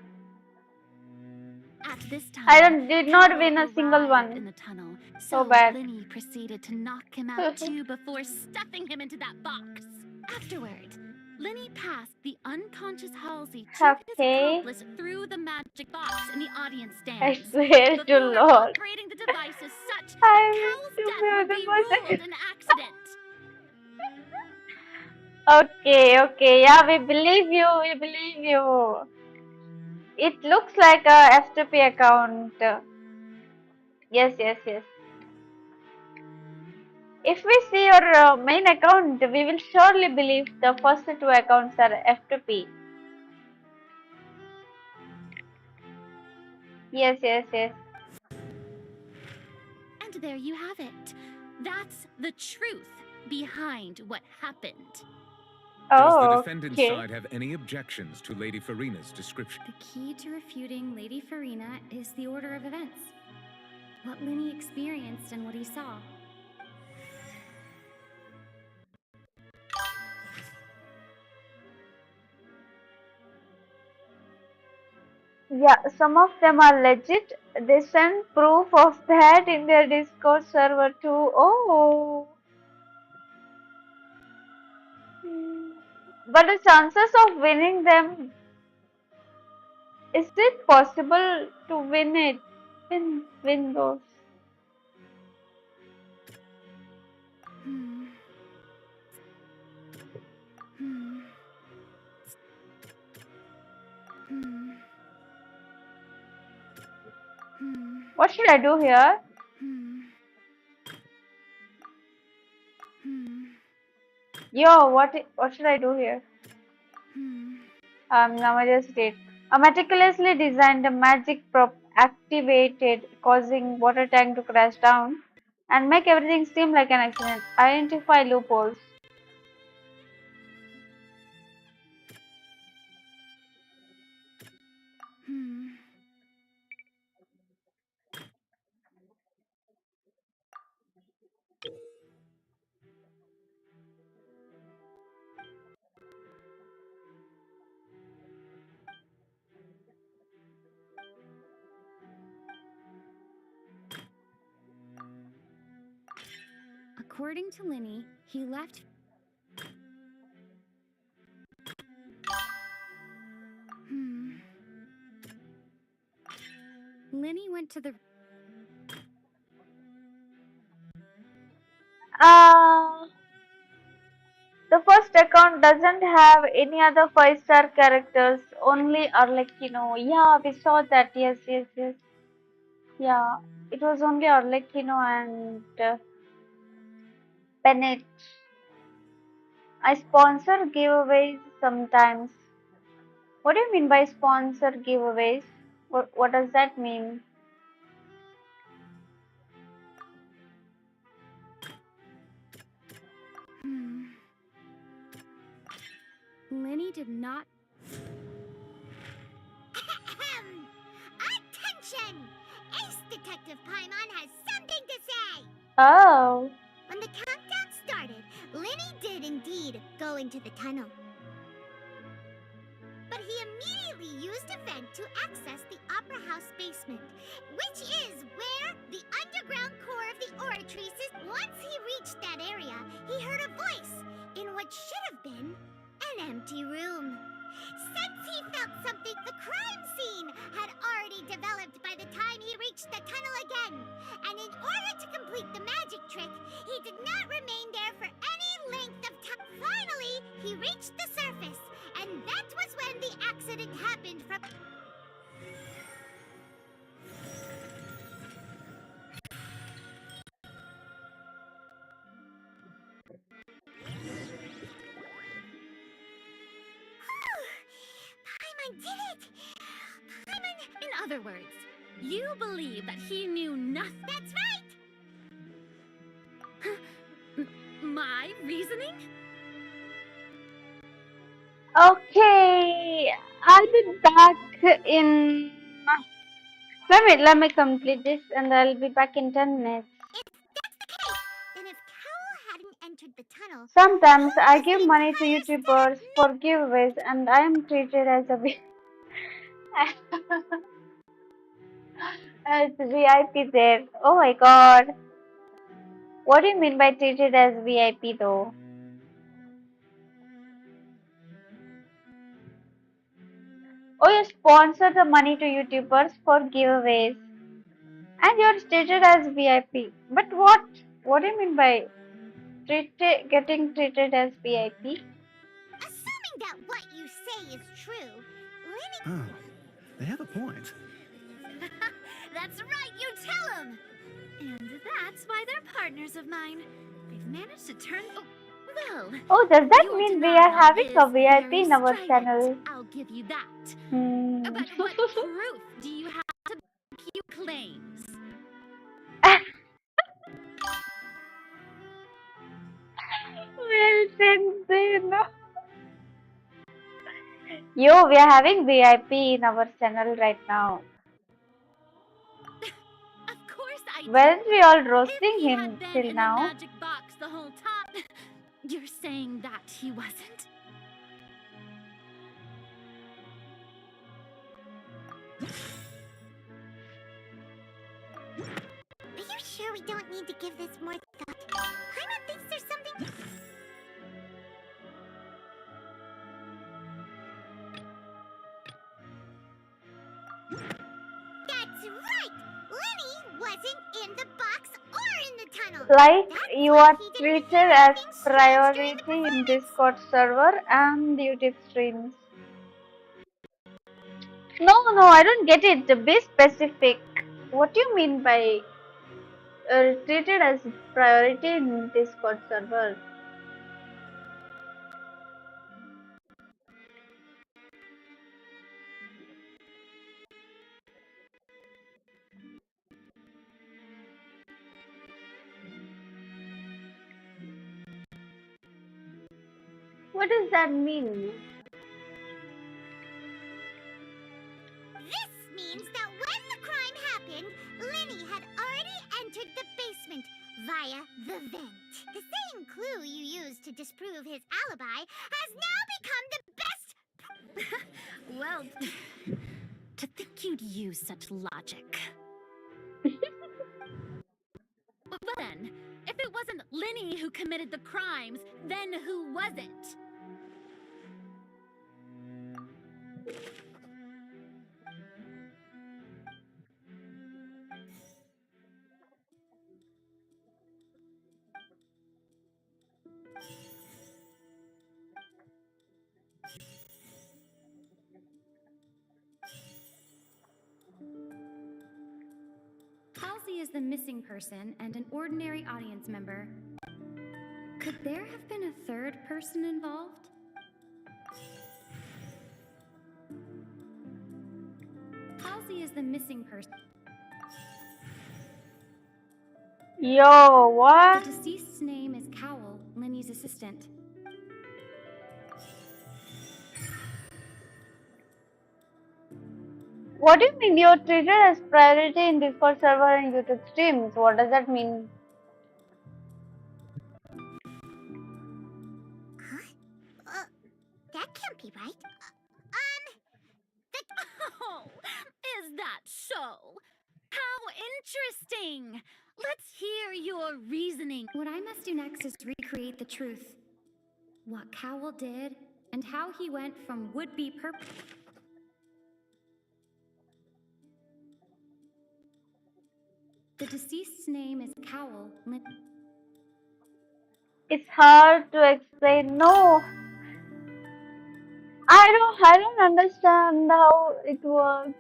[SPEAKER 2] At this time,
[SPEAKER 1] Did not
[SPEAKER 2] Harold
[SPEAKER 1] win a single
[SPEAKER 2] arrived
[SPEAKER 1] one.
[SPEAKER 2] in the tunnel,
[SPEAKER 1] So
[SPEAKER 2] so
[SPEAKER 1] bad.
[SPEAKER 2] Linny proceeded to knock him out too before stuffing him into that box. Afterward, Linny passed the unconscious Halsey to his
[SPEAKER 1] Okay.
[SPEAKER 2] accomplice through the magic box in the audience
[SPEAKER 1] I
[SPEAKER 2] stands.
[SPEAKER 1] swear to
[SPEAKER 2] Before
[SPEAKER 1] Lord.
[SPEAKER 2] operating the devices such that
[SPEAKER 1] I
[SPEAKER 2] Cal's
[SPEAKER 1] wish to
[SPEAKER 2] death would
[SPEAKER 1] the
[SPEAKER 2] be
[SPEAKER 1] person.
[SPEAKER 2] ruled an accident.
[SPEAKER 1] Okay, yeah, we believe you. It looks like a F2P account. Yes. If we see your main account, we will surely believe the first two accounts are F2P. Yes.
[SPEAKER 2] And there you have it. That's the truth behind what happened.
[SPEAKER 12] Does the
[SPEAKER 1] Oh,
[SPEAKER 12] defendant's
[SPEAKER 1] okay.
[SPEAKER 12] side have any objections to Lady Farina's description?
[SPEAKER 2] The key to refuting Lady Farina is the order of events. What Linny experienced and what he saw.
[SPEAKER 1] Yeah, some of them are legit. They send proof of that in their Discord server too. Oh. But the chances of winning them, is it possible to win it? Win those? What should I do here? Yo, what should I do here? Now I just did. A meticulously designed magic prop activated, causing water tank to crash down and make everything seem like an accident. Identify loopholes.
[SPEAKER 2] According to Linny, he left. Linny went to the.
[SPEAKER 1] Uh, camp doesn't have any other five-star characters, only Arlecchino. Yeah, we saw that. Yes, yes, yes. Yeah, it was only Arlecchino and Bennett. I sponsor giveaways sometimes. What do you mean by sponsor giveaways? What does that mean?
[SPEAKER 2] Lenny did not.
[SPEAKER 15] Attention! Ace Detective Paimon has something to say!
[SPEAKER 1] Oh.
[SPEAKER 15] When the countdown started, Lenny did indeed go into the tunnel. But he immediately used a vent to access the Opera House basement, which is where the underground core of the Oratrice is. Once he reached that area, he heard a voice in what should have been an empty room. Since he felt something, the crime scene had already developed by the time he reached the tunnel again. And in order to complete the magic trick, he did not remain there for any length of time. Finally, he reached the surface, and that was when the accident happened from... Paimon did it! Paimon...
[SPEAKER 2] In other words, you believe that he knew nothing.
[SPEAKER 15] That's right!
[SPEAKER 2] My reasoning?
[SPEAKER 1] Okay, I'll be back in. Let me complete this, and I'll be back in 10 minutes.
[SPEAKER 15] If that's the case, then if Cowell hadn't entered the tunnel...
[SPEAKER 1] Sometimes I give money to YouTubers for giveaways, and I am treated as a as VIP there. Oh my god. What do you mean by treated as VIP though? Oh, you sponsor the money to YouTubers for giveaways. And you're treated as VIP. But what? What do you mean by getting treated as VIP?
[SPEAKER 15] Assuming that what you say is true, Lenny...
[SPEAKER 10] Oh, they have a point.
[SPEAKER 3] That's right, you tell him! And that's why they're partners of mine. They've managed to turn...
[SPEAKER 1] Oh, does that
[SPEAKER 2] Your
[SPEAKER 1] mean we
[SPEAKER 2] denial
[SPEAKER 1] are having
[SPEAKER 2] is
[SPEAKER 1] a VIP
[SPEAKER 2] very
[SPEAKER 1] in our
[SPEAKER 2] strident.
[SPEAKER 1] channel?
[SPEAKER 2] I'll give you that.
[SPEAKER 1] Hmm.
[SPEAKER 2] But what proof do you have to back your claims?
[SPEAKER 1] Well, Sensei, no. Yo, we are having VIP in our channel right now.
[SPEAKER 2] Of course I do.
[SPEAKER 1] Weren't we all
[SPEAKER 2] If
[SPEAKER 1] roasting
[SPEAKER 2] he
[SPEAKER 1] him
[SPEAKER 2] had been
[SPEAKER 1] till
[SPEAKER 2] in
[SPEAKER 1] now?
[SPEAKER 2] the magic box the whole time, you're saying that he wasn't?
[SPEAKER 15] Are you sure we don't need to give this more thought? Paimon thinks there's something... That's right! Lenny wasn't in the box or in the tunnel!
[SPEAKER 1] Like,
[SPEAKER 15] That's
[SPEAKER 1] you
[SPEAKER 15] why
[SPEAKER 1] are
[SPEAKER 15] he didn't
[SPEAKER 1] treated
[SPEAKER 15] hear
[SPEAKER 1] as
[SPEAKER 15] anything strange during the
[SPEAKER 1] priority in
[SPEAKER 15] performance.
[SPEAKER 1] Discord server and YouTube streams. No, I don't get it. Be specific. What do you mean by treated as priority in Discord server? What does that mean?
[SPEAKER 15] This means that when the crime happened, Lenny had already entered the basement via the vent. The same clue you used to disprove his alibi has now become the best...
[SPEAKER 2] Well, to think you'd use such logic. Well then, if it wasn't Lenny who committed the crimes, then who was it?
[SPEAKER 3] the missing person and an ordinary audience member. Could there have been a third person involved? Halsey is the missing person.
[SPEAKER 1] Yo, what?
[SPEAKER 3] The deceased's name is Cowell, Lenny's assistant.
[SPEAKER 1] What do you mean you're treated as priority in Discord server and YouTube streams? What does that mean?
[SPEAKER 15] That can't be right.
[SPEAKER 2] Oh, is that so? How interesting! Let's hear your reasoning.
[SPEAKER 3] What I must do next is recreate the truth. What Cowell did, and how he went from would-be The deceased's name is Cowell.
[SPEAKER 1] It's hard to explain. No, I don't understand how it works.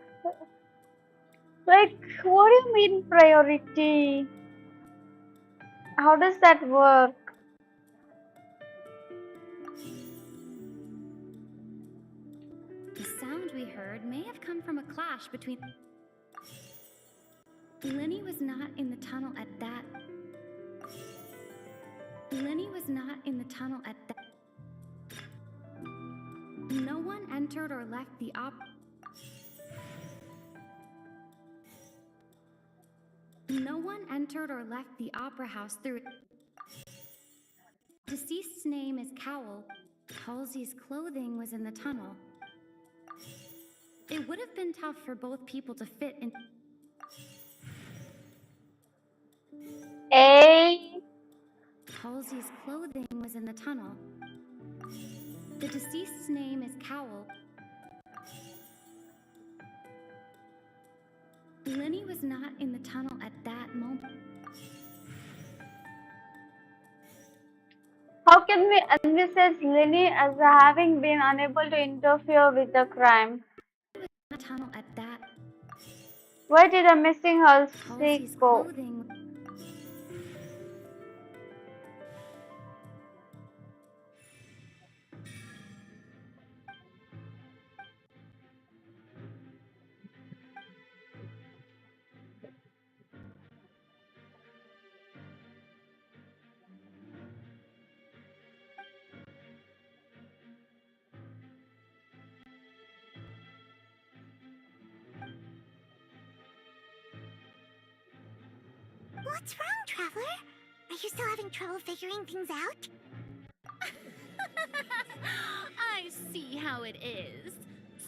[SPEAKER 1] Like, what do you mean priority? How does that work?
[SPEAKER 3] The sound we heard may have come from a clash between... Lenny was not in the tunnel at that... Lenny was not in the tunnel at that... No one entered or left the No one entered or left the opera house through... Deceased's name is Cowell. Halsey's clothing was in the tunnel. It would have been tough for both people to fit in... Halsey's clothing was in the tunnel. The deceased's name is Cowell. Lenny was not in the tunnel at that moment.
[SPEAKER 1] How can we envisage Lenny as having been unable to interfere with the crime?
[SPEAKER 3] The tunnel at that.
[SPEAKER 1] Where did a missing Halsey go?
[SPEAKER 3] Clothing.
[SPEAKER 15] What's wrong, Traveler? Are you still having trouble figuring things out?
[SPEAKER 2] I see how it is.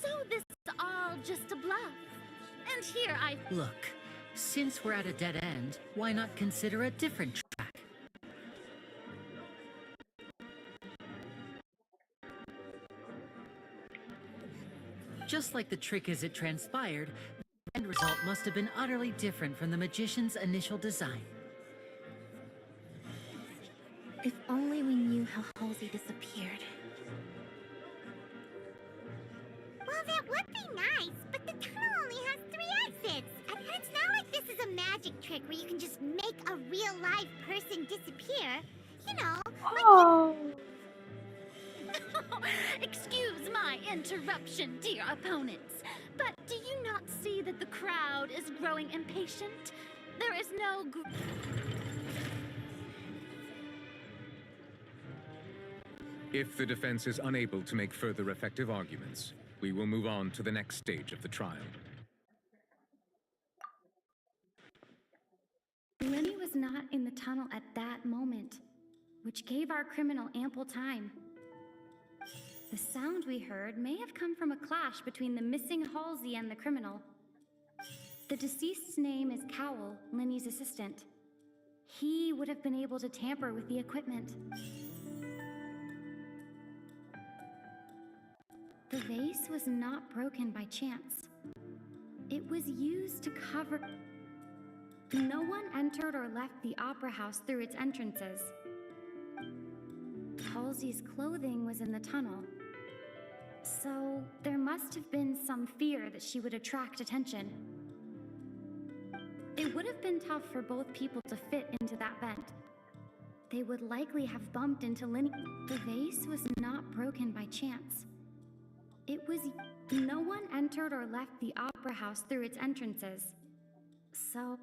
[SPEAKER 2] So this is all just a bluff. And here I...
[SPEAKER 9] Look, since we're at a dead end, why not consider a different track? Just like the trick as it transpired, the end result must have been utterly different from the magician's initial design.
[SPEAKER 15] If only we knew how Halsey disappeared. Well, that would be nice, but the tunnel only has 3 exits. And it's not like this is a magic trick where you can just make a real live person disappear. You know,
[SPEAKER 1] Oh.
[SPEAKER 2] Excuse my interruption, dear opponents, but do you not see that the crowd is growing impatient? There is no...
[SPEAKER 12] If the defense is unable to make further effective arguments, we will move on to the next stage of the trial.
[SPEAKER 3] Lenny was not in the tunnel at that moment, which gave our criminal ample time. The sound we heard may have come from a clash between the missing Halsey and the criminal. The deceased's name is Cowell, Lenny's assistant. He would have been able to tamper with the equipment. The vase was not broken by chance. It was used to cover... No one entered or left the opera house through its entrances. Halsey's clothing was in the tunnel. So, there must have been some fear that she would attract attention. It would have been tough for both people to fit into that vent. They would likely have bumped into Linny. The vase was not broken by chance. It was... No one entered or left the opera house through its entrances. So,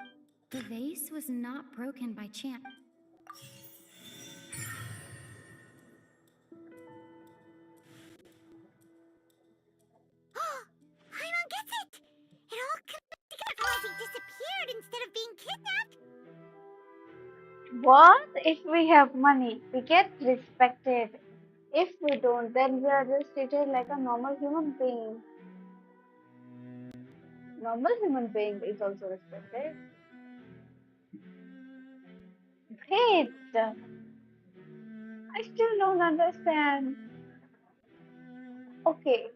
[SPEAKER 3] the vase was not broken by chance.
[SPEAKER 15] Paimon gets it! It all connected together as he disappeared instead of being kidnapped.
[SPEAKER 1] What? If we have money, we get respected. If we don't, then we are just treated like a normal human being. Normal human being is also respected. Wait, I still don't understand. Okay,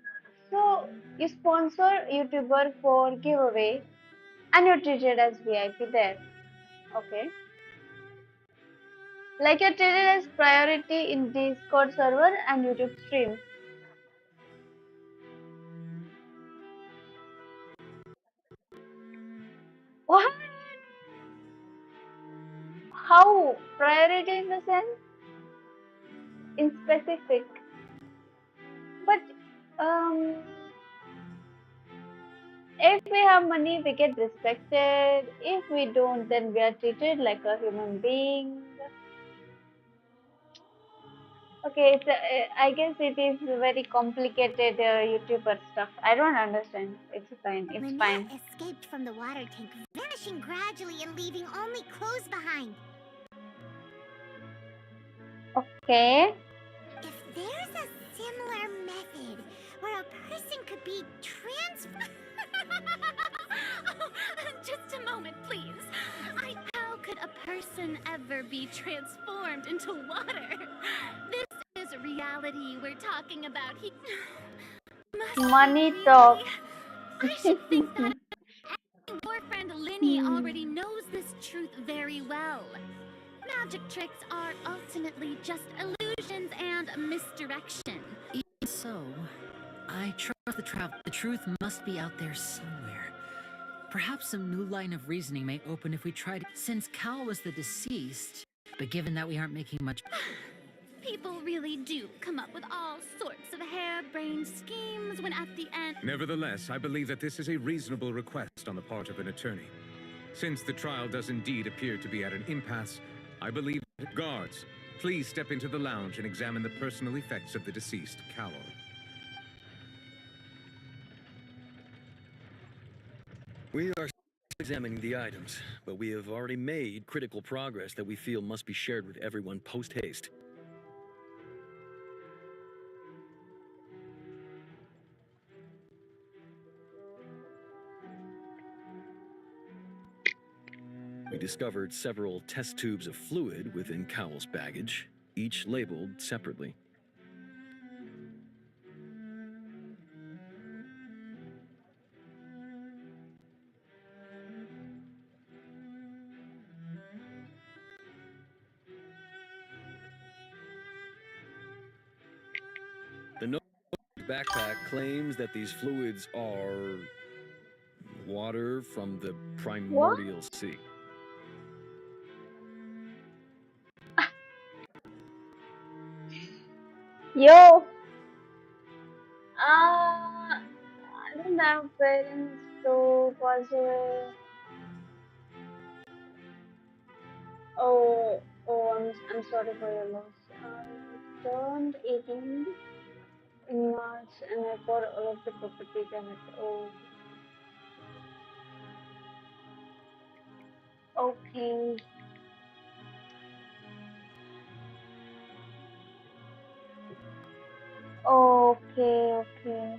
[SPEAKER 1] so you sponsor YouTuber for giveaway and you're treated as VIP there. Okay. Like you're treated as priority in Discord server and YouTube stream. What? How? Priority in the sense? In specific. But if we have money, we get respected. If we don't, then we are treated like a human being. Okay, it's I guess it is very complicated YouTuber stuff. I don't understand. It's fine. It's
[SPEAKER 15] Linnea
[SPEAKER 1] fine.
[SPEAKER 15] escaped from the water tank, vanishing gradually and leaving only clothes behind.
[SPEAKER 1] Okay.
[SPEAKER 15] If there's a similar method where a person could be transformed...
[SPEAKER 3] Oh, just a moment, please. How could a person ever be transformed into water? This is reality we're talking about.
[SPEAKER 1] Money talk.
[SPEAKER 3] I should think that your friend Linny already knows this truth very well. Magic tricks are ultimately just illusions and misdirection.
[SPEAKER 9] Even so, I trust the truth must be out there somewhere. Perhaps some new line of reasoning may open if we tried. Since Cal was the deceased, but given that we aren't making much...
[SPEAKER 3] People really do come up with all sorts of harebrained schemes when at the end...
[SPEAKER 12] Nevertheless, I believe that this is a reasonable request on the part of an attorney. Since the trial does indeed appear to be at an impasse, I believe... Guards, please step into the lounge and examine the personal effects of the deceased, Cal.
[SPEAKER 6] We are examining the items, but we have already made critical progress that we feel must be shared with everyone post-haste. We discovered several test tubes of fluid within Cowell's baggage, each labeled separately. The note backpack claims that these fluids are water from the primordial sea.
[SPEAKER 1] Yo, I don't have parents to pass away. I'm sorry for your loss. I turned 18 in March and I bought all of the property damage. Okay. Okay.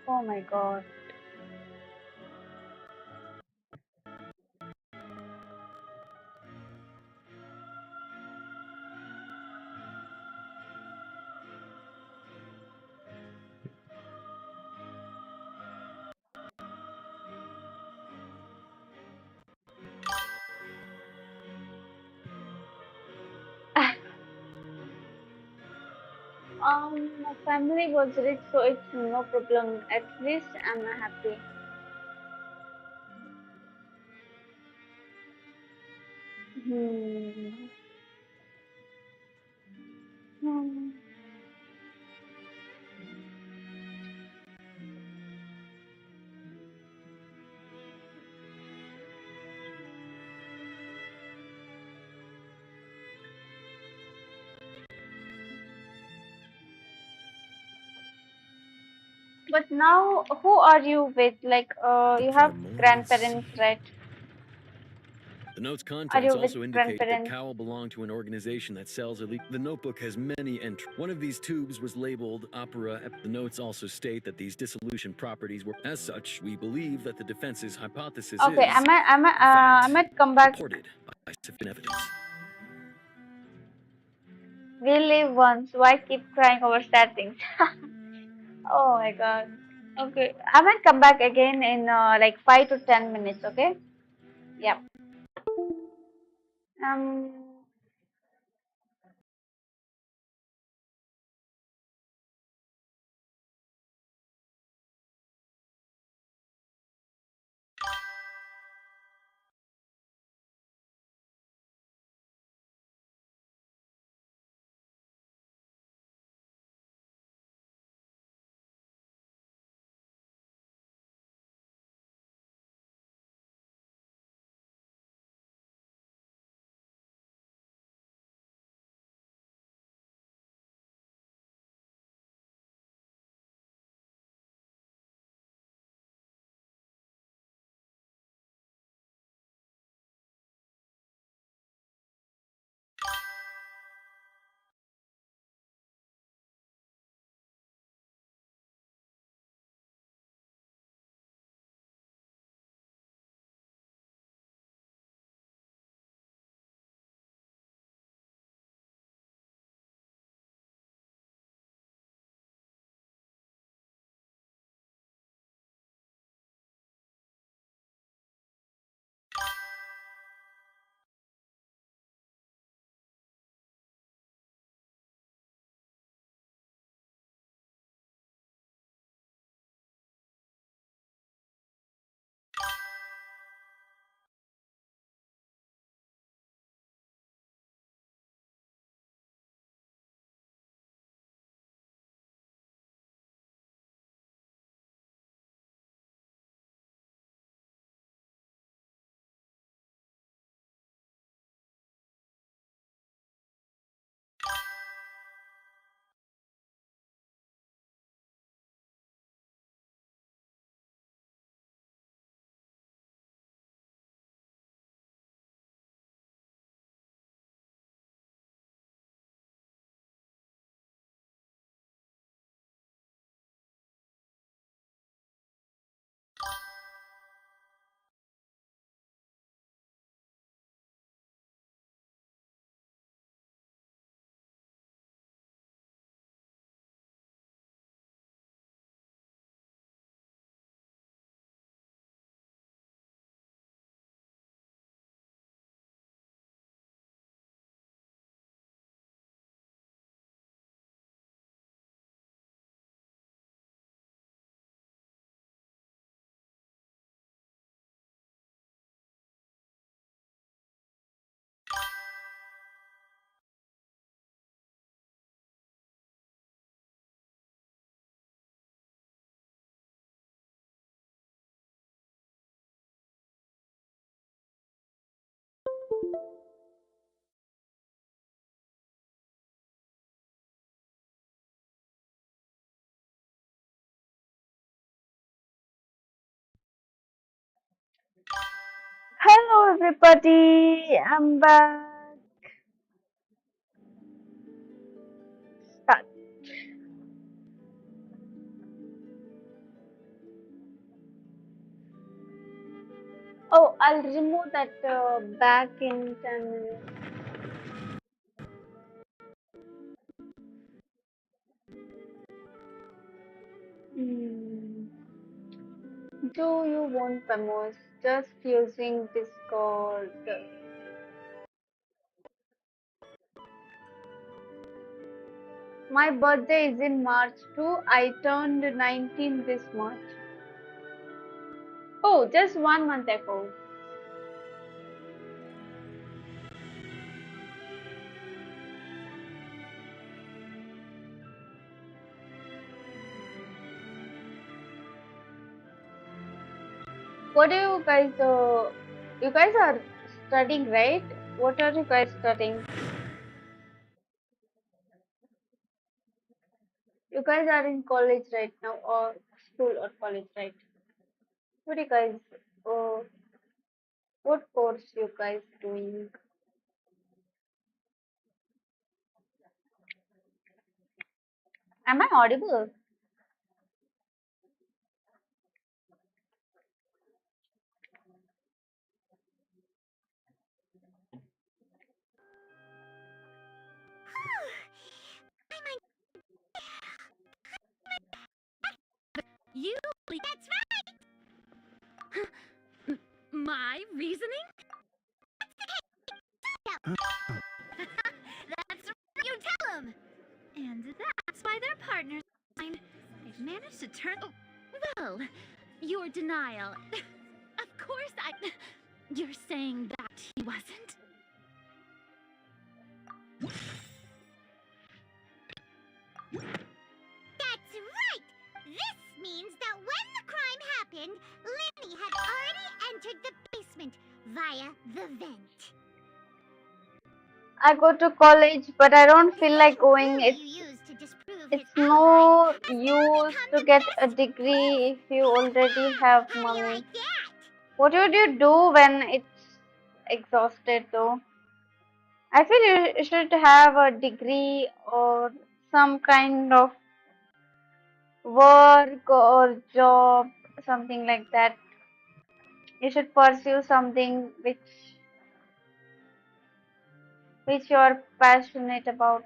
[SPEAKER 1] Oh my god. My family was rich, so it's no problem. At least I'm happy. Hmm. Hmm. But now, who are you with? Like, you have grandparents, right?
[SPEAKER 6] The note's
[SPEAKER 1] Are
[SPEAKER 6] contents
[SPEAKER 1] you with
[SPEAKER 6] also indicate that
[SPEAKER 1] grandparents?
[SPEAKER 6] Cowell belonged to an organization that sells elite. The notebook has many entries. One of these tubes was labeled Opera. The notes also state that these dissolution properties were. As such, we believe that the defense's hypothesis
[SPEAKER 1] Okay,
[SPEAKER 6] is,
[SPEAKER 1] I might come back.
[SPEAKER 6] supported by sufficient evidence.
[SPEAKER 1] We live once. Why keep crying over sad things? Oh my god. Okay, I might come back again in like 5 to 10 minutes. Okay. Yeah. Um. Hello, everybody. I'm back. Start. Oh, I'll remove that back in 10 minutes. Hmm. Do you want Pamos? Just using Discord. My birthday is in March too. I turned 19 this March. Oh, just 1 month ago. What do you guys are studying, right? What are you guys studying? You guys are in college right now, or school or college, right? What do you guys, uh, what course you guys doing? Am I audible?
[SPEAKER 3] You.
[SPEAKER 15] That's
[SPEAKER 3] right! My reasoning?
[SPEAKER 15] That's right, you tell him!
[SPEAKER 3] And that's why they're partners. They've managed to turn. Oh, well, your denial. Of course, You're saying that he wasn't?
[SPEAKER 15] That's right! This means that when the crime happened, Lenny had already entered the basement via the vent.
[SPEAKER 1] I go to college, but I don't feel like going. It's no use to get a degree if you already have money. What would you do when it's exhausted though? I feel you should have a degree or some kind of work or job, something like that. You should pursue something which you are passionate about,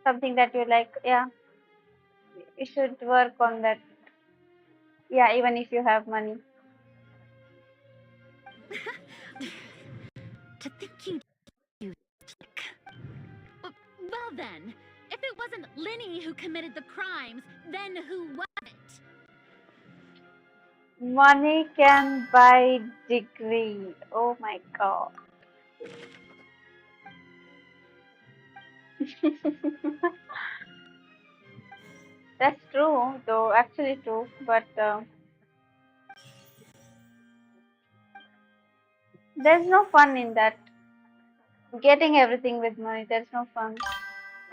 [SPEAKER 1] something that you like. Yeah, you should work on that. Yeah, even if you have money.
[SPEAKER 3] To think you. Well then, if it wasn't Lenny who committed the crimes, then who was it?
[SPEAKER 1] Money can buy degree. Oh my god. That's true, though, actually true, but there's no fun in that. Getting everything with money, there's no fun.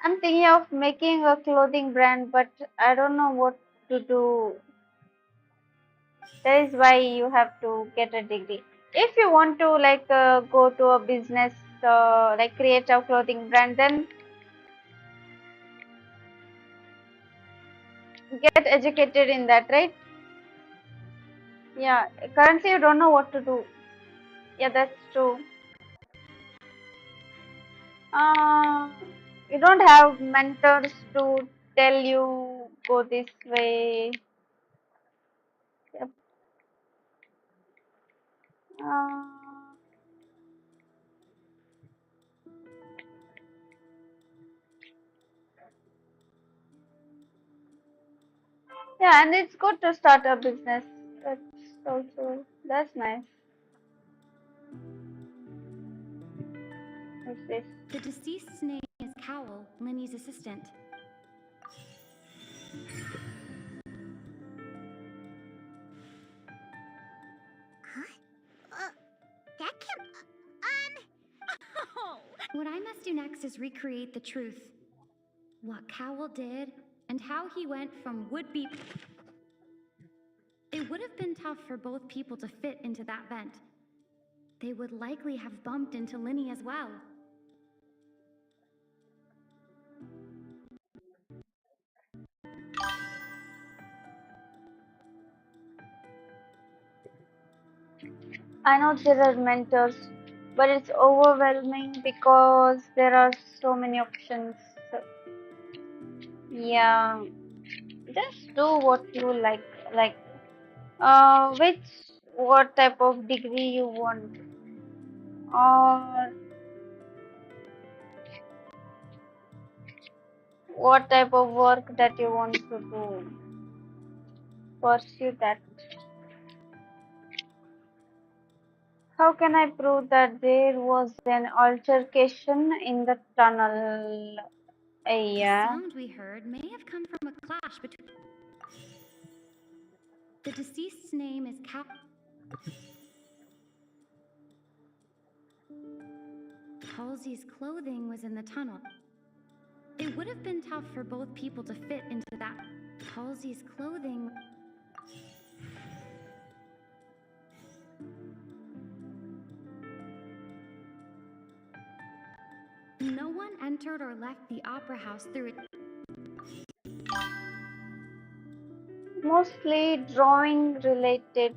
[SPEAKER 1] I'm thinking of making a clothing brand, but I don't know what to do. That is why you have to get a degree. If you want to go to a business, like create a clothing brand, then get educated in that, right? Yeah, currently you don't know what to do. Yeah, that's true. Uh, you don't have mentors to tell you go this way. Yep. Uh, yeah, and it's good to start a business. That's nice. What's this?
[SPEAKER 3] The deceased's name is Cowell, Lenny's assistant.
[SPEAKER 15] That can...
[SPEAKER 3] Oh. What I must do next is recreate the truth. What Cowell did, and how he went from would-be... It would have been tough for both people to fit into that vent. They would likely have bumped into Lenny as well.
[SPEAKER 1] I know there are mentors, but it's overwhelming because there are so many options. So, yeah, just do what you like. Like, what type of degree you want, or what type of work that you want to do. Pursue that. How can I prove that there was an altercation in the tunnel?
[SPEAKER 3] The
[SPEAKER 1] Yeah.
[SPEAKER 3] sound we heard may have come from a clash between. The deceased's name is Cap. Halsey's clothing was in the tunnel. It would have been tough for both people to fit into that. Halsey's clothing. No one entered or left the opera house through it.
[SPEAKER 1] Mostly drawing related.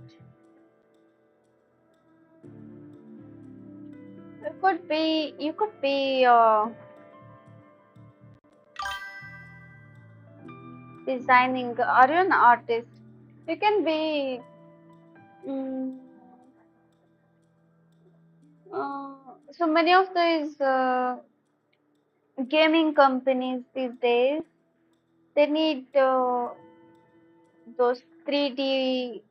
[SPEAKER 1] You could be designing. Are you an artist? You can be. mm, so many of these gaming companies these days, they need those 3D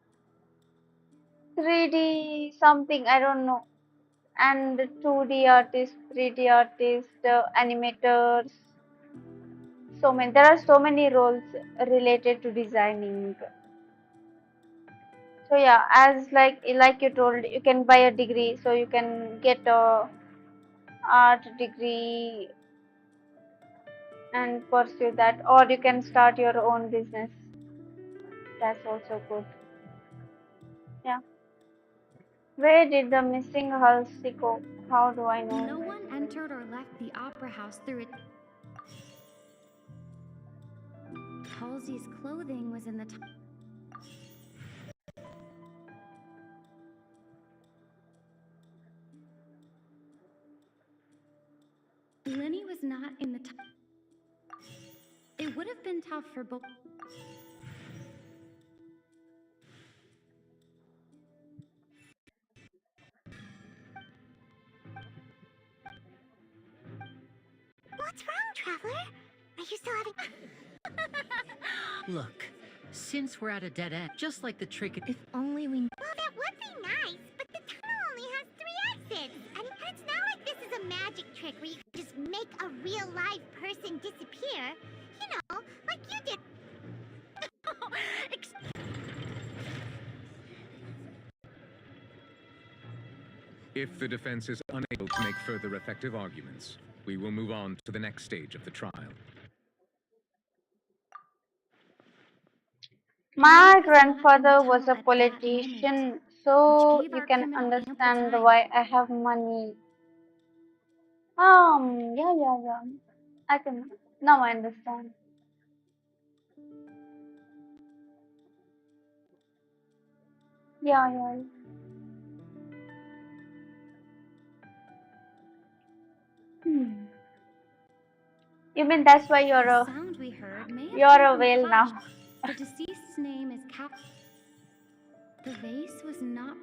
[SPEAKER 1] something, I don't know, and 2D artists, 3D artists, animators. So many. There are so many roles related to designing. So yeah, as like you told, you can buy a degree, so you can get a art degree and pursue that, or you can start your own business. That's also good. Yeah. Where did the missing Halsey go? How do I know?
[SPEAKER 3] No one entered or left the opera house through it. Halsey's clothing was in the Lenny was not in the It would have been tough for both.
[SPEAKER 15] What's wrong, Traveler? Are you still having...
[SPEAKER 9] Look, since we're at a dead end, just like the trick.
[SPEAKER 3] If only we.
[SPEAKER 15] Well, that would be nice, but the tunnel only has 3 exits. And it's not like this is a magic trick where you can just make a real live person disappear. You know, like you did.
[SPEAKER 12] If the defense is unable to make further effective arguments, we will move on to the next stage of the trial.
[SPEAKER 1] My grandfather was a politician, so you can understand why I have money. Yeah. I can. Now I understand. Yeah. Hmm. You mean that's why you're
[SPEAKER 3] The
[SPEAKER 1] a
[SPEAKER 3] sound we heard may have
[SPEAKER 1] you're
[SPEAKER 3] come
[SPEAKER 1] a
[SPEAKER 3] from
[SPEAKER 1] whale
[SPEAKER 3] clash.
[SPEAKER 1] now?
[SPEAKER 3] The deceased's name is Cap. The vase was not.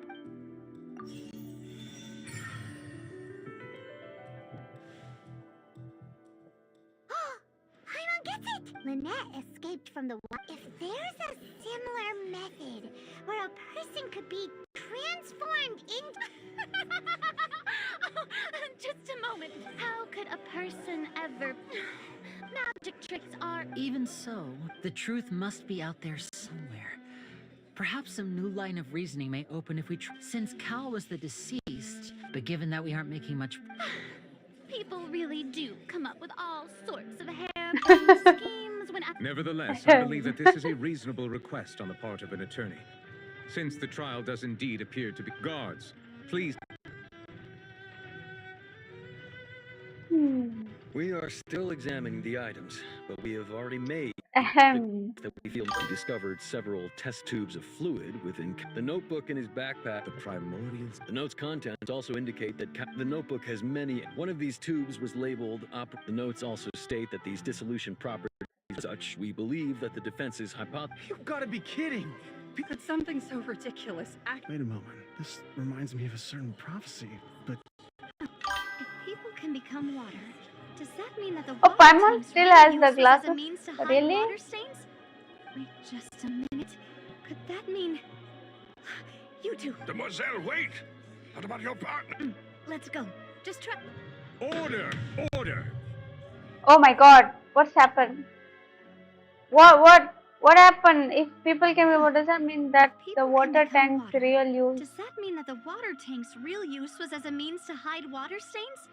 [SPEAKER 15] Paimon gets it! Lynette escaped from the If there's a similar method where a person could be transformed into...
[SPEAKER 3] Just a moment. How could a person ever... Magic tricks are...
[SPEAKER 9] Even so, the truth must be out there somewhere. Perhaps some new line of reasoning may open if we since Cal was the deceased, but given that we aren't making much...
[SPEAKER 3] People really do come up with all sorts of hair-brained schemes when...
[SPEAKER 12] Nevertheless, I believe that this is a reasonable request on the part of an attorney. Since the trial does indeed appear to be... Guards, please...
[SPEAKER 6] We are still examining the items, but we have already made that we feel we discovered several test tubes of fluid within the notebook in his backpack. The primordials. The note's contents also indicate that the notebook has many. One of these tubes was labeled The notes also state that these dissolution properties are such. We believe that the defense's hypothesis.
[SPEAKER 10] You've got to be kidding!
[SPEAKER 8] Could something so ridiculous
[SPEAKER 10] Wait a moment. This reminds me of a certain prophecy, but...
[SPEAKER 3] If people can become water, does that mean that the
[SPEAKER 1] Oh,
[SPEAKER 3] water
[SPEAKER 1] Paimon
[SPEAKER 3] tanks
[SPEAKER 1] still
[SPEAKER 3] really
[SPEAKER 1] has the
[SPEAKER 3] used was as a
[SPEAKER 1] glasses.
[SPEAKER 3] means to hide
[SPEAKER 1] Really?
[SPEAKER 3] water stains? Wait just a minute. Could that mean... You two.
[SPEAKER 5] Demoiselle, wait! What about your partner?
[SPEAKER 3] Let's go. Just try...
[SPEAKER 12] Order! Order!
[SPEAKER 1] Oh my god, what's happened? What happened? If people came over, does that mean that the
[SPEAKER 3] People can
[SPEAKER 1] water
[SPEAKER 3] become
[SPEAKER 1] tank's
[SPEAKER 3] water.
[SPEAKER 1] real use?
[SPEAKER 3] Does that mean that the water tank's real use was as a means to hide water stains?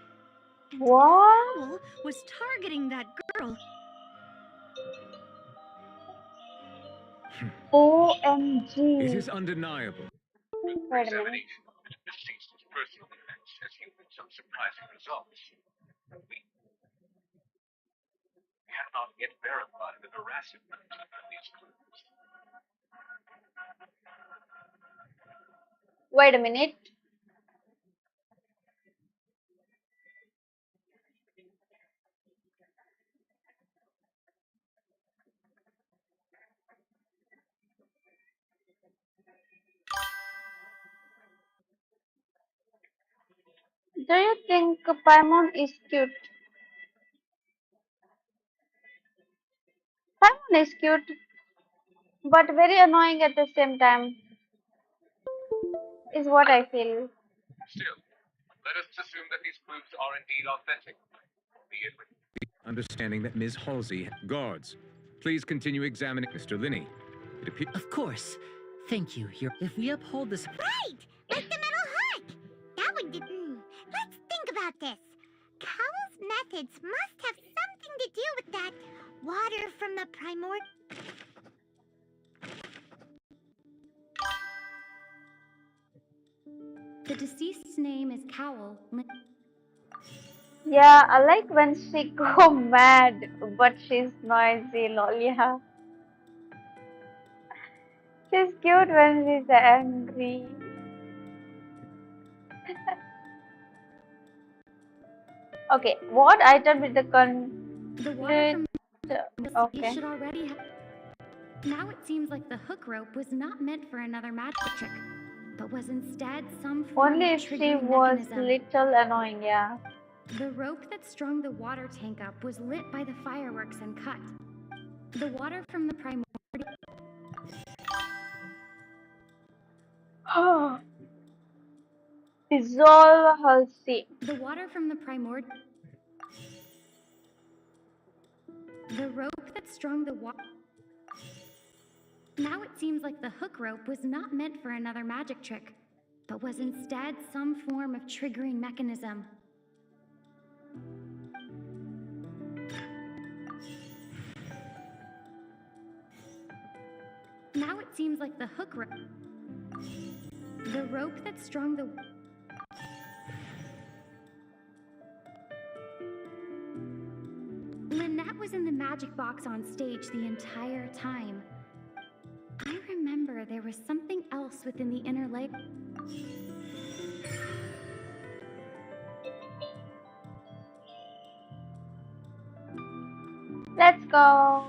[SPEAKER 3] And
[SPEAKER 1] What?
[SPEAKER 3] Owl was targeting that girl.
[SPEAKER 1] OMG.
[SPEAKER 12] It is undeniable.
[SPEAKER 1] Wait a minute.
[SPEAKER 11] Examination of the deceased's personal effects has yielded some surprising results. We cannot yet verify the veracity of these clues.
[SPEAKER 1] Wait a minute. Do you think Paimon is cute? Paimon is cute, but very annoying at the same time, is what I feel.
[SPEAKER 11] Still, let us assume that these clues are indeed authentic. Be it with
[SPEAKER 12] Understanding that Ms. Halsey... Guards, please continue examining Mr. Linney. It appears...
[SPEAKER 9] Of course. Thank you. If we uphold this...
[SPEAKER 15] Right! Like the metal hook! That one did. Let's think about this. Cowell's methods must have something to do with that water from the primordial.
[SPEAKER 3] The deceased's name is Cowell.
[SPEAKER 1] Yeah, I like when she go mad, but she's noisy, lol, yeah. She's cute when she's angry. Okay, what item is the
[SPEAKER 3] The water from
[SPEAKER 1] Okay.
[SPEAKER 3] should already have... Now it seems like the hook rope was not meant for another magic trick, but was instead some form
[SPEAKER 1] Only
[SPEAKER 3] of
[SPEAKER 1] if she
[SPEAKER 3] triggering
[SPEAKER 1] was
[SPEAKER 3] mechanism.
[SPEAKER 1] little annoying, yeah.
[SPEAKER 3] The rope that strung the water tank up was lit by the fireworks and cut. The water from the primordial...
[SPEAKER 1] Dissolve Halsey.
[SPEAKER 3] The water from the primordial... The rope that strung the water... Now it seems like the hook rope was not meant for another magic trick, but was instead some form of triggering mechanism. Now it seems like the hook rope... The rope that strung the... Lynette was in the magic box on stage the entire time. I remember there was something else within the inner leg.
[SPEAKER 1] Let's go.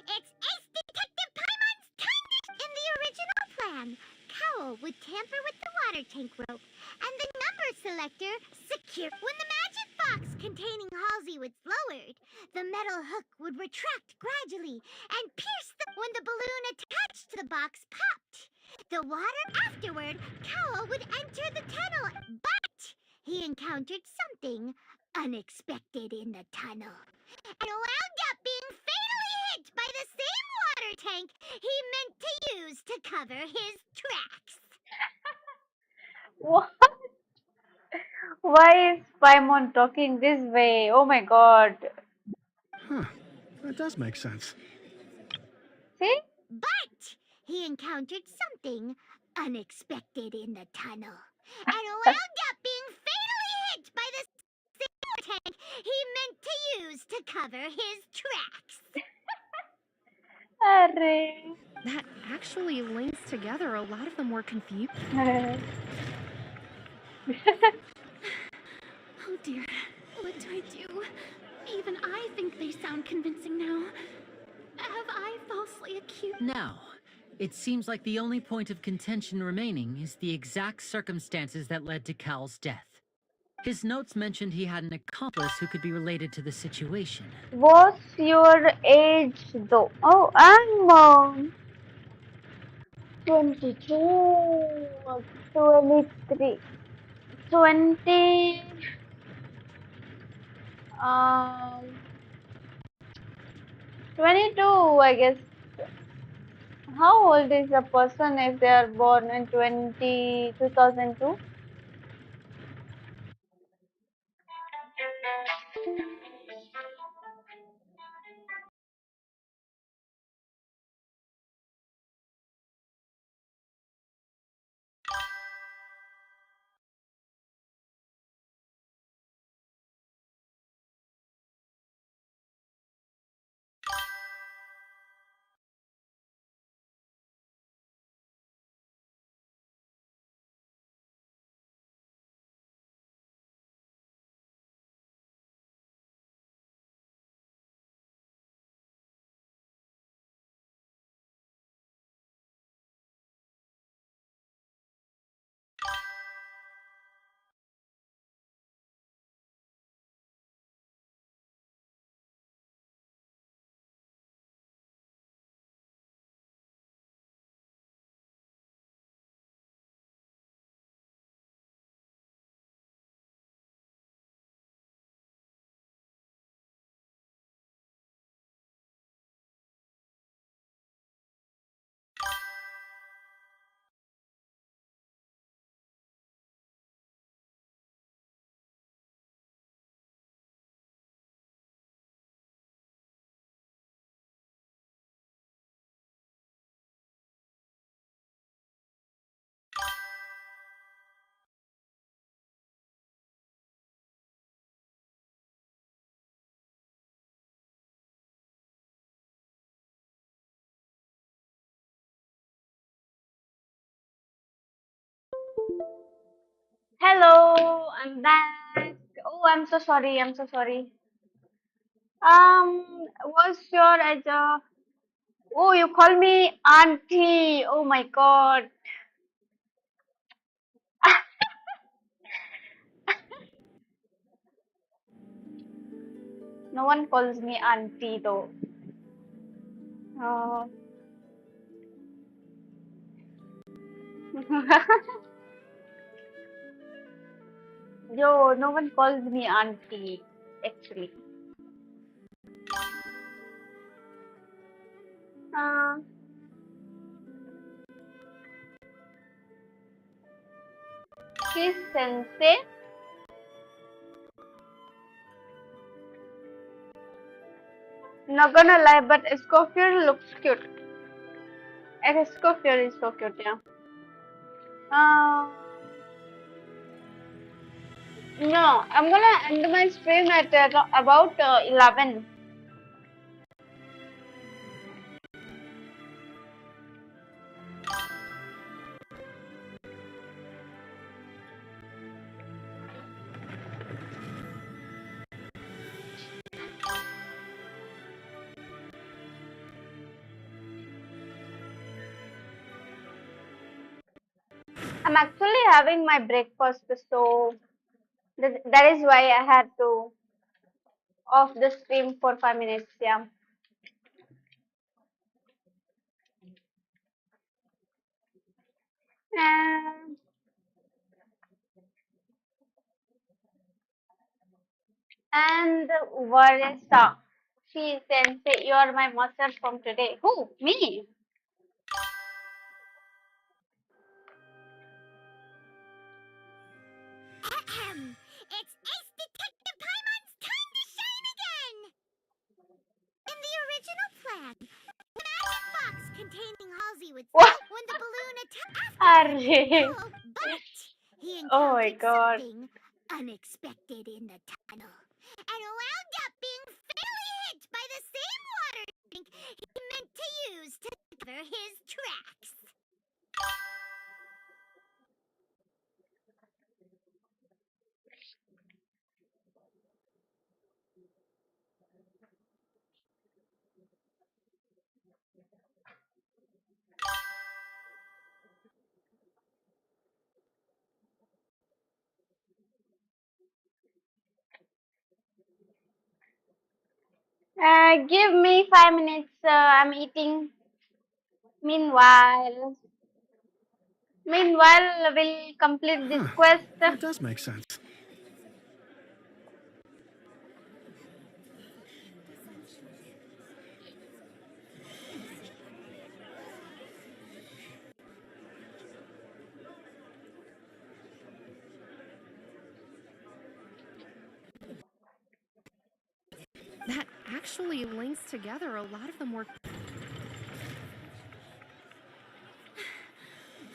[SPEAKER 15] It's Ace Detective Paimon's turn! In the original plan, Cowell would tamper with the water tank rope, and the number selector secure. When the magic box containing Halsey was lowered, the metal hook would retract gradually and pierce when the balloon attached to the box popped. The water afterward, Cowell would enter the tunnel, but he encountered something unexpected in the tunnel and wound up being fatally hit by the same water tank he meant to use to cover his tracks.
[SPEAKER 1] What? Why is Paimon talking this way? Oh my god.
[SPEAKER 10] Huh. That does make sense.
[SPEAKER 1] See?
[SPEAKER 15] But he encountered something unexpected in the tunnel and wound up being fatally hit by the same water tank he meant to use to cover his tracks.
[SPEAKER 1] Arre.
[SPEAKER 13] That actually links together a lot of the more confused.
[SPEAKER 3] Oh dear, what do I do? Even I think they sound convincing now. Have I falsely accused...
[SPEAKER 9] Now, It seems like the only point of contention remaining is the exact circumstances that led to Cal's death. His notes mentioned he had an accomplice who could be related to the situation.
[SPEAKER 1] What's your age though? Oh, I'm 22, 23, 20, um, 22, I guess. How old is a person if they are born in 2002? Hello, I'm back. Oh, I'm so sorry. I'm so sorry. What's your age? Oh, you call me auntie. Oh my God. No one calls me auntie though. Uh, Yo, no one calls me auntie, actually. Uh, Kiss sensei. Not gonna lie, but Escoffier looks cute. Escoffier is so cute, yeah. Uh, no, I'm gonna end my stream at about 11. I'm actually having my breakfast, so that is why I had to off the stream for 5 minutes, yeah. And, and Vanessa, she sensei, you are my master from today. Who? Me?
[SPEAKER 15] Ahem. It's Ace Detective Paimon's time to shine again! In the original plan, the magic box containing Halsey would
[SPEAKER 1] What?
[SPEAKER 15] fall when the balloon attacked after
[SPEAKER 1] Arre.
[SPEAKER 15] Oh, but he
[SPEAKER 1] Oh my
[SPEAKER 15] encountered
[SPEAKER 1] God.
[SPEAKER 15] something unexpected in the tunnel and wound up being fatally hit by the same water tank he meant to use to cover his tracks.
[SPEAKER 1] Give me 5 minutes. I'm eating. Meanwhile, we'll complete this quest.
[SPEAKER 10] That does make sense.
[SPEAKER 13] That actually links together a lot of the more.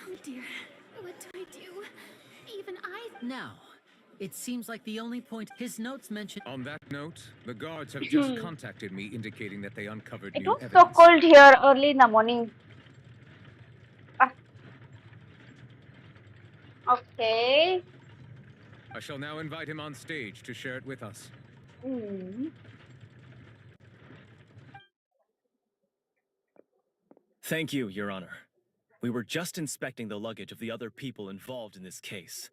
[SPEAKER 3] Oh dear, what do I do? Even I.
[SPEAKER 9] Now, it seems like the only point his notes mention.
[SPEAKER 12] On that note, the guards have just contacted me indicating that they uncovered
[SPEAKER 1] It
[SPEAKER 12] new
[SPEAKER 1] was
[SPEAKER 12] evidence.
[SPEAKER 1] so cold here early in the morning. Okay.
[SPEAKER 12] I shall now invite him on stage to share it with us.
[SPEAKER 7] Thank you, Your Honor. We were just inspecting the luggage of the other people involved in this case.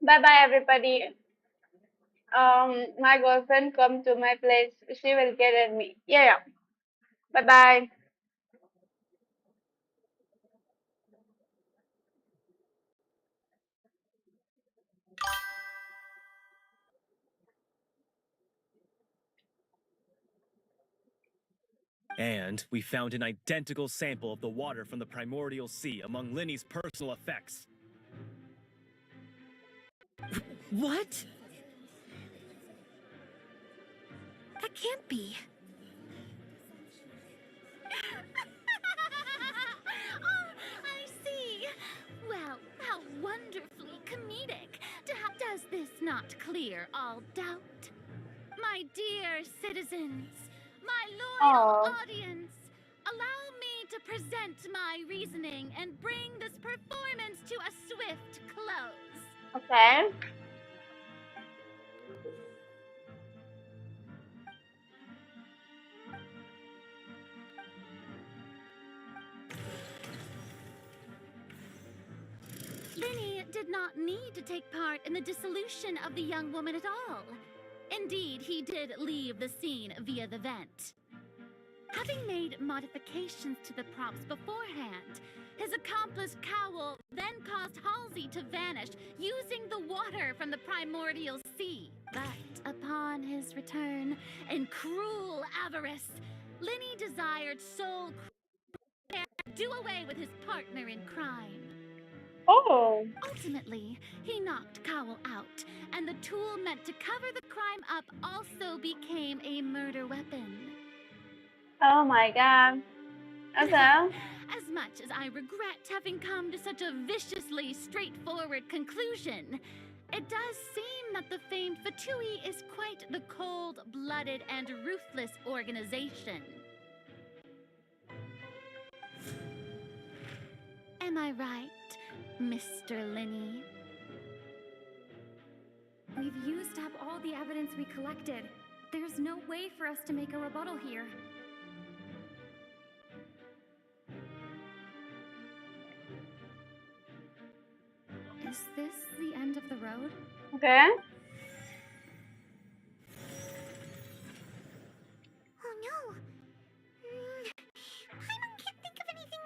[SPEAKER 1] Bye bye, everybody. My girlfriend come to my place. She will get at me. Yeah. Bye bye.
[SPEAKER 7] And we found an identical sample of the water from the primordial sea among Linny's personal effects.
[SPEAKER 9] What?
[SPEAKER 3] That can't be. Oh, I see. Well, how wonderfully comedic.
[SPEAKER 2] Does this not clear all doubt? My dear citizens, my loyal audience, allow me to present my reasoning and bring this performance to a swift close.
[SPEAKER 1] Okay.
[SPEAKER 2] Linny did not need to take part in the dissolution of the young woman at all. Indeed, he did leave the scene via the vent. Having made modifications to the props beforehand, his accomplice Cowl then caused Halsey to vanish using the water from the primordial sea. But upon his return, in cruel avarice, Linny desired Soul to do away with his partner in crime.
[SPEAKER 1] Oh.
[SPEAKER 2] Ultimately, he knocked Cowl out, and the tool meant to cover the crime up also became a murder weapon.
[SPEAKER 1] Oh my god. Okay.
[SPEAKER 2] As much as I regret having come to such a viciously straightforward conclusion, it does seem that the famed Fatui is quite the cold-blooded and ruthless organization. Am I right, Mr. Linny?
[SPEAKER 3] We've used up all the evidence we collected. There's no way for us to make a rebuttal here. Is this the end of the road?
[SPEAKER 1] Okay.
[SPEAKER 15] Oh no. I can't think of anything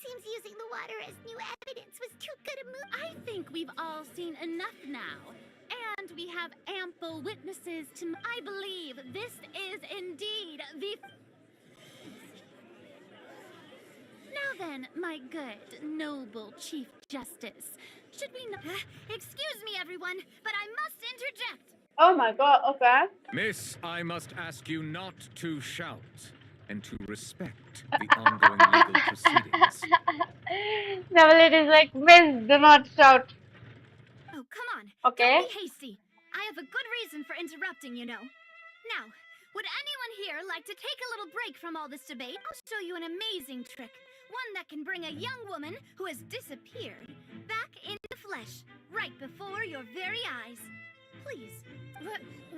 [SPEAKER 15] seems using the water as new evidence was too good a move.
[SPEAKER 2] I think we've all seen enough now. And we have ample witnesses to... I believe this is indeed the... Now then, my good, noble Chief Justice, should we not...
[SPEAKER 3] Excuse me, everyone, but I must interject.
[SPEAKER 1] Oh my god, okay.
[SPEAKER 12] Miss, I must ask you not to shout and to respect the ongoing legal proceedings.
[SPEAKER 1] Now it is like, Miss, do not shout.
[SPEAKER 3] Oh, come on.
[SPEAKER 1] Okay.
[SPEAKER 3] Don't be hasty. I have a good reason for interrupting, you know. Now, would anyone here like to take a little break from all this debate? I'll show you an amazing trick. One that can bring a young woman who has disappeared back into the flesh, right before your very eyes. Please.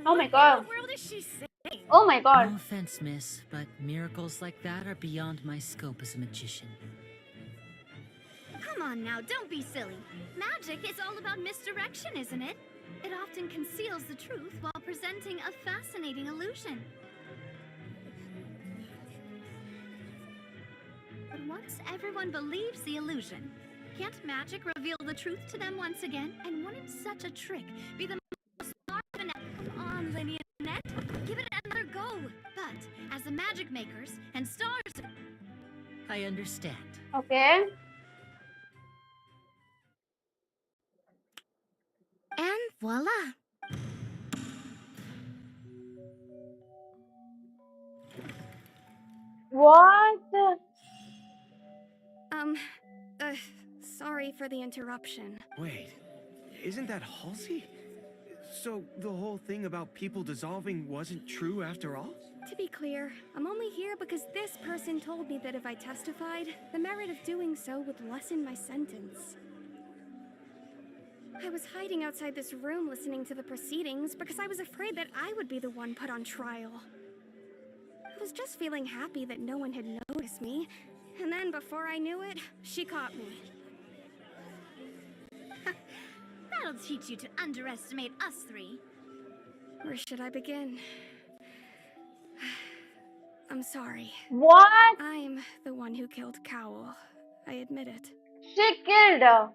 [SPEAKER 1] Oh my god.
[SPEAKER 3] What in the world is she saying?
[SPEAKER 1] Oh my god.
[SPEAKER 9] No offense, miss, but miracles like that are beyond my scope as a magician.
[SPEAKER 3] Come Come on now, don't be silly. Magic is all about misdirection, isn't it? It often conceals the truth while presenting a fascinating illusion. But once everyone believes the illusion, can't magic reveal the truth to them once again? And wouldn't such a trick be the most marvelous? Come on, Linny and Annette, give it another go. But as the magic makers and stars...
[SPEAKER 9] I understand.
[SPEAKER 1] Okay.
[SPEAKER 2] And voila.
[SPEAKER 1] What?
[SPEAKER 13] Sorry for the interruption.
[SPEAKER 10] Wait, isn't that Halsey? So the whole thing about people dissolving wasn't true after all?
[SPEAKER 13] To be clear, I'm only here because this person told me that if I testified, the merit of doing so would lessen my sentence. I was hiding outside this room listening to the proceedings because I was afraid that I would be the one put on trial. I was just feeling happy that no one had noticed me, and then before I knew it, she caught me.
[SPEAKER 3] That'll teach you to underestimate us three.
[SPEAKER 13] Where should I begin? I'm sorry.
[SPEAKER 1] What?
[SPEAKER 13] I'm the one who killed Cowl. I admit it.
[SPEAKER 1] She killed her.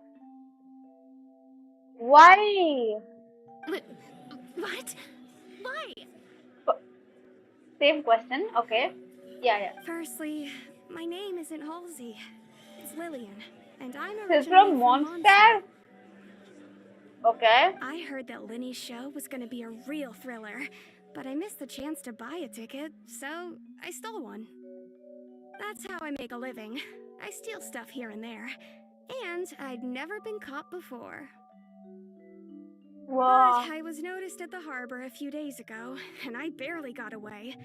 [SPEAKER 1] Why?
[SPEAKER 3] What? Why?
[SPEAKER 1] Same question. Okay. Yeah.
[SPEAKER 13] Firstly, my name isn't Halsey. It's Lillian, and I'm
[SPEAKER 1] She's
[SPEAKER 13] originally
[SPEAKER 1] from
[SPEAKER 13] from
[SPEAKER 1] Monster. Okay.
[SPEAKER 13] I heard that Linny's show was gonna be a real thriller, but I missed the chance to buy a ticket, so I stole one. That's how I make a living. I steal stuff here and there, and I'd never been caught before.
[SPEAKER 1] Wow.
[SPEAKER 13] But I was noticed at the harbor a few days ago, and I barely got away.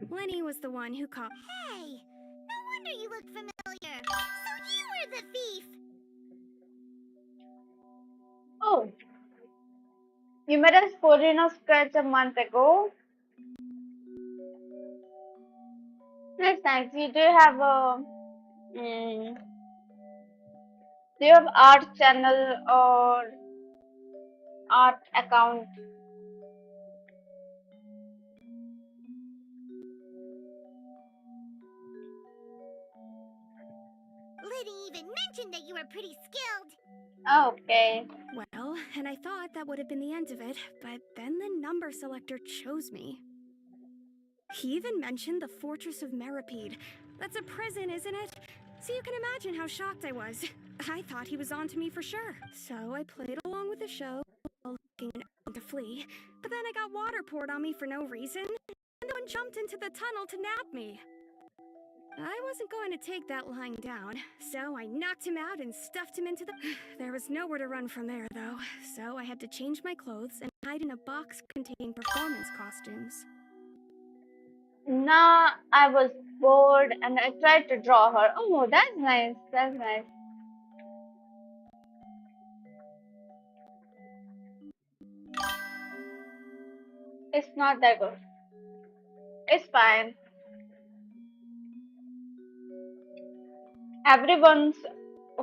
[SPEAKER 13] Lenny was the one who caught...
[SPEAKER 15] Hey, no wonder you look familiar. So you were the thief.
[SPEAKER 1] Oh. You made a Sporino sketch a month ago. That's nice. You do have a... do you have art channel or art account?
[SPEAKER 15] Liddy even mentioned that you were pretty skilled.
[SPEAKER 1] Okay.
[SPEAKER 13] Well, and I thought that would have been the end of it, but then the number selector chose me. He even mentioned the Fortress of Meripede. That's a prison, isn't it? So you can imagine how shocked I was. I thought he was on to me for sure. So I played along with the show, looking to flee. But then I got water poured on me for no reason, and no one jumped into the tunnel to nab me. I wasn't going to take that lying down, so I knocked him out and stuffed him into the... There was nowhere to run from there, though, so I had to change my clothes and hide in a box containing performance costumes.
[SPEAKER 1] Nah, I was bored and I tried to draw her. Oh, that's nice. That's nice. It's not that good. It's fine.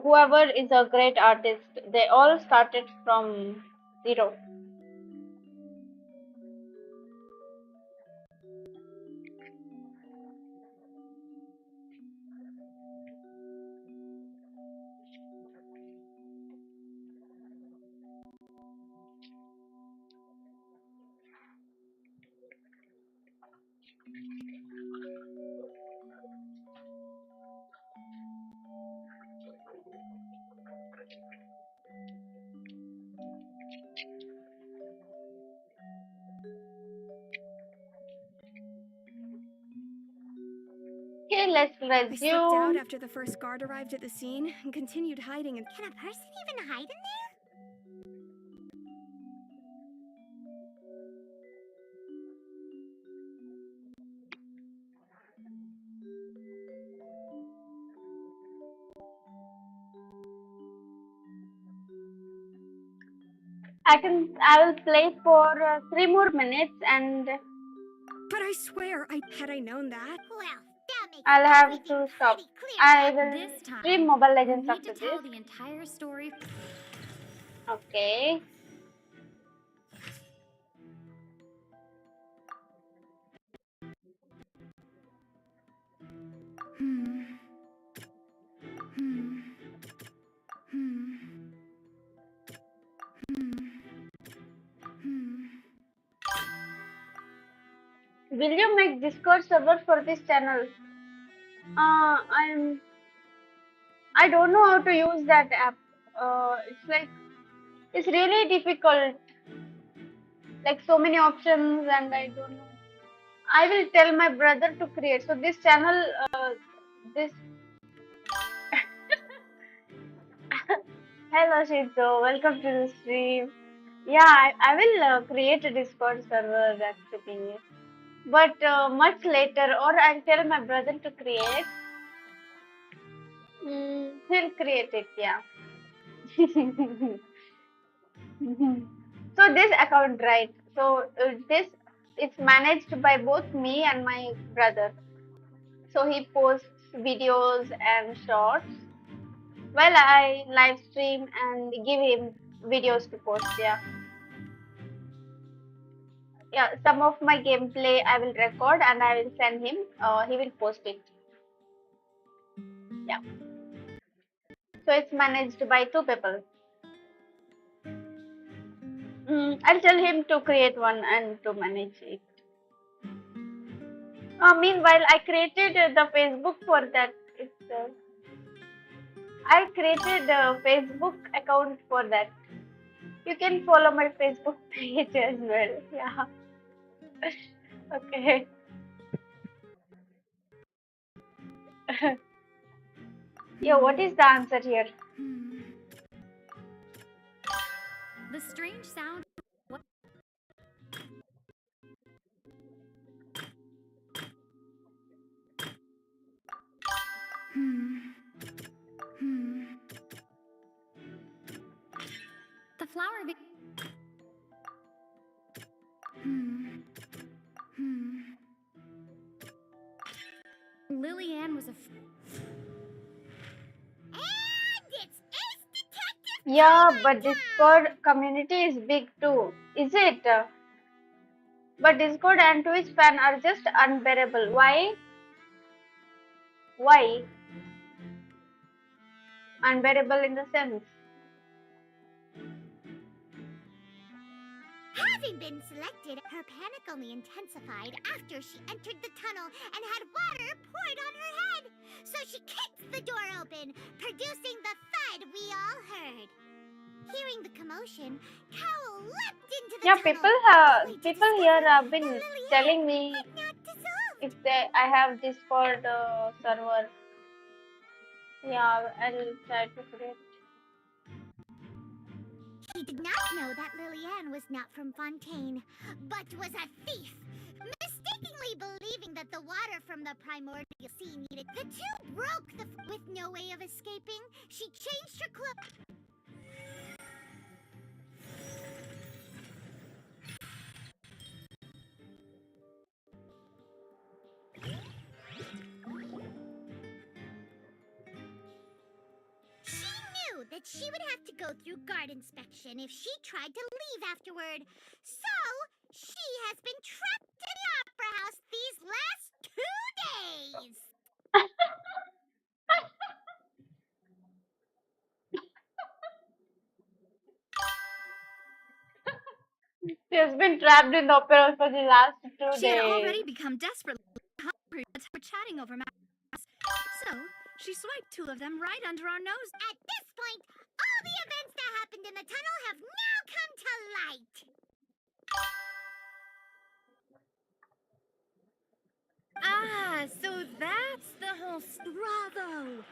[SPEAKER 1] Whoever is a great artist, they all started from zero. Okay, let's
[SPEAKER 13] I slipped out
[SPEAKER 1] resume.
[SPEAKER 13] after the first guard arrived at the scene and continued hiding in...
[SPEAKER 15] Can a person even hide in there?
[SPEAKER 1] I will play for 3 more minutes and
[SPEAKER 13] But I swear, had I known that...
[SPEAKER 15] Well, that
[SPEAKER 1] I'll have to stop. I will
[SPEAKER 3] This
[SPEAKER 1] stream
[SPEAKER 3] time,
[SPEAKER 1] Mobile
[SPEAKER 3] you
[SPEAKER 1] Legends
[SPEAKER 3] need
[SPEAKER 1] after
[SPEAKER 3] to
[SPEAKER 1] this.
[SPEAKER 3] tell the entire story.
[SPEAKER 1] Okay. Will you make Discord server for this channel? I don't know how to use that app. It's really difficult. Like so many options, and I don't know. I will tell my brother to create. So this channel, this. Hello Shizu, welcome to the stream. Yeah, I will create a Discord server actually, but much later, or I'll tell my brother to create. He'll create it, yeah. So this account, right? So this it's managed by both me and my brother. So he posts videos and shorts while I live stream and give him videos to post. Yeah, yeah. Some of my gameplay I will record and I will send him. He will post it. Yeah. So it's managed by two people. I'll tell him to create one and to manage it. Meanwhile, I created the Facebook for that. I created a Facebook account for that. You can follow my Facebook page as well. Yeah. Okay. Yeah, what is the answer here?
[SPEAKER 3] The strange sound. What? The flower. Lillian was a.
[SPEAKER 1] Yeah, but Discord community is big too. Is it? But Discord and Twitch fan are just unbearable. Why? Why? Unbearable in the sense.
[SPEAKER 15] Having been selected, her panic only intensified after she entered the tunnel and had water poured on her head. So she kicked the door open, producing the thud we all heard. Hearing the commotion, Cowl leapt into the
[SPEAKER 1] Yeah,
[SPEAKER 15] tunnel.
[SPEAKER 1] people here have been telling me if I have Discord server. Yeah, I'll try to create.
[SPEAKER 15] He did not know that Lillian was not from Fontaine, but was a thief. Mistakenly believing that the water from the primordial sea needed, the two broke with no way of escaping. She changed her clothes. She knew that she would have to go through guard inspection if she tried to leave afterward. So, she has been trapped in the opera house these last 2 days.
[SPEAKER 1] She has been trapped in the opera for the last 2
[SPEAKER 3] She had
[SPEAKER 1] days.
[SPEAKER 3] already become desperately hungry for chatting over maps. So she swiped two of them right under our nose.
[SPEAKER 15] At this point, all the events that happened in the tunnel have now come to light.
[SPEAKER 3] Ah, so that's the whole. Bravo!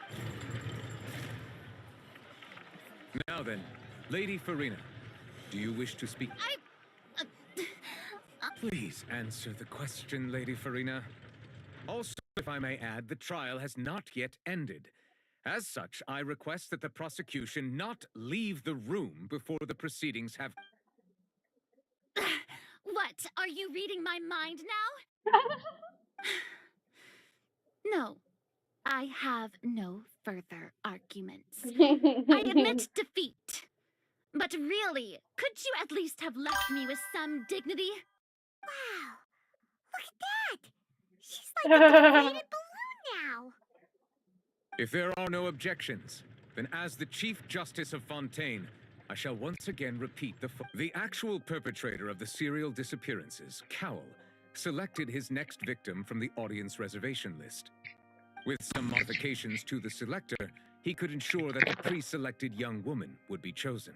[SPEAKER 12] Now then, Lady Farina, do you wish to speak? Please answer the question, Lady Farina. Also, if I may add, the trial has not yet ended. As such, I request that the prosecution not leave the room before the proceedings have...
[SPEAKER 3] What? Are you reading my mind now? No.
[SPEAKER 2] I have no further arguments. I admit defeat. But really, could you at least have left me with some dignity?
[SPEAKER 15] Wow, look at that! She's like a deflated balloon now.
[SPEAKER 12] If there are no objections, then as the Chief Justice of Fontaine, I shall once again repeat the actual perpetrator of the serial disappearances, Cowell, selected his next victim from the audience reservation list. With some modifications to the selector, he could ensure that the pre-selected young woman would be chosen.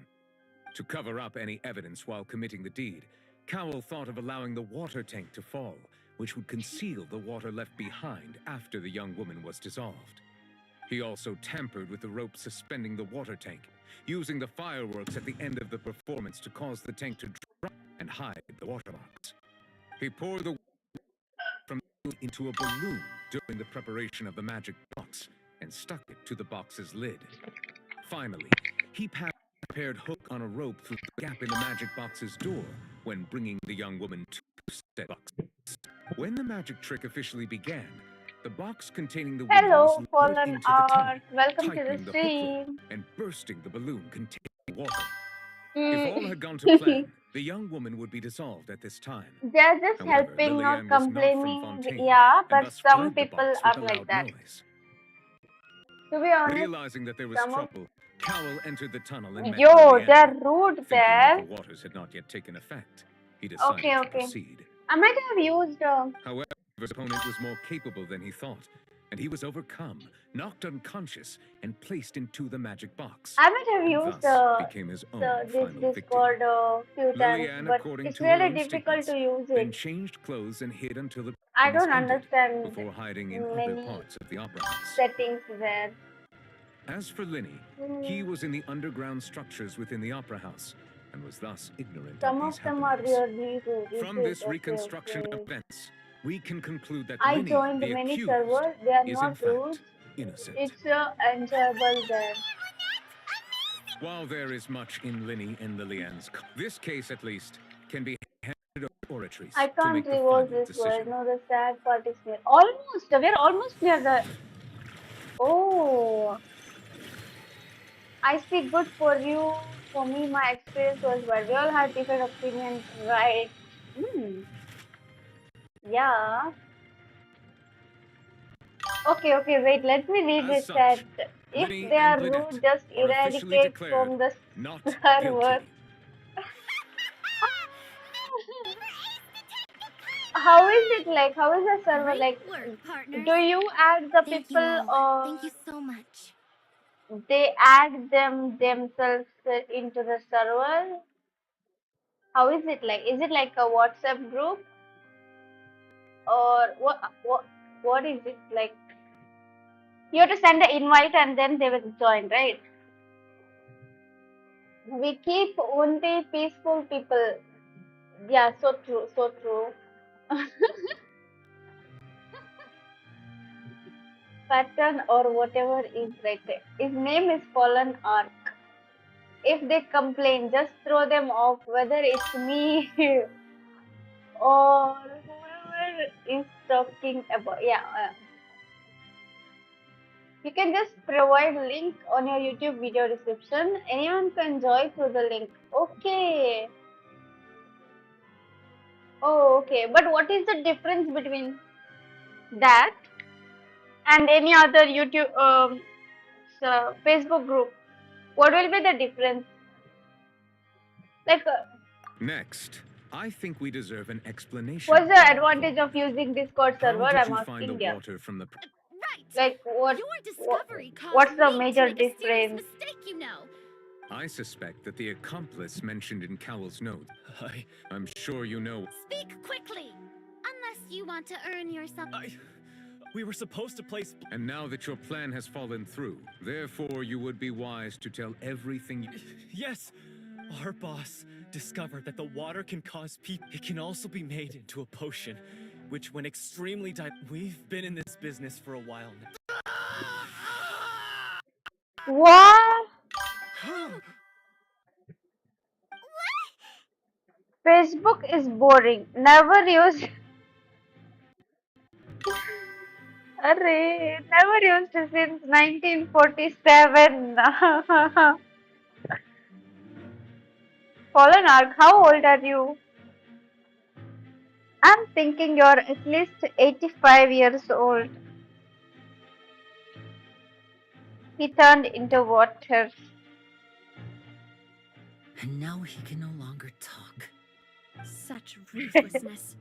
[SPEAKER 12] To cover up any evidence while committing the deed, Cowell thought of allowing the water tank to fall, which would conceal the water left behind after the young woman was dissolved. He also tampered with the rope suspending the water tank, using the fireworks at the end of the performance to cause the tank to drop and hide the water box. He poured the from into a balloon during the preparation of the magic box and stuck it to the box's lid. Finally, he prepared hook on a rope through the gap in the magic box's door when bringing the young woman to said box. When the magic trick officially began, the box containing the woman was
[SPEAKER 1] Hello,
[SPEAKER 12] lowered
[SPEAKER 1] Fallen
[SPEAKER 12] into the tunnel,
[SPEAKER 1] Art. Welcome to the
[SPEAKER 12] tightening the hook rope
[SPEAKER 1] stream.
[SPEAKER 12] and bursting the balloon containing water.
[SPEAKER 1] Mm.
[SPEAKER 12] If all had gone to plan, the young woman would be dissolved at this time.
[SPEAKER 1] They're just
[SPEAKER 12] However,
[SPEAKER 1] helping, not
[SPEAKER 12] Lillian was not from
[SPEAKER 1] complaining.
[SPEAKER 12] Fontaine,
[SPEAKER 1] Yeah,
[SPEAKER 12] and
[SPEAKER 1] but
[SPEAKER 12] thus
[SPEAKER 1] some
[SPEAKER 12] fled the
[SPEAKER 1] people
[SPEAKER 12] box
[SPEAKER 1] are
[SPEAKER 12] with a
[SPEAKER 1] like
[SPEAKER 12] loud
[SPEAKER 1] that.
[SPEAKER 12] noise.
[SPEAKER 1] To be honest,
[SPEAKER 12] Realizing that there was
[SPEAKER 1] some of
[SPEAKER 12] trouble, Cowell entered the tunnel and met
[SPEAKER 1] yo,
[SPEAKER 12] Lillian.
[SPEAKER 1] they're rude
[SPEAKER 12] Thinking
[SPEAKER 1] there.
[SPEAKER 12] that the waters had not yet taken effect, he decided
[SPEAKER 1] Okay,
[SPEAKER 12] to
[SPEAKER 1] okay.
[SPEAKER 12] proceed.
[SPEAKER 1] I might have used.
[SPEAKER 12] However, his opponent was more capable than he thought, and he was overcome, knocked unconscious, and placed into the magic box.
[SPEAKER 1] I might have
[SPEAKER 12] And
[SPEAKER 1] used
[SPEAKER 12] thus became his own
[SPEAKER 1] this
[SPEAKER 12] final victim.
[SPEAKER 1] Discord few times,
[SPEAKER 12] Lillian,
[SPEAKER 1] but
[SPEAKER 12] according
[SPEAKER 1] it's
[SPEAKER 12] to her
[SPEAKER 1] really
[SPEAKER 12] own
[SPEAKER 1] difficult to
[SPEAKER 12] statements,
[SPEAKER 1] use
[SPEAKER 12] then
[SPEAKER 1] it.
[SPEAKER 12] changed clothes and hid until the
[SPEAKER 1] I
[SPEAKER 12] performance
[SPEAKER 1] don't
[SPEAKER 12] ended,
[SPEAKER 1] understand
[SPEAKER 12] before hiding in other
[SPEAKER 1] many
[SPEAKER 12] parts of the opera house.
[SPEAKER 1] settings there.
[SPEAKER 12] As for Linny, he was in the underground structures within the opera house, and was thus ignorant
[SPEAKER 1] Some
[SPEAKER 12] of
[SPEAKER 1] of
[SPEAKER 12] these
[SPEAKER 1] them are
[SPEAKER 12] happenings.
[SPEAKER 1] really rude.
[SPEAKER 12] From this reconstruction of events, we can conclude that
[SPEAKER 1] I
[SPEAKER 12] Linny,
[SPEAKER 1] joined
[SPEAKER 12] the
[SPEAKER 1] many
[SPEAKER 12] accused,
[SPEAKER 1] servers. They are
[SPEAKER 12] is in
[SPEAKER 1] not rude.
[SPEAKER 12] fact innocent.
[SPEAKER 1] It's enjoyable there.
[SPEAKER 12] While there is much in Linny and Lillian's, this case at least can be handed over to oratories
[SPEAKER 1] I
[SPEAKER 12] to
[SPEAKER 1] can't
[SPEAKER 12] make the
[SPEAKER 1] reward
[SPEAKER 12] final
[SPEAKER 1] this word.
[SPEAKER 12] decision.
[SPEAKER 1] No, the sad part is here. Almost. We're almost near the. Oh. I speak good for you. For me, my experience was bad. We all had different opinions, right? Hmm. Yeah. Okay, okay, wait. Let me read
[SPEAKER 12] As
[SPEAKER 1] this
[SPEAKER 12] such,
[SPEAKER 1] chat. If
[SPEAKER 12] Linny
[SPEAKER 1] they
[SPEAKER 12] and
[SPEAKER 1] are
[SPEAKER 12] Lynette
[SPEAKER 1] rude, just
[SPEAKER 12] are officially
[SPEAKER 1] eradicate
[SPEAKER 12] declared
[SPEAKER 1] from the
[SPEAKER 12] not
[SPEAKER 1] server.
[SPEAKER 12] guilty.
[SPEAKER 1] How is it like? How is the server
[SPEAKER 15] Great
[SPEAKER 1] like?
[SPEAKER 15] work, partners.
[SPEAKER 1] Do you add the
[SPEAKER 15] Thank you
[SPEAKER 1] people
[SPEAKER 15] all.
[SPEAKER 1] or
[SPEAKER 15] Thank you so much.
[SPEAKER 1] they add them themselves into the server? How is it like? Is it like a WhatsApp group or what is it like? You have to send an invite and then they will join, right? We keep only peaceful people. Yeah, so true, so true. Pattern or whatever is right there. His name is Fallen Ark. If they complain, just throw them off, whether it's me or whoever is talking about. Yeah, you can just provide link on your YouTube video description. Anyone can join through the link. Okay. Oh, okay. But what is the difference between that and any other YouTube, Facebook group? What will be the difference? Like,
[SPEAKER 12] Next, I think we deserve an explanation.
[SPEAKER 1] what's the advantage of using Discord
[SPEAKER 12] How
[SPEAKER 1] server?
[SPEAKER 12] did
[SPEAKER 1] I'm
[SPEAKER 12] you find
[SPEAKER 1] asking
[SPEAKER 12] the
[SPEAKER 1] you.
[SPEAKER 12] water from the...
[SPEAKER 2] Right.
[SPEAKER 1] Like,
[SPEAKER 2] Your discovery caused
[SPEAKER 1] what's the
[SPEAKER 2] me
[SPEAKER 1] major
[SPEAKER 2] to make a serious
[SPEAKER 1] difference?
[SPEAKER 2] mistake, you know.
[SPEAKER 12] I suspect that the accomplice mentioned in Cowell's note. I'm sure you know.
[SPEAKER 2] Speak quickly, unless you want to earn yourself.
[SPEAKER 7] We were supposed to place...
[SPEAKER 12] And now that your plan has fallen through, therefore you would be wise to tell everything you...
[SPEAKER 7] Yes! Our boss discovered that the water can cause people... It can also be made into a potion, which when extremely We've been in this business for a while now.
[SPEAKER 1] What? Facebook is boring. Never use. Array, never used it since 1947. Fallen Ark, how old are you? I'm thinking you're at least 85 years old. He turned into water.
[SPEAKER 9] And now he can no longer talk.
[SPEAKER 3] Such ruthlessness.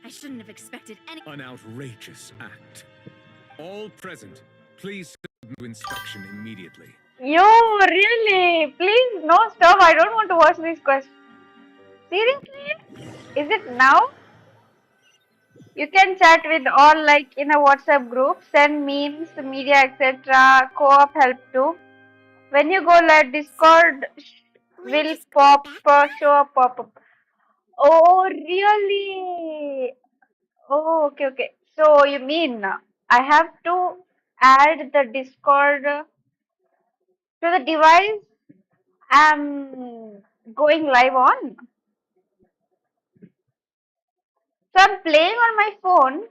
[SPEAKER 3] I shouldn't have expected any.
[SPEAKER 12] An outrageous act. All present, please submit to inspection immediately.
[SPEAKER 1] Yo, really? Please, no, stop. I don't want to watch this question. Seriously? Is it now? You can chat with all like in a WhatsApp group, send memes, media, etc. Co-op help too. When you go live, Discord will show a pop-up. Oh, really? Oh, okay, okay. So you mean I have to add the Discord to the device I'm going live on? So I'm playing on my phone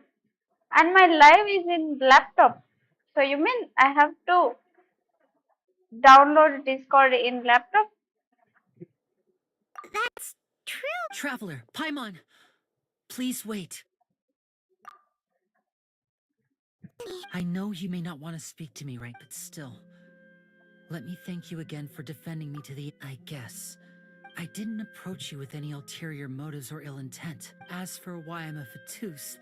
[SPEAKER 1] and my live is in laptop. So you mean I have to download Discord in laptop?
[SPEAKER 15] That's true.
[SPEAKER 9] Traveler, Paimon, please wait. I know you may not want to speak to me, right? But still, let me thank you again for defending me to the... I guess. I didn't approach you with any ulterior motives or ill intent. As for why I'm a Fatus,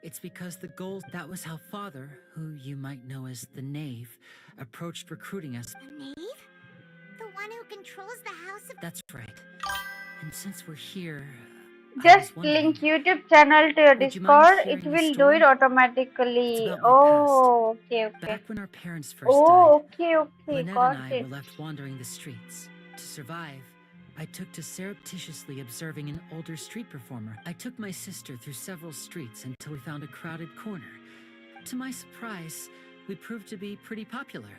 [SPEAKER 9] it's because the goal... That was how Father, who you might know as the Knave, approached recruiting us.
[SPEAKER 15] The knave? The one who controls the house of...
[SPEAKER 9] That's right. And since we're here...
[SPEAKER 1] Just link YouTube channel to your Discord. It will do it automatically. Oh, okay, okay.
[SPEAKER 9] Back when our parents first
[SPEAKER 1] Oh,
[SPEAKER 9] died,
[SPEAKER 1] okay, okay.
[SPEAKER 9] Lynette
[SPEAKER 1] Got
[SPEAKER 9] and I
[SPEAKER 1] it.
[SPEAKER 9] were left wandering the streets. To survive, I took to surreptitiously observing an older street performer. I took my sister through several streets until we found a crowded corner. To my surprise, we proved to be pretty popular.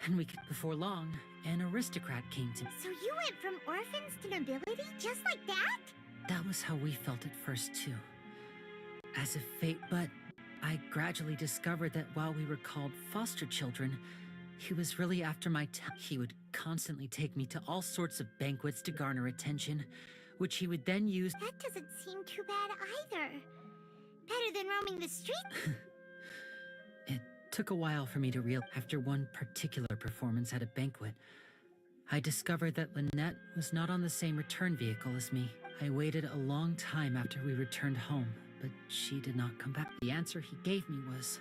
[SPEAKER 9] And before long, an aristocrat came to...
[SPEAKER 15] So you went from orphans to nobility just like that?
[SPEAKER 9] That was how we felt at first, too. As if fate, but I gradually discovered that while we were called foster children, he was really after my he would constantly take me to all sorts of banquets to garner attention, which he would then use...
[SPEAKER 15] That doesn't seem too bad either. Better than roaming the street.
[SPEAKER 9] It took a while for me to realize. After one particular performance at a banquet, I discovered that Lynette was not on the same return vehicle as me. I waited a long time after we returned home, but she did not come back. The answer he gave me was,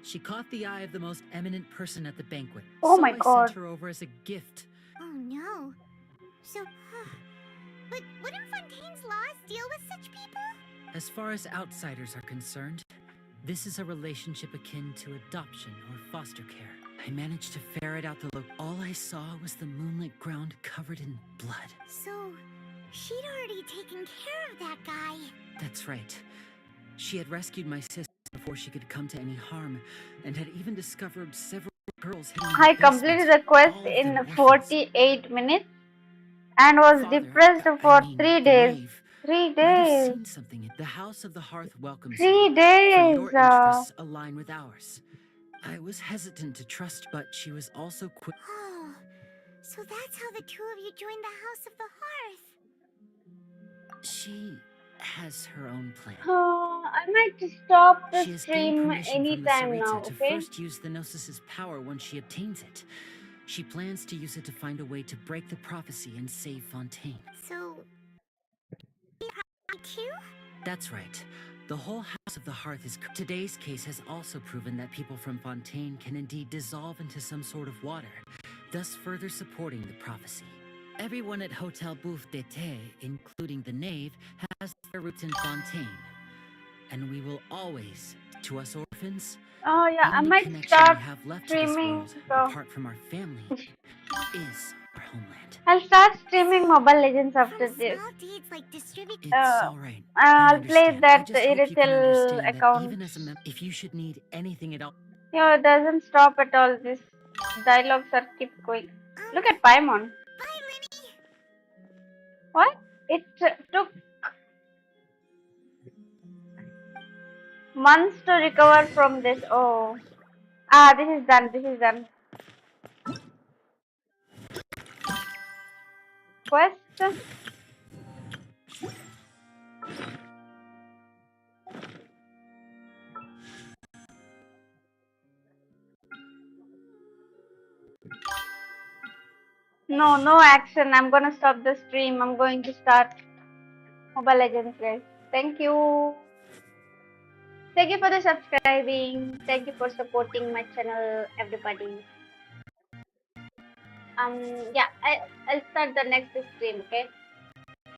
[SPEAKER 9] she caught the eye of the most eminent person at the banquet.
[SPEAKER 1] Oh
[SPEAKER 9] so
[SPEAKER 1] my God.
[SPEAKER 9] I sent her over as a gift.
[SPEAKER 15] Oh no. So, but wouldn't Fontaine's laws deal with such people?
[SPEAKER 9] As far as outsiders are concerned, this is a relationship akin to adoption or foster care. I managed to ferret out the look. All I saw was the moonlit ground covered in blood.
[SPEAKER 15] So, she'd already taken care of that guy.
[SPEAKER 9] That's right. She had rescued my sister before she could come to any harm, and had even discovered several girls hidden in
[SPEAKER 1] I
[SPEAKER 9] the
[SPEAKER 1] completed
[SPEAKER 9] basement.
[SPEAKER 1] the quest
[SPEAKER 9] All of
[SPEAKER 1] in
[SPEAKER 9] them orphans.
[SPEAKER 1] 48 minutes and was
[SPEAKER 9] Father,
[SPEAKER 1] depressed for
[SPEAKER 9] I mean,
[SPEAKER 1] 3
[SPEAKER 9] the
[SPEAKER 1] days.
[SPEAKER 9] knave
[SPEAKER 1] 3
[SPEAKER 9] might have
[SPEAKER 1] days.
[SPEAKER 9] seen something. The House of the Hearth welcomes
[SPEAKER 1] 3
[SPEAKER 9] you. For
[SPEAKER 1] days.
[SPEAKER 9] your interests align with ours. I was hesitant to trust, but she was also quick.
[SPEAKER 15] Oh, so that's how the two of you joined the House of the Hearth.
[SPEAKER 9] She has her own plan.
[SPEAKER 1] I might stop the
[SPEAKER 9] She has gained
[SPEAKER 1] stream
[SPEAKER 9] permission from the
[SPEAKER 1] anytime now,
[SPEAKER 9] Sarita to
[SPEAKER 1] okay?
[SPEAKER 9] first use the Gnosis' power when she obtains it. She plans to use it to find a way to break the prophecy and save Fontaine.
[SPEAKER 15] So, too?
[SPEAKER 9] That's right. The whole House of the Hearth is... Today's case has also proven that people from Fontaine can indeed dissolve into some sort of water, thus further supporting the prophecy. Everyone at Hotel Bouffe d'été, including the Knave, has their roots in Fontaine. And we will always, to us orphans,
[SPEAKER 1] Oh yeah, I
[SPEAKER 9] only
[SPEAKER 1] might
[SPEAKER 9] connection
[SPEAKER 1] start
[SPEAKER 9] we have left to this
[SPEAKER 1] streaming.
[SPEAKER 9] world,
[SPEAKER 1] So
[SPEAKER 9] apart from our family, is our homeland.
[SPEAKER 1] I'll start streaming Mobile Legends after this.
[SPEAKER 15] Small deeds like distribute.
[SPEAKER 9] It's all right.
[SPEAKER 1] I'll play
[SPEAKER 9] understand. I
[SPEAKER 1] that
[SPEAKER 9] just hope you can
[SPEAKER 1] Irrital
[SPEAKER 9] understand that
[SPEAKER 1] account.
[SPEAKER 9] even as a if you should need anything at all.
[SPEAKER 1] Yo, it doesn't stop at all. This dialogues are keep going. Look at Paimon.
[SPEAKER 15] Bye, Lenny.
[SPEAKER 1] What? It took. Months to recover from this. Oh. Ah, this is done. This is done. Quest. No, no action. I'm gonna stop the stream. I'm going to start Mobile Legends, guys. Thank you. Thank you for the subscribing. Thank you for supporting my channel, everybody. Yeah, I'll start the next stream, okay?